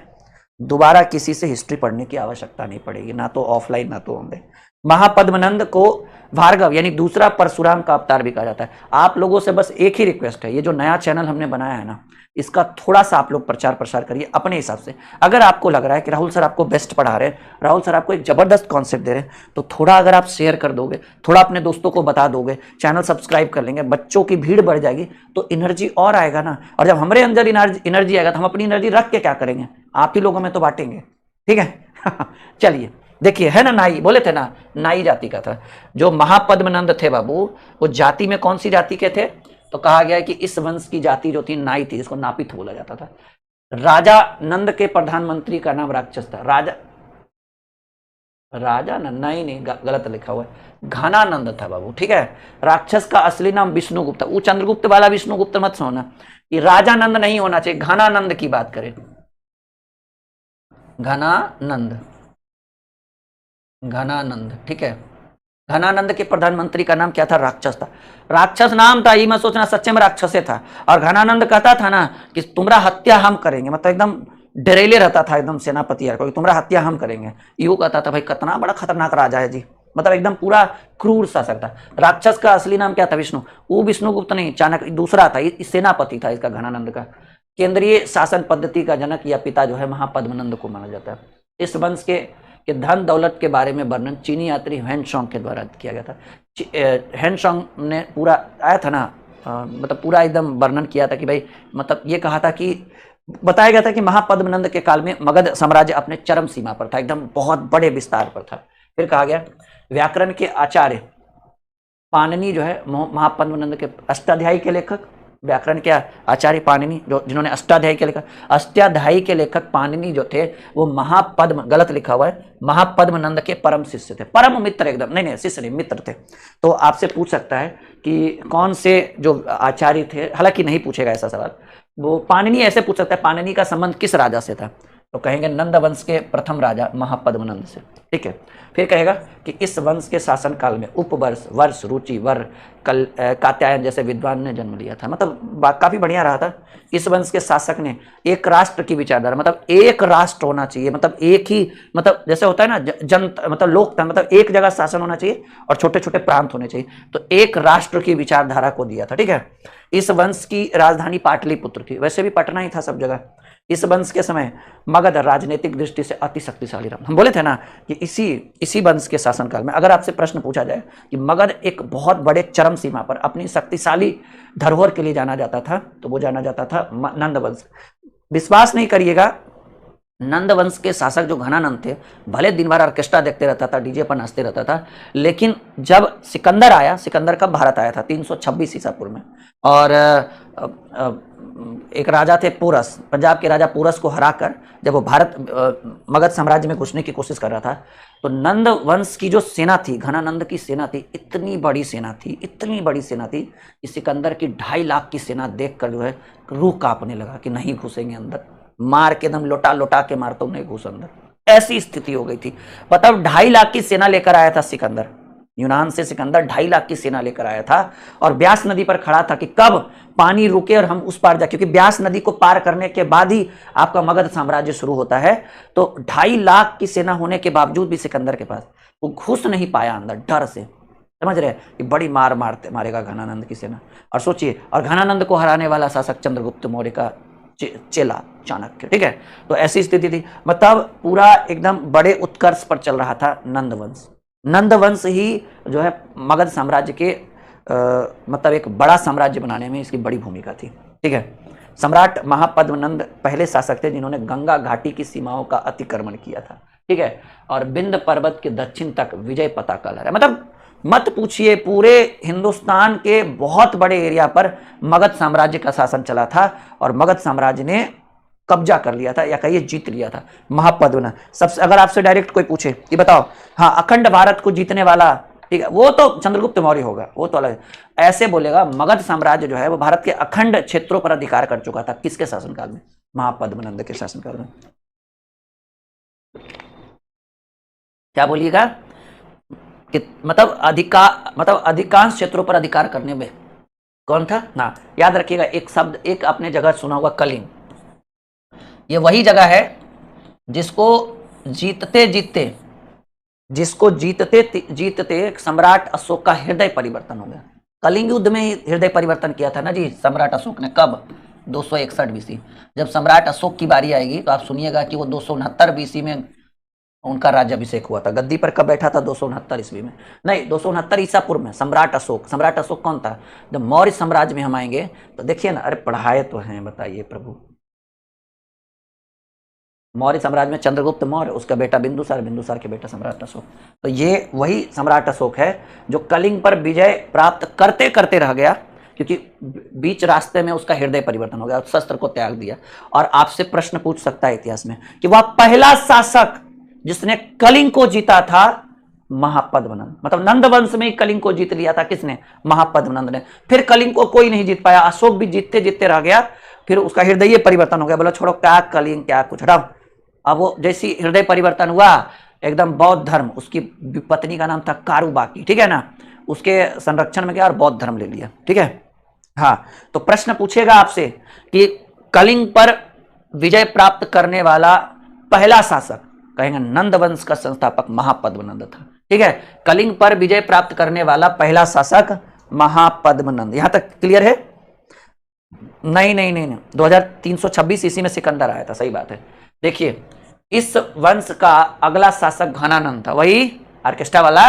दोबारा किसी से हिस्ट्री पढ़ने की आवश्यकता नहीं पड़ेगी, ना तो ऑफलाइन ना तो ऑनलाइन। महापद्मनंद को भार्गव यानी दूसरा परशुराम का अवतार भी कहा जाता है। आप लोगों से बस एक ही रिक्वेस्ट है, ये जो नया चैनल हमने बनाया है ना, इसका थोड़ा सा आप लोग प्रचार प्रसार करिए अपने हिसाब से। अगर आपको लग रहा है कि राहुल सर आपको बेस्ट पढ़ा रहे हैं, राहुल सर आपको एक जबरदस्त कॉन्सेप्ट दे रहे हैं, तो थोड़ा अगर आप शेयर कर दोगे, थोड़ा अपने दोस्तों को बता दोगे, चैनल सब्सक्राइब कर लेंगे, बच्चों की भीड़ बढ़ जाएगी तो एनर्जी और आएगा ना। और जब हमारे अंदर एनर्जी आएगा तो हम अपनी एनर्जी रख के क्या करेंगे? आप ही लोगों में तो बांटेंगे, ठीक है। चलिए देखिए, है ना, नाई बोले थे ना, नाई जाति का था। जो महापद्मनंद थे बाबू, वो जाति में कौन सी जाति के थे? तो कहा गया है कि इस वंश की जाति जो थी नाई थी, जिसको नापित बोला जाता था। राजा नंद के प्रधानमंत्री का नाम राक्षस था। राजा नंद नहीं, गलत लिखा हुआ है, घनानंद था बाबू, ठीक है। राक्षस का असली नाम विष्णुगुप्त। वो चंद्रगुप्त वाला विष्णुगुप्त मत सोना, ये राजानंद नहीं होना चाहिए, घनानंद की बात करें। घनानंद, ठीक है। घनानंद के प्रधानमंत्री का नाम क्या था? राक्षस था। राक्षस नाम था, ये मैं सोचना सच्चे में राक्षसे था। और घनानंद कहता था ना कि तुम्हारा हत्या हम करेंगे, मतलब एकदम डरेले रहता था एकदम सेनापति यार को, तुम्हारा हत्या हम करेंगे, यूं कहता था। भाई कितना बड़ा खतरनाक राजा है जी, मतलब एकदम पूरा क्रूर शासक था। राक्षस का असली नाम क्या था? विष्णु। वो विष्णुगुप्त नहीं, चाणक्य दूसरा था, सेनापति था इसका, घनानंद का। केंद्रीय शासन पद्धति का जनक या पिता जो है महापद्मनंद को माना जाता है। इस वंश के धन दौलत के बारे में वर्णन चीनी यात्री हेनसोंग के द्वारा किया गया था। हेनसोंग ने पूरा आया था ना, मतलब पूरा एकदम वर्णन किया था कि भाई, मतलब ये कहा था कि बताया गया था कि महापद्मनंद के काल में मगध साम्राज्य अपने चरम सीमा पर था, एकदम बहुत बड़े विस्तार पर था। फिर कहा गया व्याकरण के आचार्य पाणिनि जो है महापद्मनंद के अष्टाध्यायी के लेखक, व्याकरण के आचार्य पाणिनि जो जिन्होंने अष्टाध्यायी के लेखक, अष्टाध्यायी के लेखक पाणिनि जो थे वो महापद्म, गलत लिखा हुआ है, महापद्मनंद के परम शिष्य थे, परम मित्र एकदम, नहीं शिष्य नहीं मित्र थे। तो आपसे पूछ सकता है कि कौन से जो आचार्य थे, हालांकि नहीं पूछेगा ऐसा सवाल, वो पाणिनि ऐसे पूछ सकता है पाणिनि का संबंध किस राजा से था? तो कहेंगे नंद वंश के प्रथम राजा महापद्मनंद से, ठीक है। फिर कहेगा कि इस वंश के शासन काल में उपवर्ष, वर्ष, रुचि, वर, कात्यायन जैसे विद्वान ने जन्म लिया था। मतलब काफी बढ़िया रहा था। इस वंश के शासक ने एक राष्ट्र की विचारधारा, मतलब एक राष्ट्र होना चाहिए, मतलब एक ही, मतलब जैसे होता है ना मतलब लोकतंत्र, मतलब एक जगह शासन होना चाहिए और छोटे छोटे प्रांत होने चाहिए, तो एक राष्ट्र की विचारधारा को दिया था, ठीक है। इस वंश की राजधानी पाटलिपुत्र थी, वैसे भी पटना ही था सब जगह। इस वंश के समय मगध राजनीतिक दृष्टि से अति शक्तिशाली रहा। हम बोले थे ना कि इसी वंश के शासनकाल में अगर आपसे प्रश्न पूछा जाए कि मगध एक बहुत बड़े चरम सीमा पर अपनी शक्तिशाली धरोहर के लिए जाना जाता था, तो वो जाना जाता था नंद वंश। विश्वास नहीं करिएगा, नंद वंश के शासक जो घनानंद थे, भले दिन भर ऑर्केस्ट्रा देखते रहता था, डीजे पर नाचते रहता था, लेकिन जब सिकंदर आया, सिकंदर कब भारत आया था? 326 ईसा पूर्व में। और एक राजा थे पोरस, पंजाब के राजा पोरस को हराकर जब वो भारत मगध साम्राज्य में घुसने की कोशिश कर रहा था, तो नंद वंश की जो सेना थी, घनानंद की सेना थी, इतनी बड़ी सेना थी, इतनी बड़ी सेना थी कि सिकंदर की 2.5 लाख की सेना देखकर जो है रूह कांपने लगा कि नहीं घुसेंगे अंदर, मार के एकदम लोटा लोटा के मारता हूं, नहीं घुस अंदर, ऐसी स्थिति हो गई थी। मतलब 2.5 लाख की सेना लेकर आया था सिकंदर, यूनान से सिकंदर 2.5 लाख की सेना लेकर आया था और ब्यास नदी पर खड़ा था कि कब पानी रुके और हम उस पार जाए, क्योंकि ब्यास नदी को पार करने के बाद ही आपका मगध साम्राज्य शुरू होता है। तो 2.5 लाख की सेना होने के बावजूद भी सिकंदर के पास वो घुस नहीं पाया अंदर, डर से, समझ रहे कि बड़ी मारेगा घनानंद की सेना। और सोचिए, और घनानंद को हराने वाला शासक चंद्रगुप्त मौर्य का चेला चाणक्य, ठीक है। तो ऐसी स्थिति थी, मतलब पूरा एकदम बड़े उत्कर्ष पर चल रहा था नंदवंश। नंदवंश ही जो है मगध साम्राज्य के मतलब एक बड़ा साम्राज्य बनाने में इसकी बड़ी भूमिका थी, ठीक है। सम्राट महापद्मनंद पहले शासक थे जिन्होंने गंगा घाटी की सीमाओं का अतिक्रमण किया था। ठीक है, और विंध्य पर्वत के दक्षिण तक विजय पताका लहरा। मतलब मत पूछिए, पूरे हिंदुस्तान के बहुत बड़े एरिया पर मगध साम्राज्य का शासन चला था और मगध साम्राज्य ने कब्जा कर लिया था, या कहिए जीत लिया था। महापद्मनंद सबसे, अगर आपसे डायरेक्ट कोई पूछे कि बताओ, हाँ अखंड भारत को जीतने वाला, ठीक है, वो तो चंद्रगुप्त मौर्य होगा, वो तो अलग। ऐसे बोलेगा मगध साम्राज्य जो है वो भारत के अखंड क्षेत्रों पर अधिकार कर चुका था। किसके शासनकाल में? महापद्मनंद के शासनकाल में। क्या बोलिएगा कि मतलब अधिकांश क्षेत्रों पर अधिकार करने में कौन था ना? याद रखिएगा एक शब्द, एक आपने जगह सुना होगा, कलिंग। ये वही जगह है जिसको जीतते सम्राट अशोक का हृदय परिवर्तन हो गया। कलिंग युद्ध में ही हृदय परिवर्तन किया था ना जी सम्राट अशोक ने। कब? 261 बीसी। जब सम्राट अशोक की बारी आएगी तो आप सुनिएगा कि वो 269 बीसी में उनका राज्याभिषेक हुआ था। गद्दी पर कब बैठा था? 269 ईस्वी में, नहीं 269 ईसा पूर्व में। सम्राट अशोक कौन था? जब मौर्य साम्राज्य में हम आएंगे तो देखिए ना, अरे पढ़ाए तो हैं, बताइए प्रभु। मौर्य साम्राज्य में चंद्रगुप्त मौर्य, उसका बेटा बिंदुसार के बेटा सम्राट अशोक। तो ये वही सम्राट अशोक है जो कलिंग पर विजय प्राप्त करते करते रह गया, क्योंकि बीच रास्ते में उसका हृदय परिवर्तन हो गया, शस्त्र को त्याग दिया। और आपसे प्रश्न पूछ सकता है इतिहास में कि वह पहला शासक जिसने कलिंग को जीता था महापद्मनंद। मतलब नंद वंश में ही कलिंग को जीत लिया था। किसने? महापद्मनंद ने। फिर कलिंग को कोई नहीं जीत पाया, अशोक भी जीतते जीतते रह गया, फिर उसका हृदय परिवर्तन हो गया। बोला छोड़ो, क्या कलिंग क्या कुछ, हटाओ। अब वो जैसी हृदय परिवर्तन हुआ, एकदम बौद्ध धर्म, उसकी पत्नी का नाम था कारुबाकी, ठीक है ना, उसके संरक्षण में गया और बौद्ध धर्म ले लिया, ठीक है। हाँ, तो प्रश्न पूछेगा आपसे कि कलिंग पर विजय प्राप्त करने वाला पहला शासक, कहेंगे नंद वंश का संस्थापक महापद्मनंद था, ठीक है। कलिंग पर विजय प्राप्त करने वाला पहला शासक महापद्मनंद। यहां तक क्लियर है? नहीं, 2326 ईस्वी में सिकंदर आया था, सही बात है। देखिए, इस वंश का अगला शासक घनानंद था, वही ऑर्केस्ट्रा वाला,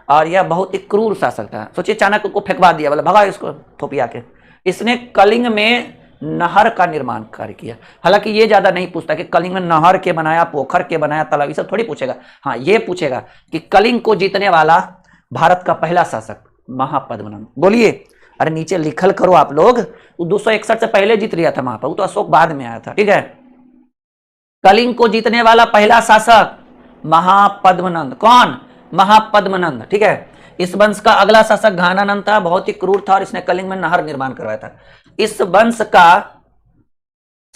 और यह बहुत ही क्रूर शासक था। सोचिए, चाणक्य को फेंकवा दिया, बोला भगा इसको थोपिया के। इसने कलिंग में नहर का निर्माण कार्य किया। हालांकि ये ज्यादा नहीं पूछता कि कलिंग में नहर के बनाया, पोखर के बनाया, तालाब, ये सब थोड़ी पूछेगा। हाँ, ये पूछेगा कि कलिंग को जीतने वाला भारत का पहला शासक महापद्मनंद। बोलिए, अरे नीचे लिखल करो आप लोग। 261 से पहले जीत लिया था महापद्म, तो अशोक बाद में आया था, ठीक है। कलिंग को जीतने वाला पहला शासक महापद्मनंद। कौन? महापद्मनंद, ठीक है। इस वंश का अगला शासक घनानंद था, बहुत ही क्रूर था और इसने कलिंग में नहर निर्माण करवाया था। इस वंश का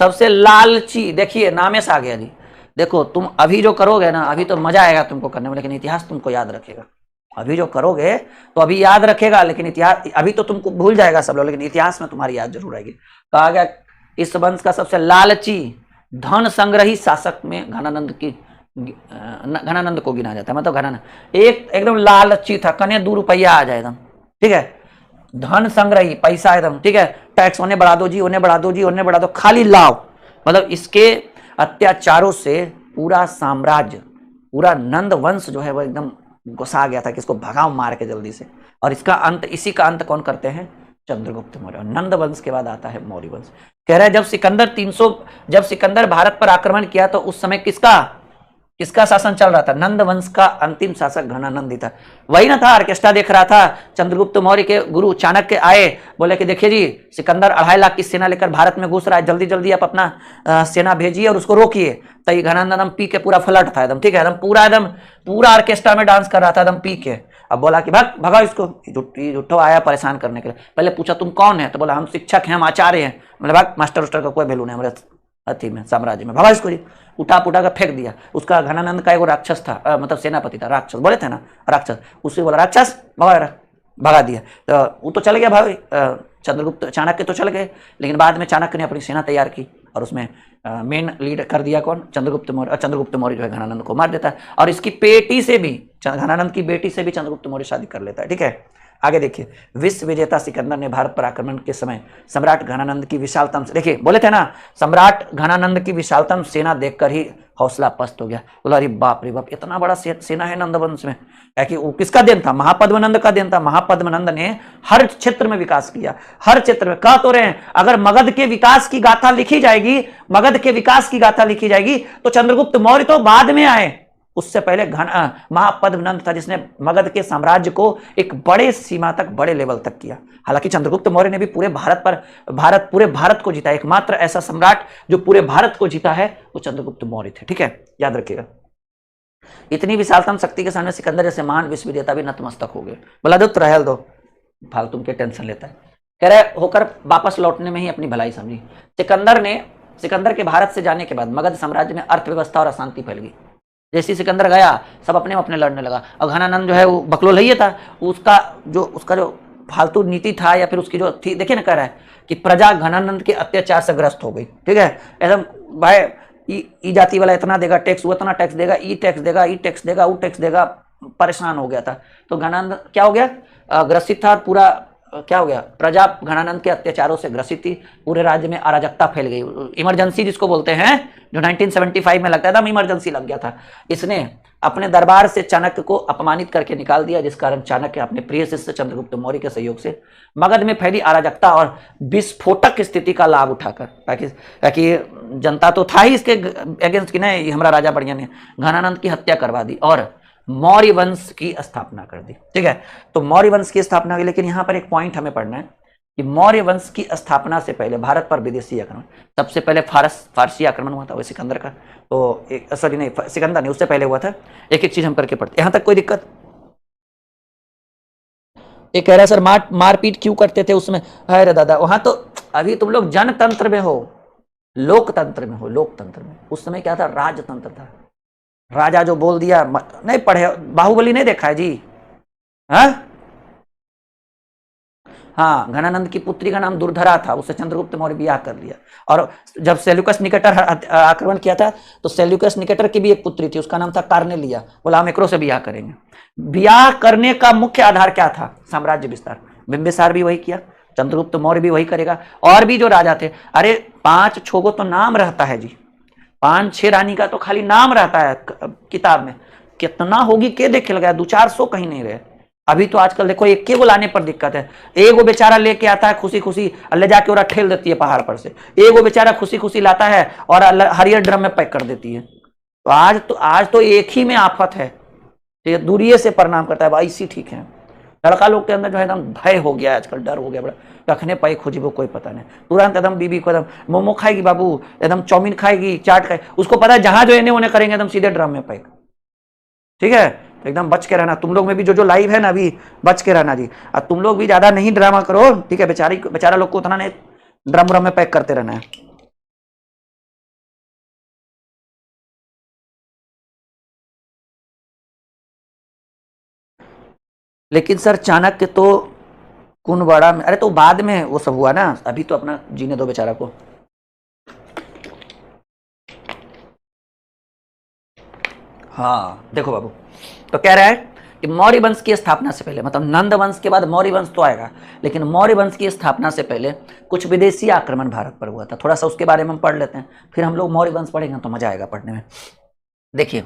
सबसे लालची, देखिए नामे से आ गया जी। देखो, तुम अभी जो करोगे ना, अभी तो मजा आएगा तुमको करने में, लेकिन इतिहास तुमको याद रखेगा। अभी जो करोगे तो अभी याद रखेगा, लेकिन इतिहास अभी तो तुमको भूल जाएगा सब लोग, लेकिन इतिहास में तुम्हारी याद जरूर आएगी। कहा गया इस वंश का सबसे लालची धन संग्रही शासक में घनानंद को गिना जाता है। मतलब घनानंद एकदम लालची था, कने 2 रुपया आ जाए एकदम, ठीक है। धन संग्रही, पैसा एकदम, ठीक है। टैक्स उन्हें बढ़ा दो जी, उन्हें बढ़ा दो जी, उन्हें बढ़ा दो, खाली लाओ। मतलब इसके अत्याचारों से पूरा साम्राज्य, पूरा नंद वंश जो है वो एकदम गुस्सा गया था कि इसको भगाओ मार के जल्दी से। और इसका अंत, इसी का अंत कौन करते हैं? चंद्रगुप्त मौर्य। नंद वंश के बाद आता है मौर्य वंश। कह रहा है जब सिकंदर भारत पर आक्रमण किया तो उस समय किसका शासन चल रहा था? नंद वंश का अंतिम शासक घनानंद ही था। वही ना था, ऑर्केस्ट्रा देख रहा था। चंद्रगुप्त मौर्य के गुरु चाणक्य आए, बोले कि देखिए जी, सिकंदर 2.5 लाख की सेना लेकर भारत में घुस रहा है, जल्दी जल्दी आप अपना सेना भेजिए और उसको रोकिए। तो ये घनानंद पी के पूरा फ्लट था एकदम, ठीक है, एकदम पूरा ऑर्केस्ट्रा में डांस कर रहा था एकदम पी के। अब बोला कि भगा इसको, झूठो आया परेशान करने के लिए। पहले पूछा तुम कौन है? तो बोला हम शिक्षक हैं, हम आचार्य हैं। मतलब भाग, मास्टर उस्टर का कोई वैल्यू नहीं हमारे अति में, साम्राज्य में। भगा इसको जी। उठा कर फेंक दिया। उसका घनानंद का एगो राक्षस था, मतलब सेनापति था, राक्षस बोले थे ना, राक्षस। उससे बोला राक्षस भगा दिया। तो वो तो चल गया भाई, चंद्रगुप्त चाणक्य तो चल गए, लेकिन बाद में चाणक्य ने अपनी सेना तैयार की और उसमें मेन लीड कर दिया कौन? चंद्रगुप्त मौर्य। और चंद्रगुप्त मौर्य जो है घनानंद को मार देता है, और इसकी बेटी से भी, घनानंद की बेटी से भी चंद्रगुप्त मौर्य शादी कर लेता है, ठीक है। आगे देखिए, विश्व विजेता सिकंदर ने भारत पर आक्रमण के समय सम्राट घनानंद की विशालतम, देखिए बोले थे ना, सम्राट घनानंद की विशालतम सेना देखकर ही हौसला पस्त हो गया। बोला अरे बाप रे बाप, इतना बड़ा सेना है नंदवंश में। कि वो किसका देन था? महापद्मनंद का देन था। महापद्मनंद ने हर क्षेत्र में विकास किया, हर क्षेत्र में। कह तो रहे हैं, अगर मगध के विकास की गाथा लिखी जाएगी, मगध के विकास की गाथा लिखी जाएगी, तो चंद्रगुप्त मौर्य तो बाद में आए, उससे पहले महापद्मनंद था, जिसने मगध के साम्राज्य को एक बड़े सीमा तक, बड़े लेवल तक किया। हालांकि चंद्रगुप्त मौर्य ने भी पूरे भारत को जीता। एकमात्र ऐसा सम्राट जो पूरे भारत को जीता है वो चंद्रगुप्त मौर्य थे। ठीक है, याद रखिएगा। इतनी विशालतम शक्ति के सामने सिकंदर जैसे महान विश्व विजेता भी नतमस्तक हो गए। बोला दो रहल दो, फालतू के टेंशन लेता है। कह रहे होकर वापस लौटने में ही अपनी भलाई समझी। सिकंदर के भारत से जाने के बाद मगध साम्राज्य में अर्थव्यवस्था और अशांति फैल गई। जैसे सिकंदर गया, सब अपने अपने लड़ने लगा। और घनानंद जो है वो बकलोल ही था, उसका जो फालतू नीति था, या फिर उसकी जो थी, देखिए ना, कह रहा है कि प्रजा घनानंद के अत्याचार से ग्रस्त हो गई। ठीक है, एकदम भाई ई जाति वाला इतना देगा टैक्स, वो इतना टैक्स देगा, ई टैक्स देगा, ई टैक्स देगा, वो टैक्स देगा, परेशान हो गया था। तो घनानंद क्या हो गया, ग्रसित था। पूरा क्या हो गया, प्रजा घनानंद के अत्याचारों से ग्रसित थी। पूरे राज्य में अराजकता फैल गई। इमरजेंसी जिसको बोलते हैं, जो 1975 में लगता था, इमरजेंसी लग गया था। इसने अपने दरबार से चाणक्य को अपमानित करके निकाल दिया, जिस कारण चाणक्य अपने प्रिय शिष्य चंद्रगुप्त मौर्य के सहयोग से मगध में फैली अराजकता और विस्फोटक स्थिति का लाभ उठाकर, ताकि जनता तो था ही इसके अगेंस्ट की, नहीं हमारा राजा बढ़िया ने, घनानंद की हत्या करवा दी और मौर्य वंश की स्थापना कर दी। ठीक है, तो मौर्य वंश की स्थापना की। लेकिन यहां पर एक पॉइंट हमें पढ़ना है कि मौर्य वंश की स्थापना से पहले भारत पर विदेशी आक्रमण, सबसे पहले फारसी आक्रमण हुआ था, वो सिकंदर का। तो सिकंदर नहीं, उससे पहले हुआ था। एक एक चीज हम करके पढ़ते, यहां तक कोई दिक्कत? एक कह रहा है सर मारपीट क्यों करते थे उसमें? अरे दादा, वहां तो अभी तुम लोग जनतंत्र में हो, लोकतंत्र में हो। लोकतंत्र में उस समय क्या था, राजतंत्र था। राजा जो बोल दिया, नहीं पढ़े, बाहुबली नहीं देखा है जी? हाँ, घनानंद की पुत्री का नाम दुर्धरा था, उससे चंद्रगुप्त मौर्य ब्याह कर लिया। और जब सेल्यूकस निकेटर आक्रमण किया था, तो सेल्यूकस निकेटर की भी एक पुत्री थी, उसका नाम था कार्नेलिया। बोला हम एकरो से ब्याह करेंगे। ब्याह करने का मुख्य आधार क्या था? साम्राज्य विस्तार। बिंबिसार भी वही किया, चंद्रगुप्त मौर्य भी वही करेगा। और भी जो राजा थे, अरे 5-6 को तो नाम रहता है जी, 5-6 रानी का तो खाली नाम रहता है किताब में। कितना होगी के देखे लगा, 200-400 कहीं नहीं रहे। अभी तो आजकल देखो, एक के को लाने पर दिक्कत है। एगो बेचारा लेके आता है खुशी खुशी, ले जाके और ठेल देती है पहाड़ पर से। एगो बेचारा खुशी खुशी लाता है और हरियर ड्रम में पैक कर देती है। तो आज तो एक ही में आफत है। ये दूरिये से प्रणाम करता है, भाई इसी ठीक है। लड़का लोग के अंदर जो है एकदम भय हो गया, आजकल डर हो गया बड़ा। रखने पाई खोजी वो कोई पता नहीं, तुरंत एकदम बीबी को एकदम मोमो खाएगी बाबू, एकदम चाउमीन खाएगी, चाट खाएगी, उसको पता है जहां जो इन्हें उन्हें करेंगे एकदम सीधे ड्रम में पैक। ठीक है, तो एकदम बच के रहना। तुम लोग में भी जो लाइव है ना, अभी बच के रहना जी। और तुम लोग भी ज्यादा नहीं ड्रामा करो, ठीक है? बेचारा लोग को उतना नहीं ड्रम में पैक करते रहना है। लेकिन सर चाणक्य तो कुनबड़ा में, अरे तो बाद में वो सब हुआ ना, अभी तो अपना जीने दो बेचारा को। हाँ देखो बाबू, तो कह रहा है कि मौर्य वंश की स्थापना से पहले, मतलब नंद वंश के बाद मौर्य वंश तो आएगा, लेकिन मौर्य वंश की स्थापना से पहले कुछ विदेशी आक्रमण भारत पर हुआ था। थोड़ा सा उसके बारे में हम पढ़ लेते हैं, फिर हम लोग मौर्य वंश पढ़ेंगे तो मजा आएगा पढ़ने में। देखिए,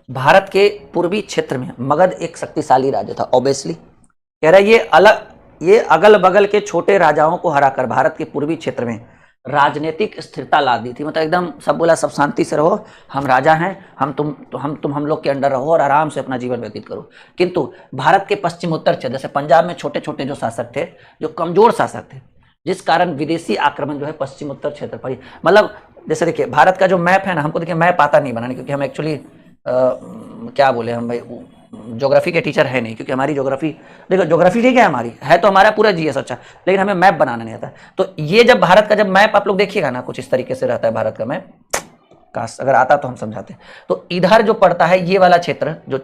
भारत के पूर्वी क्षेत्र में मगध एक शक्तिशाली राज्य था। ऑब्वियसली कह रहा है ये अगल बगल के छोटे राजाओं को हराकर भारत के पूर्वी क्षेत्र में राजनीतिक स्थिरता ला दी थी। मतलब एकदम सब बोला, सब शांति से रहो, हम राजा हैं, हम लोग के अंडर रहो और आराम से अपना जीवन व्यतीत करो। किंतु भारत के पश्चिम उत्तर क्षेत्र, जैसे पंजाब में छोटे छोटे जो शासक थे, जो कमजोर शासक थे, जिस कारण विदेशी आक्रमण जो है पश्चिम उत्तर क्षेत्र पर ही, मतलब जैसे देखिए भारत का जो मैप है ना, हमको देखिए मैप आता नहीं बनाने, क्योंकि हम एक्चुअली क्या बोले, हम भाई ज्योग्राफी के टीचर है नहीं, क्योंकि हमारी ज्योग्राफी, देखो ज्योग्राफी ठीक है, हमारी है तो हमारा पूरा जीएस अच्छा, लेकिन हमें मैप बनाना नहीं आता। तो ये जब भारत का जब मैप आप लोग देखिएगा ना, कुछ इस तरीके से रहता है भारत का मैप, काश अगर आता तो हम समझाते। तो इधर जो पड़ता है ये वाला क्षेत्र, जो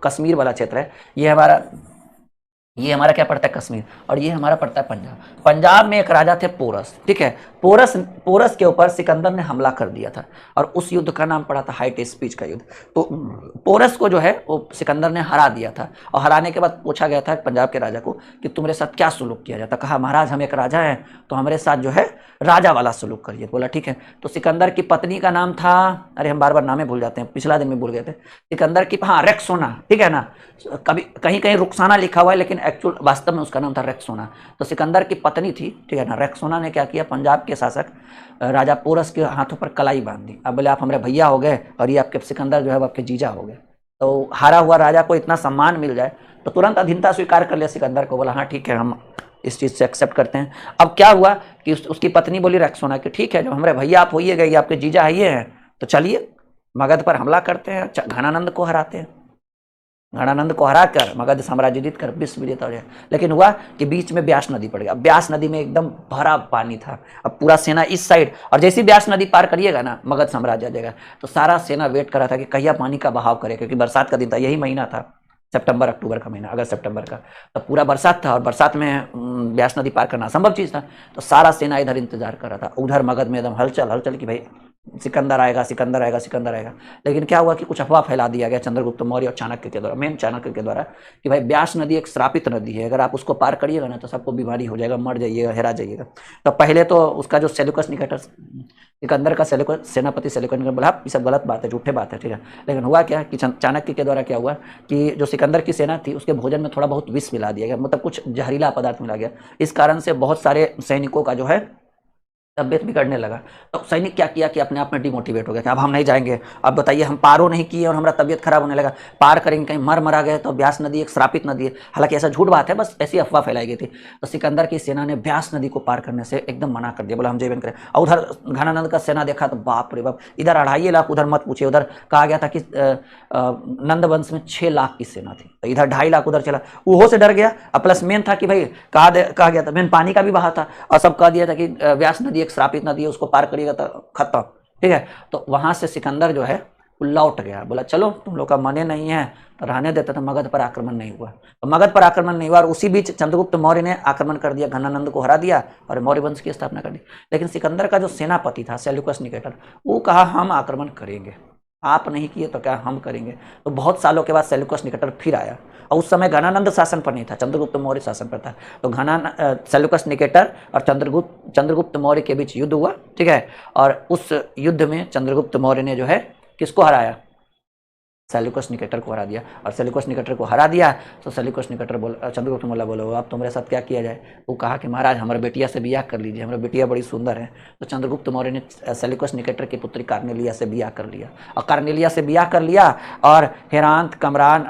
कश्मीर वाला क्षेत्र है, ये हमारा क्या पड़ता है, कश्मीर, और ये हमारा पड़ता है पंजाब। पंजाब में एक राजा थे पोरस, ठीक है? पोरस के ऊपर सिकंदर ने हमला कर दिया था, और उस युद्ध का नाम पड़ा था हाइटेस्पीच का युद्ध। तो पोरस को जो है वो सिकंदर ने हरा दिया था, और हराने के बाद पूछा गया था पंजाब के राजा को कि तुम्हारे साथ क्या सुलूक किया जाता। कहा महाराज हम एक राजा हैं, तो हमारे साथ जो है राजा वाला सुलूक करिए। बोला ठीक है। तो सिकंदर की पत्नी का नाम था, अरे हम बार बार नामे भूल जाते हैं, पिछला दिन में भूल गए थे। सिकंदर की, हाँ, रेक्सोना, ठीक है ना? कभी कहीं कहीं रुखसाना लिखा हुआ है, लेकिन एक्चुअल वास्तव में उसका नाम था रेक्सोना। तो सिकंदर की पत्नी थी, ठीक है ना, रेक्सोना ने क्या किया, पंजाब के शासक राजा पोरस के हाथों पर कलाई बांध दी। अब बोले आप हमारे भैया हो गए और ये आपके सिकंदर जो है वो आपके जीजा हो गए। तो हारा हुआ राजा को इतना सम्मान मिल जाए तो तुरंत अधीनता स्वीकार कर लिया सिकंदर को, बोला हाँ ठीक है हम इस चीज़ से एक्सेप्ट करते हैं। अब क्या हुआ कि उसकी पत्नी बोली रेक्सोना कि ठीक है, जब हमारे भैया आप होइए गए, आपके जीजा आइए हैं, तो चलिए मगध पर हमला करते हैं, घनानंद को हराते हैं। घनानंद को हरा कर मगध साम्राज्य जीत कर विश्व विजेता हो जाए। लेकिन हुआ कि बीच में ब्यास नदी पड़ गया। ब्यास नदी में एकदम भरा पानी था। अब पूरा सेना इस साइड, और जैसे ब्यास नदी पार करिएगा ना मगध साम्राज्य आ जाएगा। तो सारा सेना वेट कर रहा था कि कहिया पानी का बहाव करे, क्योंकि बरसात का दिन था, यही महीना था सितंबर अक्टूबर का महीना, अगस्त सितंबर का। तो पूरा बरसात था और बरसात में ब्यास नदी पार करना असंभव चीज़ था। तो सारा सेना इधर इंतजार कर रहा था, उधर मगध में एकदम हलचल हलचल कि भाई सिकंदर आएगा, सिकंदर आएगा, सिकंदर आएगा। लेकिन क्या हुआ कि कुछ अफवाह फैला दिया गया चंद्रगुप्त मौर्य और चाणक्य के द्वारा, मेन चाणक्य के द्वारा, कि भाई ब्यास नदी एक श्रापित नदी है, अगर आप उसको पार करिएगा ना तो सबको बीमारी हो जाएगा, मर जाइएगा, हेरा जाइएगा। तो पहले तो उसका जो सेल्यूकस निकेटर, सिकंदर का सेनापति सेल्यूकस निकेटर बोला ये सब गलत बात है, झूठे बात है, ठीक है। लेकिन हुआ क्या कि चाणक्य के द्वारा क्या हुआ कि जो सिकंदर की सेना थी उसके भोजन में थोड़ा बहुत विष मिला दिया गया, मतलब कुछ जहरीला पदार्थ मिला गया। इस कारण से बहुत सारे सैनिकों का जो है तबियत बिगड़ने लगा। तो सैनिक क्या किया कि अपने आप में डिमोटिवेट हो गया कि अब हम नहीं जाएंगे, अब बताइए हम पारो नहीं किए और हमारा तबियत खराब होने लगा, पार करेंगे कहीं मरा गए तो ब्यास नदी एक श्रापित नदी है। हालांकि ऐसा झूठ बात है, बस ऐसी अफवाह फैलाई गई थी। तो सिकंदर की सेना ने ब्यास नदी को पार करने से एकदम मना कर दिया, बोला हम जेबन करें। और उधर घनानंद का सेना देखा तो बाप रे बाप, इधर 2.5 लाख, उधर मत पूछिए। उधर कहा गया था कि नंद वंश में 6 लाख की सेना थी, तो इधर 2.5 लाख उधर चला, वो से डर गया। और प्लस मेन था कि भाई कहा गया था, मेन पानी का भी बहा था और सब कह दिया था कि ब्यास नदी एक श्रापित नदी है, उसको पार करिएगा तो खत्म, ठीक है। तो वहां से सिकंदर जो है वो लौट गया, बोला चलो तुम लोग का मने नहीं है तो रहने देता था। मगध पर आक्रमण नहीं हुआ, तो मगध पर आक्रमण नहीं हुआ और उसी बीच चंद्रगुप्त मौर्य ने आक्रमण कर दिया, घनानंद को हरा दिया और मौर्य वंश की स्थापना कर दी। लेकिन सिकंदर का जो सेनापति था सेल्यूकस निकेटर, वो कहा हम आक्रमण करेंगे, आप नहीं किए तो क्या हम करेंगे। तो बहुत सालों के बाद सेल्यूकस निकेटर फिर आया और उस समय घनानंद शासन पर नहीं था, चंद्रगुप्त मौर्य शासन पर था। तो सेल्यूकस निकेटर और चंद्रगुप्त मौर्य के बीच युद्ध हुआ, ठीक है। और उस युद्ध में चंद्रगुप्त मौर्य ने जो है किसको हराया, सेल्यूकस निकेटर को हरा दिया। और सेल्यूकस निकेटर को हरा दिया तो सेल्यूकस निकेटर बोला, चंद्रगुप्त मौर्य बोलो अब तुम्हारे साथ क्या किया जाए। वो कहा कि महाराज हमारे बेटिया से बियाह कर लीजिए, हमारी बेटिया बड़ी सुंदर है। तो चंद्रगुप्त मौर्य ने सेल्यूकस निकेटर की पुत्री कार्नेलिया से बियाह कर लिया। और कार्नेलिया से बियाह कर लिया और हेरांत, कमरान,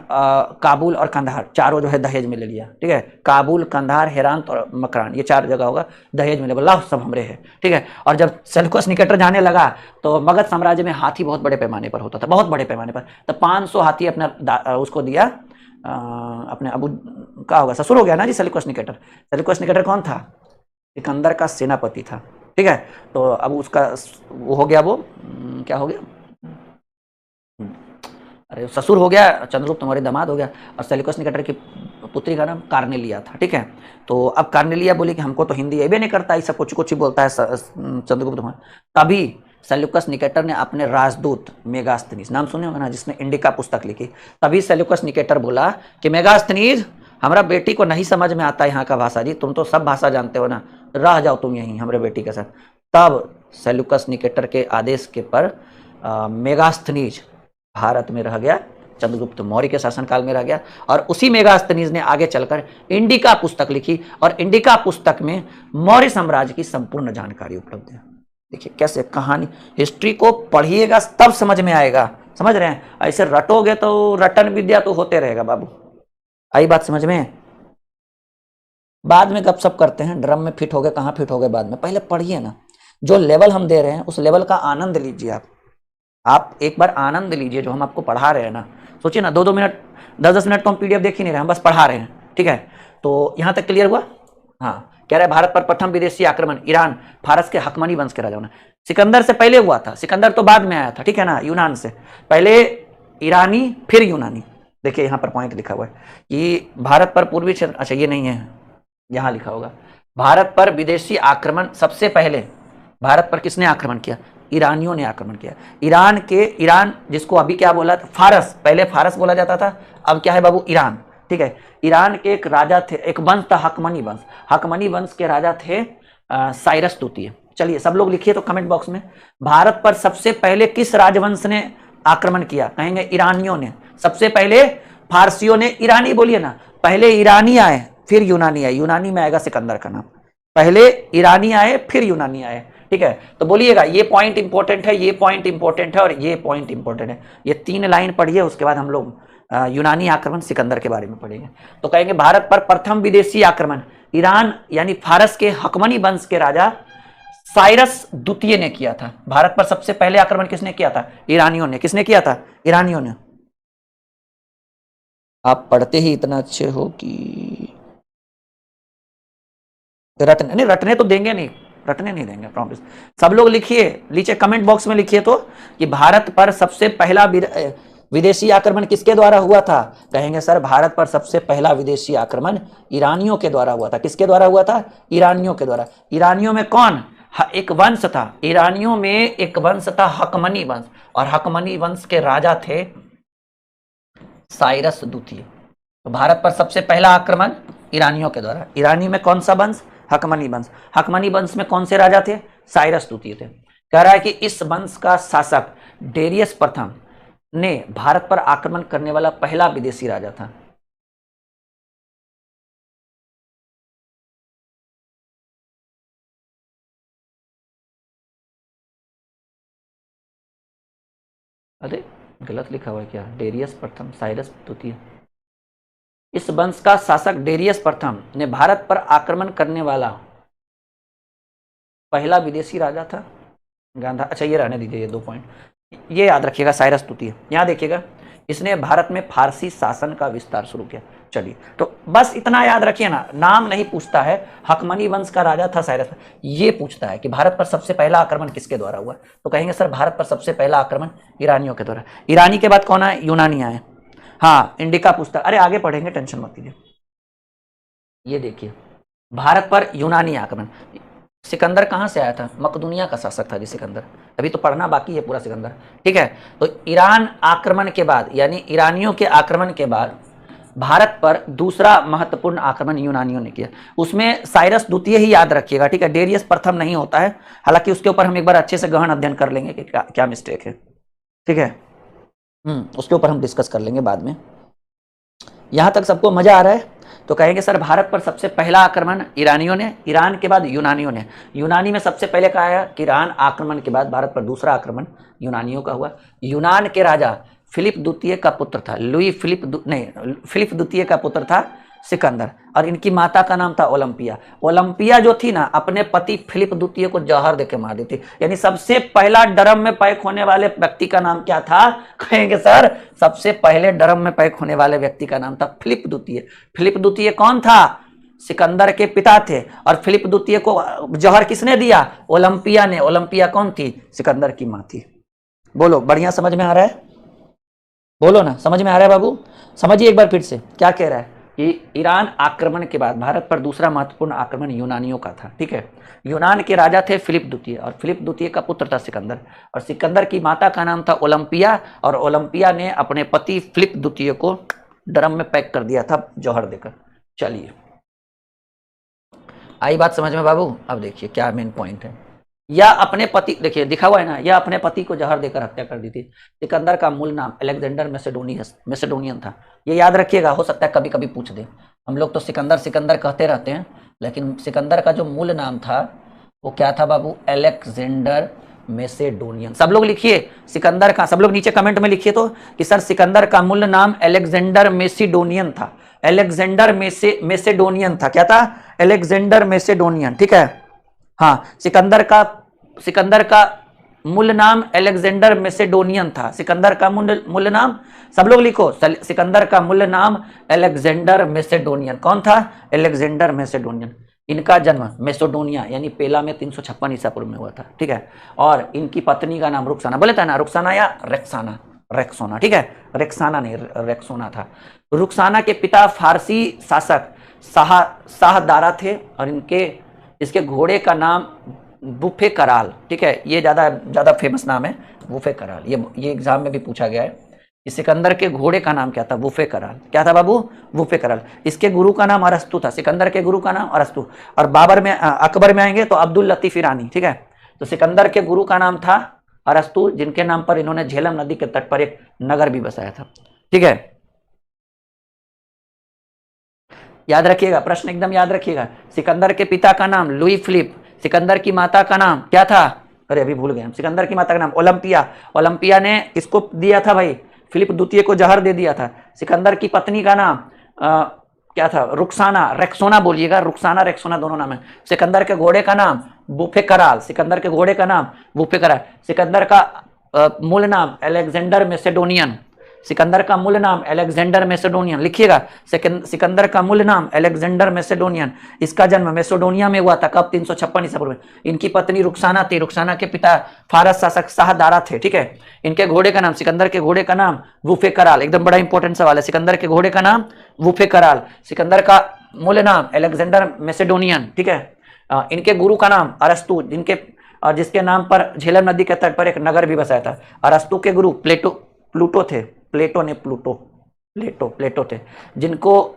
काबुल और कंधार चारों जो है दहेज में ले लिया, ठीक है। काबुल, कंधार, हेरांत और मकरान, ये 4 जगह होगा दहेज में ले, बोला सब हमरे है, ठीक है। और जब सेल्यूकस निकेटर जाने लगा तो मगध साम्राज्य में हाथी बहुत बड़े पैमाने पर होता था, बहुत बड़े पैमाने पर। तो 500 हाथी अपना उसको दिया, अपने अबू का होगा ससुर हो गया ना जी सेल्यूकस निकेटर। सेल्यूकस निकेटर कौन था, सिकंदर का सेनापति था, ठीक है। तो अब उसका वो हो गया, वो क्या हो गया, अरे ससुर हो गया, चंद्रगुप्त मौर्य दामाद हो गया। और सेल्यूकस निकेटर की पुत्री का नाम कार्नेलिया था, ठीक है। तो अब कार्नेलिया बोली कि हमको तो हिंदी ये भी नहीं करता, ये सब कुछ कुछ ही बोलता है चंद्रगुप्त मौर्य। तभी सेल्यूकस निकेटर ने अपने राजदूत मेगास्थनीज, नाम सुने होगा ना, जिसने इंडिका पुस्तक लिखी। तभी सेल्यूकस निकेटर बोला कि मेगास्थनीज हमारा बेटी को नहीं समझ में आता यहाँ का भाषा जी, तुम तो सब भाषा जानते हो ना, रह जाओ तुम यहीं हमारे बेटी के साथ। तब सेल्यूकस निकेटर के आदेश के पर मेगास्थनीज भारत में रह गया, चंद्रगुप्त मौर्य के शासनकाल में रह गया। और उसी मेगास्थनीज ने आगे चलकर इंडिका पुस्तक लिखी और इंडिका पुस्तक में मौर्य साम्राज्य की संपूर्ण जानकारी उपलब्ध है। देखिए कैसे कहानी, हिस्ट्री को पढ़िएगा तब समझ में आएगा, समझ रहे हैं। ऐसे रटोगे तो रटन विद्या तो होते रहेगा बाबू। आई बात समझ में, बाद में गपशप करते हैं, ड्रम में फिट हो गए, कहाँ फिट हो गए बाद में, पहले पढ़िए ना। जो लेवल हम दे रहे हैं उस लेवल का आनंद लीजिए आप एक बार आनंद लीजिए जो हम आपको पढ़ा रहे हैं ना। सोचिए ना 2-2 मिनट 10-10 मिनट तो हम पीडीएफ देख ही नहीं रहे, हम बस पढ़ा रहे हैं, ठीक है। तो यहाँ तक क्लियर हुआ। हाँ, कह रहे भारत पर प्रथम विदेशी आक्रमण ईरान फारस के हकमनी वंश के राजाओं ने, सिकंदर से पहले हुआ था, सिकंदर तो बाद में आया था, ठीक है ना, यूनान से पहले ईरानी फिर यूनानी। देखिए यहाँ पर पॉइंट लिखा हुआ है कि भारत पर पूर्वी क्षेत्र, अच्छा ये नहीं है, यहाँ लिखा होगा भारत पर विदेशी आक्रमण सबसे पहले भारत पर किसने आक्रमण किया, ईरानियों ने आक्रमण किया। ईरान जिसको अभी क्या बोला था, फारस, पहले फारस बोला जाता था, अब क्या है बाबू, ईरान, ठीक है। ईरान के एक राजा थे, एक वंश था हकमनी वंश, हकमनी वंश के राजा थे साइरस तृतीय। चलिए सब लोग लिखिए तो कमेंट बॉक्स में, भारत पर सबसे पहले किस राजवंश ने आक्रमण किया, कहेंगे ईरानियों ने। सबसे पहले फारसियों ने, ईरानी बोलिए ना, पहले ईरानी आए फिर यूनानी आए, यूनानी में आएगा सिकंदर का नाम, पहले ईरानी आए फिर यूनानी आए, ठीक है। तो बोलिएगा ये पॉइंट इंपॉर्टेंट है, ये पॉइंट इंपॉर्टेंट है और ये पॉइंट इंपॉर्टेंट है। ये 3 लाइन पढ़िए, उसके बाद हम लोग यूनानी आक्रमण सिकंदर के बारे में पढ़ेंगे। तो कहेंगे भारत पर प्रथम विदेशी आक्रमण ईरान यानी फारस के हकमनी वंश के राजा साइरस द्वितीय ने किया था। भारत पर सबसे पहले आक्रमण किसने किया था? ईरानियों ने। किसने किया था? ईरानियों ने। आप पढ़ते ही इतना अच्छे हो कि रटने नहीं, रटने तो देंगे नहीं, रटने नहीं देंगे, प्रॉमिस। सब लोग लिखिए, नीचे कमेंट बॉक्स में लिखिए तो कि भारत पर सबसे पहला विदेशी आक्रमण किसके द्वारा हुआ था? कहेंगे सर भारत पर सबसे पहला विदेशी आक्रमण ईरानियों के द्वारा हुआ था। किसके द्वारा हुआ था? ईरानियों के द्वारा। ईरानियों में कौन? एक वंश था, ईरानियों में एक वंश था हकमनी वंश, और हकमनी वंश के राजा थे साइरस द्वितीय। तो भारत पर सबसे पहला आक्रमण ईरानियों के द्वारा। ईरानी में कौन सा वंश? हकमनी वंश। हकमनी वंश में कौन से राजा थे? साइरस द्वितीय थे। कह रहा है कि इस वंश का शासक डेरियस प्रथम ने भारत पर आक्रमण करने वाला पहला विदेशी राजा था। अरे गलत लिखा हुआ है क्या? डेरियस प्रथम, साइरस द्वितीय। इस वंश का शासक डेरियस प्रथम ने भारत पर आक्रमण करने वाला पहला विदेशी राजा था गांधा। अच्छा ये रहने दीजिए, ये 2 पॉइंट ये याद रखिएगा। साइरस द्वितीय, यहां देखिएगा, इसने भारत में फारसी शासन का विस्तार शुरू किया। चलिए तो बस इतना याद रखिए ना, नाम नहीं पूछता है, हकमनी वंश का राजा था साइरस, ये पूछता है कि भारत पर सबसे पहला आक्रमण किसके द्वारा हुआ। तो कहेंगे सर भारत पर सबसे पहला आक्रमण ईरानियों के द्वारा। ईरानी के बाद कौन आए? यूनानी आए। हाँ इंडिका पूछता, अरे आगे पढ़ेंगे, टेंशन मत लीजिए। ये देखिए भारत पर यूनानी आक्रमण, सिकंदर कहां से आया था? मकदूनिया का शासक था जी सिकंदर, अभी तो पढ़ना बाकी है पूरा सिकंदर, ठीक है। तो ईरान आक्रमण के बाद यानी ईरानियों के आक्रमण के बाद भारत पर दूसरा महत्वपूर्ण आक्रमण यूनानियों ने किया। उसमें साइरस द्वितीय ही याद रखिएगा, ठीक है, डेरियस प्रथम नहीं होता है। हालांकि उसके ऊपर हम एक बार अच्छे से गहन अध्ययन कर लेंगे कि क्या मिस्टेक है, ठीक है। उसके ऊपर हम डिस्कस कर लेंगे बाद में। यहां तक सबको मजा आ रहा है? तो कहेंगे सर भारत पर सबसे पहला आक्रमण ईरानियों ने, ईरान के बाद यूनानियों ने। यूनानी में सबसे पहले कहा है कि ईरान आक्रमण के बाद भारत पर दूसरा आक्रमण यूनानियों का हुआ। यूनान के राजा फिलिप द्वितीय का पुत्र था, फिलिप द्वितीय का पुत्र था सिकंदर, और इनकी माता का नाम था ओलंपिया। ओलंपिया जो थी ना, अपने पति फिलिप द्वितीय को जहर देके मार दी थी। यानी सबसे पहला ड्रम में पैक होने वाले व्यक्ति का नाम क्या था? कहेंगे सर सबसे पहले ड्रम में पैक होने वाले व्यक्ति का नाम था फिलिप द्वितीय। फिलिप द्वितीय कौन था? सिकंदर के पिता थे। और फिलिप द्वितीय को जहर किसने दिया? ओलंपिया ने। ओलंपिया कौन थी? सिकंदर की मां थी। बोलो बढ़िया समझ में आ रहा है? बोलो ना, समझ में आ रहा है बाबू? समझिए एक बार फिर से क्या कह रहा है कि ईरान आक्रमण के बाद भारत पर दूसरा महत्वपूर्ण आक्रमण यूनानियों का था, ठीक है। यूनान के राजा थे फिलिप द्वितीय, और फिलिप द्वितीय का पुत्र था सिकंदर, और सिकंदर की माता का नाम था ओलंपिया, और ओलंपिया ने अपने पति फिलिप द्वितीय को ड्रम में पैक कर दिया था जौहर देकर। चलिए आई बात समझ में बाबू? अब देखिए क्या मेन पॉइंट है। या अपने पति, देखिए दिखा हुआ है ना, यह अपने पति को जहर देकर हत्या कर दी थी। सिकंदर का मूल नाम अलेक्जेंडर मैसेडोनियन था। ये याद रखिएगा, हो सकता है कभी कभी पूछ दे। हम लोग तो सिकंदर सिकंदर कहते रहते हैं, लेकिन सिकंदर का जो मूल नाम था वो क्या था बाबू? Alexander Macedonian. सब लोग लिखिए सिकंदर का, सब लोग नीचे कमेंट में लिखिए तो कि सर सिकंदर का मूल नाम अलेक्जेंडर मैसेडोनियन था। अलेक्जेंडर मैसेडोनियन था। क्या था? अलेक्जेंडर मैसेडोनियन, ठीक है। हाँ सिकंदर का मूल नाम अलेक्जेंडर मैसेडोनियन था। सिकंदर का मूल नाम, सब लोग लिखो, सिकंदर का मूल नाम अलेक्जेंडर मैसेडोनियन। कौन था? Alexander Macedonian. इनका जन्म मैसेडोनिया यानी पेला में 356 ईसा पूर्व में हुआ था, ठीक है। और इनकी पत्नी का नाम रुक्साना, बोले था ना रुक्साना या रेक्साना, रेक्सोना, ठीक है। रेक्साना नहीं, रेक्सोना था। रुक्साना के पिता फारसी शासक शाहदारा थे, और इसके घोड़े का नाम बुफे कराल, ठीक है। ये ज्यादा फेमस नाम है बुफे कराल। ये एग्जाम में भी पूछा गया है कि सिकंदर के घोड़े का नाम क्या था? बुफे कराल। क्या था बाबू? बुफे कराल। इसके गुरु का नाम अरस्तु था। सिकंदर के गुरु का नाम अरस्तु। और अकबर में आएंगे तो अब्दुल लतीफ ईरानी, ठीक है। तो सिकंदर के गुरु का नाम था अरस्तु, जिनके नाम पर इन्होंने झेलम नदी के तट पर एक नगर भी बसाया था, ठीक है। याद रखिएगा, प्रश्न एकदम याद रखिएगा। सिकंदर के पिता का नाम लुई फिलिप, सिकंदर की माता का नाम क्या था, अरे अभी भूल गए हम, सिकंदर की माता का नाम ओलंपिया। ओलंपिया ने किसको दिया था भाई, फिलिप द्वितीय को जहर दे दिया था। सिकंदर की पत्नी का नाम क्या था, रुखसाना, रेक्सोना बोलिएगा, रुखसाना रेक्सोना दोनों नाम है। सिकंदर के घोड़े का नाम बुफे कराल, सिकंदर के घोड़े का नाम बुफे कराल। सिकंदर का मूल नाम अलेक्जेंडर मैसेडोनियन, सिकंदर का मूल नाम अलेक्जेंडर मैसेडोनियन, लिखिएगा, सिकंदर का मूल नाम अलेक्जेंडर मैसेडोनियन। इसका जन्म मैसेडोनिया में हुआ था, कब, 356 ईसा पूर्व में। इनकी पत्नी रुखसाना थी, रुखसाना के पिता फारस शासक शाहदारा थे, ठीक है। इनके घोड़े का नाम, सिकंदर के घोड़े का नाम वुफे कराल, एकदम बड़ा इंपॉर्टेंट सवाल है, सिकंदर के घोड़े का नाम वुफे कराल। सिकंदर का मूल नाम अलेक्जेंडर मैसेडोनियन, ठीक है। इनके गुरु का नाम अरस्तु, जिसके नाम पर झेलम नदी के तट पर एक नगर भी बसाया था। अरस्तु के गुरु प्लूटो थे, प्लेटो थे, जिनको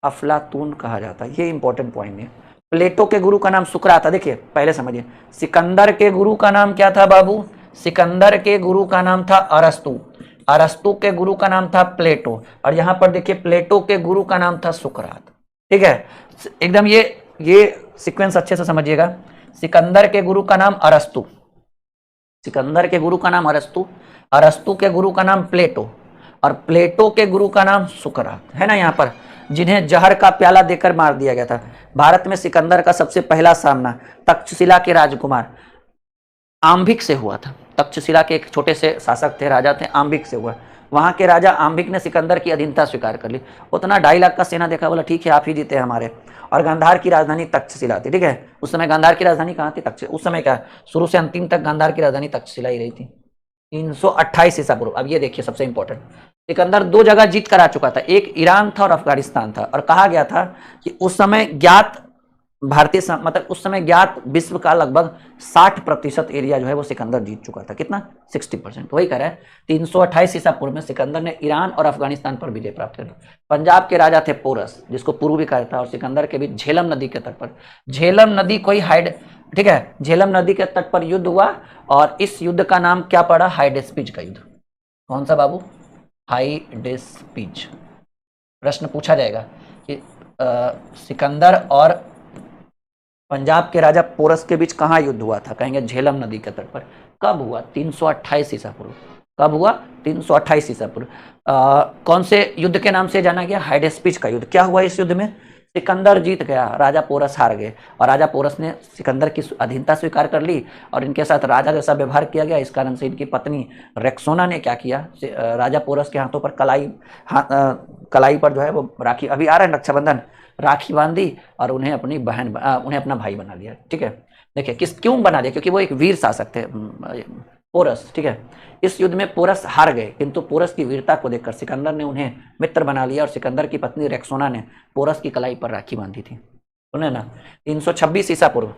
अफलातून कहा जाता है, ये इंपॉर्टेंट पॉइंट है। प्लेटो के गुरु का नाम सुकरात था, देखिए पहले समझिए। सिकंदर के गुरु का नाम क्या था बाबू, सिकंदर के गुरु का नाम था अरस्तु, अरस्तु के गुरु का नाम था प्लेटो, और यहां पर देखिए प्लेटो के गुरु का नाम था सुकरात, ठीक है। एकदम ये सीक्वेंस अच्छे से समझिएगा। सिकंदर के गुरु का नाम अरस्तु, सिकंदर के गुरु का नाम अरस्तु, अरस्तु के गुरु का नाम प्लेटो, और प्लेटो के गुरु का नाम सुकरात, है ना यहाँ पर, जिन्हें जहर का प्याला देकर मार दिया गया था। भारत में सिकंदर का सबसे पहला सामना तक्षशिला के राजकुमार आम्भिक से हुआ था। तक्षशिला के एक छोटे से शासक थे, राजा थे, आम्भिक से हुआ। वहां के राजा आम्भिक ने सिकंदर की अधीनता स्वीकार कर ली। उतना 2.5 लाख का सेना देखा, बोला ठीक है आप ही जीते हमारे। और गांधार की राजधानी तक्षशिला थी, ठीक है। उस समय गांधार की राजधानी कहाँ थी, तक्षशिला। उस समय क्या, शुरू से अंतिम तक गांधार की राजधानी तक्षशिला ही रही थी। 328 ईसा पूर्व। अब ये देखिए सबसे इंपॉर्टेंट, सिकंदर 2 जगह जीत कर आ चुका था, एक ईरान था और अफगानिस्तान था। और कहा गया था कि उस समय ज्ञात भारतीय मतलब उस समय ज्ञात विश्व का लगभग 60% एरिया जो है वो सिकंदर जीत चुका था। कितना, 60%। वही कह रहा है 328 ईसा पूर्व में सिकंदर ने ईरान और अफगानिस्तान पर विजय प्राप्त कर ली। पंजाब के राजा थे पोरस, जिसको पूर्व भी कहा था, और सिकंदर के बीच झेलम नदी के तट पर, झेलम नदी कोई ठीक है, झेलम नदी के तट पर युद्ध हुआ, और इस युद्ध का नाम क्या पड़ा, हाइडेस्पिज का युद्ध। कौन सा बाबू, हाइडेस्पिज। प्रश्न पूछा जाएगा कि सिकंदर और पंजाब के राजा पोरस के बीच कहाँ युद्ध हुआ था, कहेंगे झेलम नदी के तट पर। कब हुआ, 328 ईसा पूर्व। कब हुआ, 328 ईसा पूर्व। कौन से युद्ध के नाम से जाना गया, हाइडेस्पिज का युद्ध। क्या हुआ इस युद्ध में, सिकंदर जीत गया, राजा पोरस हार गए, और राजा पोरस ने सिकंदर की अधीनता स्वीकार कर ली, और इनके साथ राजा जैसा व्यवहार किया गया। इस कारण से इनकी पत्नी रेक्सोना ने क्या किया, राजा पोरस के हाथों पर कलाई पर जो है वो राखी, अभी आ रहा है रक्षाबंधन, राखी बांधी, और उन्हें अपनी बहन उन्हें अपना भाई बना लिया, ठीक है। देखिए क्यों बना दिया, क्योंकि वो एक वीर शासक थे पोरस, ठीक है। इस युद्ध में पोरस हार गए, किंतु पोरस की वीरता को देखकर सिकंदर ने उन्हें मित्र बना लिया, और सिकंदर की पत्नी रेक्सोना ने पोरस की कलाई पर राखी बांधी थी, सुने ना। 326 ईसा पूर्व,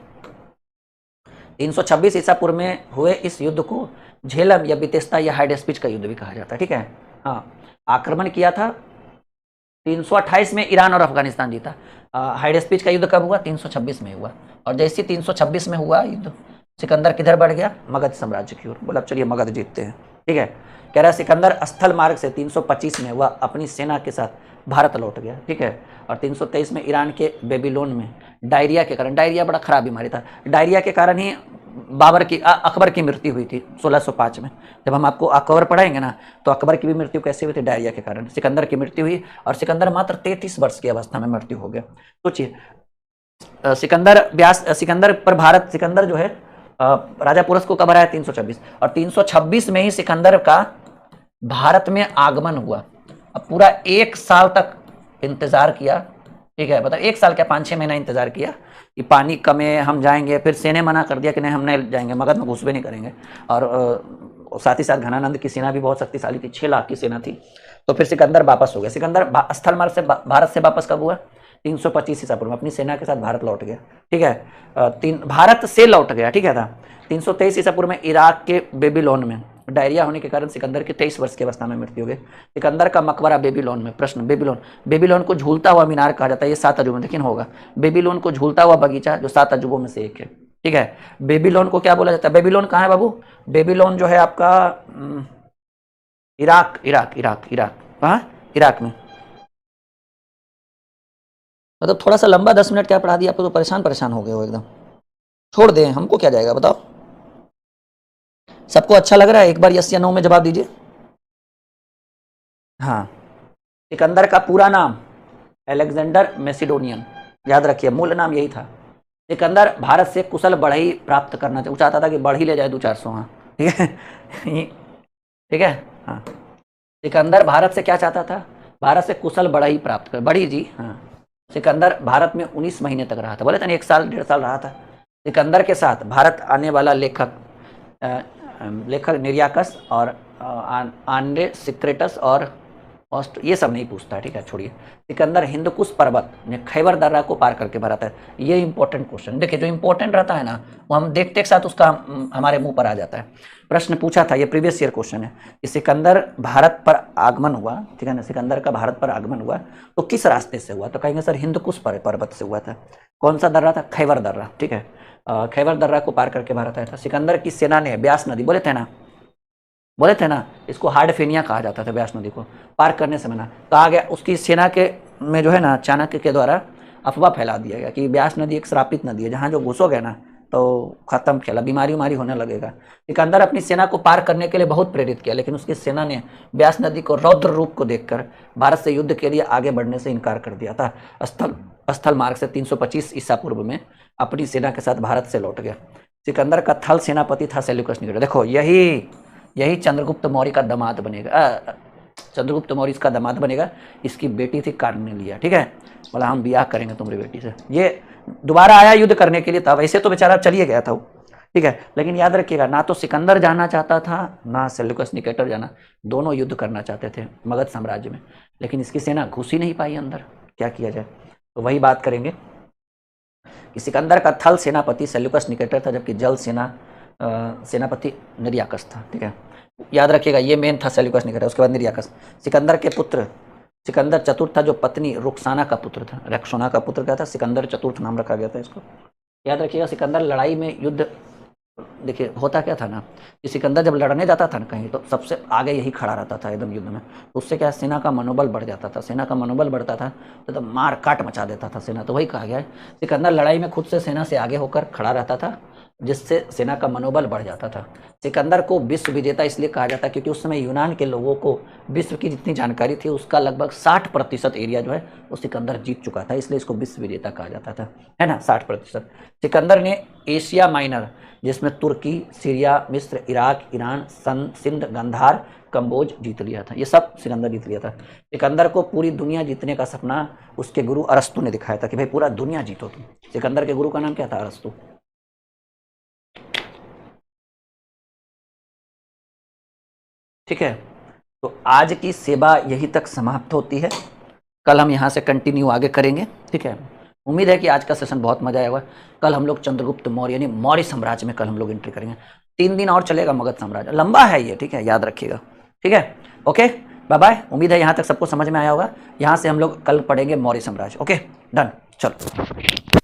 326 ईसा पूर्व में हुए इस युद्ध को झेलम या बितेस्ता या हाइडेस्पिज का युद्ध भी कहा जाता है, ठीक है। हाँ, आक्रमण किया था 328 में, ईरान और अफगानिस्तान जीता। हाइडेस्पिज का युद्ध कब हुआ, 326 में हुआ। और जैसे 326 में हुआ युद्ध, सिकंदर किधर बढ़ गया, मगध साम्राज्य की ओर। बोला चलिए मगध जीतते हैं, ठीक है। कह रहा है सिकंदर स्थल मार्ग से 325 में वह अपनी सेना के साथ भारत लौट गया, ठीक है। और 323 में ईरान के बेबीलोन में डायरिया के कारण, डायरिया बड़ा खराब बीमारी था, डायरिया के कारण ही अकबर की मृत्यु हुई थी 1605 में। जब हम आपको अकबर पढ़ाएंगे ना, तो अकबर की भी मृत्यु कैसे हुई थी, डायरिया के कारण। सिकंदर की मृत्यु हुई, और सिकंदर मात्र 33 वर्ष की अवस्था में मृत्यु हो गया। सोचिए सिकंदर पर भारत, सिकंदर जो है राजा पोरस को कब हराया, 326, और 326 में ही सिकंदर का भारत में आगमन हुआ। अब पूरा 1 साल तक इंतजार किया, ठीक है, मतलब 1 साल क्या 5-6 महीना इंतजार किया कि पानी कम है, हम जाएंगे। फिर सेना मना कर दिया कि नहीं हम नहीं जाएंगे, मगध में घुसबे नहीं करेंगे। और साथ ही साथ घनानंद की सेना भी बहुत शक्तिशाली थी, 6 लाख की सेना थी। तो फिर सिकंदर वापस हो गया। सिकंदर स्थल मार्ग से भारत से वापस कब हुआ, 325 ईसा पूर्व में अपनी सेना के साथ भारत लौट गया, ठीक है। भारत से लौट गया, ठीक है था। 323 ईसा पूर्व में इराक के बेबीलोन में डायरिया होने के कारण सिकंदर की 23 वर्ष की अवस्था में मृत्यु हो गई। सिकंदर का मकबरा बेबीलोन में। प्रश्न, बेबीलोन को झूलता हुआ मीनार कहा जाता है, ये 7 अजूबों में, लेकिन होगा बेबीलोन को झूलता हुआ बगीचा, जो 7 अजूबों में से एक है, ठीक है। बेबीलोन को क्या बोला जाता है, बेबीलोन कहाँ है बाबू, बेबीलोन जो है आपका इराक, कहाँ, इराक में। मतलब थोड़ा सा लंबा 10 मिनट क्या पढ़ा दिया आपको, तो परेशान हो गए हो एकदम। छोड़ दें, हमको क्या जाएगा बताओ। सबको अच्छा लग रहा है? एक बार यस या नो में जवाब दीजिए। हाँ, सिकंदर का पूरा नाम अलेक्जेंडर मैसिडोनियन, याद रखिए मूल नाम यही था। सिकंदर भारत से कुशल बढ़ई प्राप्त करना चाहिए, चाहता था कि बढ़ी ले जाए 200-400। हाँ ठीक है ठीक है। हाँ, सिकंदर भारत से क्या चाहता था? भारत से कुशल बढ़ई प्राप्त कर, बढ़ी जी। हाँ, सिकंदर भारत में 19 महीने तक रहा था, बोले थे ना 1 साल 1.5 साल रहा था। सिकंदर के साथ भारत आने वाला लेखक निर्याकस और आंड्रे सिक्रेटस और ये सब नहीं पूछता, ठीक है, छोड़िए। सिकंदर हिंदकुश पर्वत ने खैबर दर्रा को पार करके भरा था। ये इंपॉर्टेंट क्वेश्चन, देखिए जो इंपॉर्टेंट रहता है ना वो हम देखते के साथ उसका हमारे मुंह पर आ जाता है। प्रश्न पूछा था, ये प्रीवियस ईयर क्वेश्चन है कि सिकंदर भारत पर आगमन हुआ, ठीक है ना, सिकंदर का भारत पर आगमन हुआ तो किस रास्ते से हुआ? तो कहेंगे सर हिंदकुश पर्वत से हुआ था। कौन सा दर्रा था? खैबर दर्रा, ठीक है। खैबर दर्रा को पार करके भारत आया था। सिकंदर की सेना ने ब्यास नदी, बोले थे ना इसको हार्डफेनिया कहा जाता था, ब्यास नदी को पार करने से मना कहा गया। उसकी सेना के में जो है ना चाणक्य के द्वारा अफवाह फैला दिया गया कि ब्यास नदी एक श्रापित नदी है, जहाँ जो घुसोगे ना तो खत्म खेला, बीमारी होने लगेगा। सिकंदर अपनी सेना को पार करने के लिए बहुत प्रेरित किया, लेकिन उसकी सेना ने ब्यास नदी को रौद्र रूप को देखकर भारत से युद्ध के लिए आगे बढ़ने से इनकार कर दिया था। स्थल मार्ग से 325 ईसा पूर्व में अपनी सेना के साथ भारत से लौट गया। सिकंदर का थल सेनापति था सेल्यूकस निकेटर। देखो यही चंद्रगुप्त मौर्य का दामाद बनेगा, चंद्रगुप्त मौर्य इसका दामाद बनेगा। इसकी बेटी थी कार्नेलिया, ठीक है, बोला हम ब्याह करेंगे तुम्हारी बेटी से। ये दोबारा आया युद्ध करने के लिए था, वैसे तो बेचारा चलिए गया था वो, ठीक है, लेकिन याद रखिएगा ना तो सिकंदर जाना चाहता था ना सेल्यूकस निकेटर जाना, दोनों युद्ध करना चाहते थे मगध साम्राज्य में, लेकिन इसकी सेना घुस ही नहीं पाई अंदर, क्या किया जाए। तो वही बात करेंगे कि सिकंदर का थल सेनापति सेल्यूकस निकेटर था, जबकि जल सेनापति निर्याकस था, ठीक है, याद रखिएगा ये मेन था सेल्यूकस निकेटर, उसके बाद निर्याकस। सिकंदर के पुत्र सिकंदर चतुर्थ था, जो पत्नी रुक्साना का पुत्र था, रक्षोना का पुत्र क्या था? सिकंदर चतुर्थ नाम रखा गया था इसको, याद रखिएगा। सिकंदर लड़ाई में युद्ध, देखिए होता क्या था ना कि सिकंदर जब लड़ने जाता था ना कहीं, तो सबसे आगे यही खड़ा रहता था एकदम युद्ध में, तो उससे क्या सेना का मनोबल बढ़ जाता था, सेना का मनोबल बढ़ता था तो तब मार काट मचा देता था सेना। तो वही कहा गया है सिकंदर लड़ाई में खुद से सेना से आगे होकर खड़ा रहता था, जिससे सेना का मनोबल बढ़ जाता था। सिकंदर को विश्व विजेता इसलिए कहा जाता है क्योंकि उस समय यूनान के लोगों को विश्व की जितनी जानकारी थी उसका लगभग 60% एरिया जो है वो सिकंदर जीत चुका था, इसलिए इसको विश्व विजेता कहा जाता था, है ना, 60%। सिकंदर ने एशिया माइनर, जिसमें तुर्की, सीरिया, मिस्र, इराक, ईरान, सिंध, गंधार, कंबोज जीत लिया था, ये सब सिकंदर जीत लिया था। सिकंदर को पूरी दुनिया जीतने का सपना उसके गुरु अरस्तु ने दिखाया था कि भाई पूरा दुनिया जीतो तुम। सिकंदर के गुरु का नाम क्या था? अरस्तु। ठीक है, तो आज की सेवा यही तक समाप्त होती है, कल हम यहाँ से कंटिन्यू आगे करेंगे, ठीक है। उम्मीद है कि आज का सेशन बहुत मजा आया होगा। कल हम लोग चंद्रगुप्त मौर्य यानी मौर्य साम्राज्य में कल हम लोग एंट्री करेंगे। 3 दिन और चलेगा मगध साम्राज्य, लंबा है ये, ठीक है, याद रखिएगा, ठीक है, ओके बाय बाय। उम्मीद है यहाँ तक सबको समझ में आया होगा। यहाँ से हम लोग कल पढ़ेंगे मौर्य साम्राज्य, ओके डन, चलो।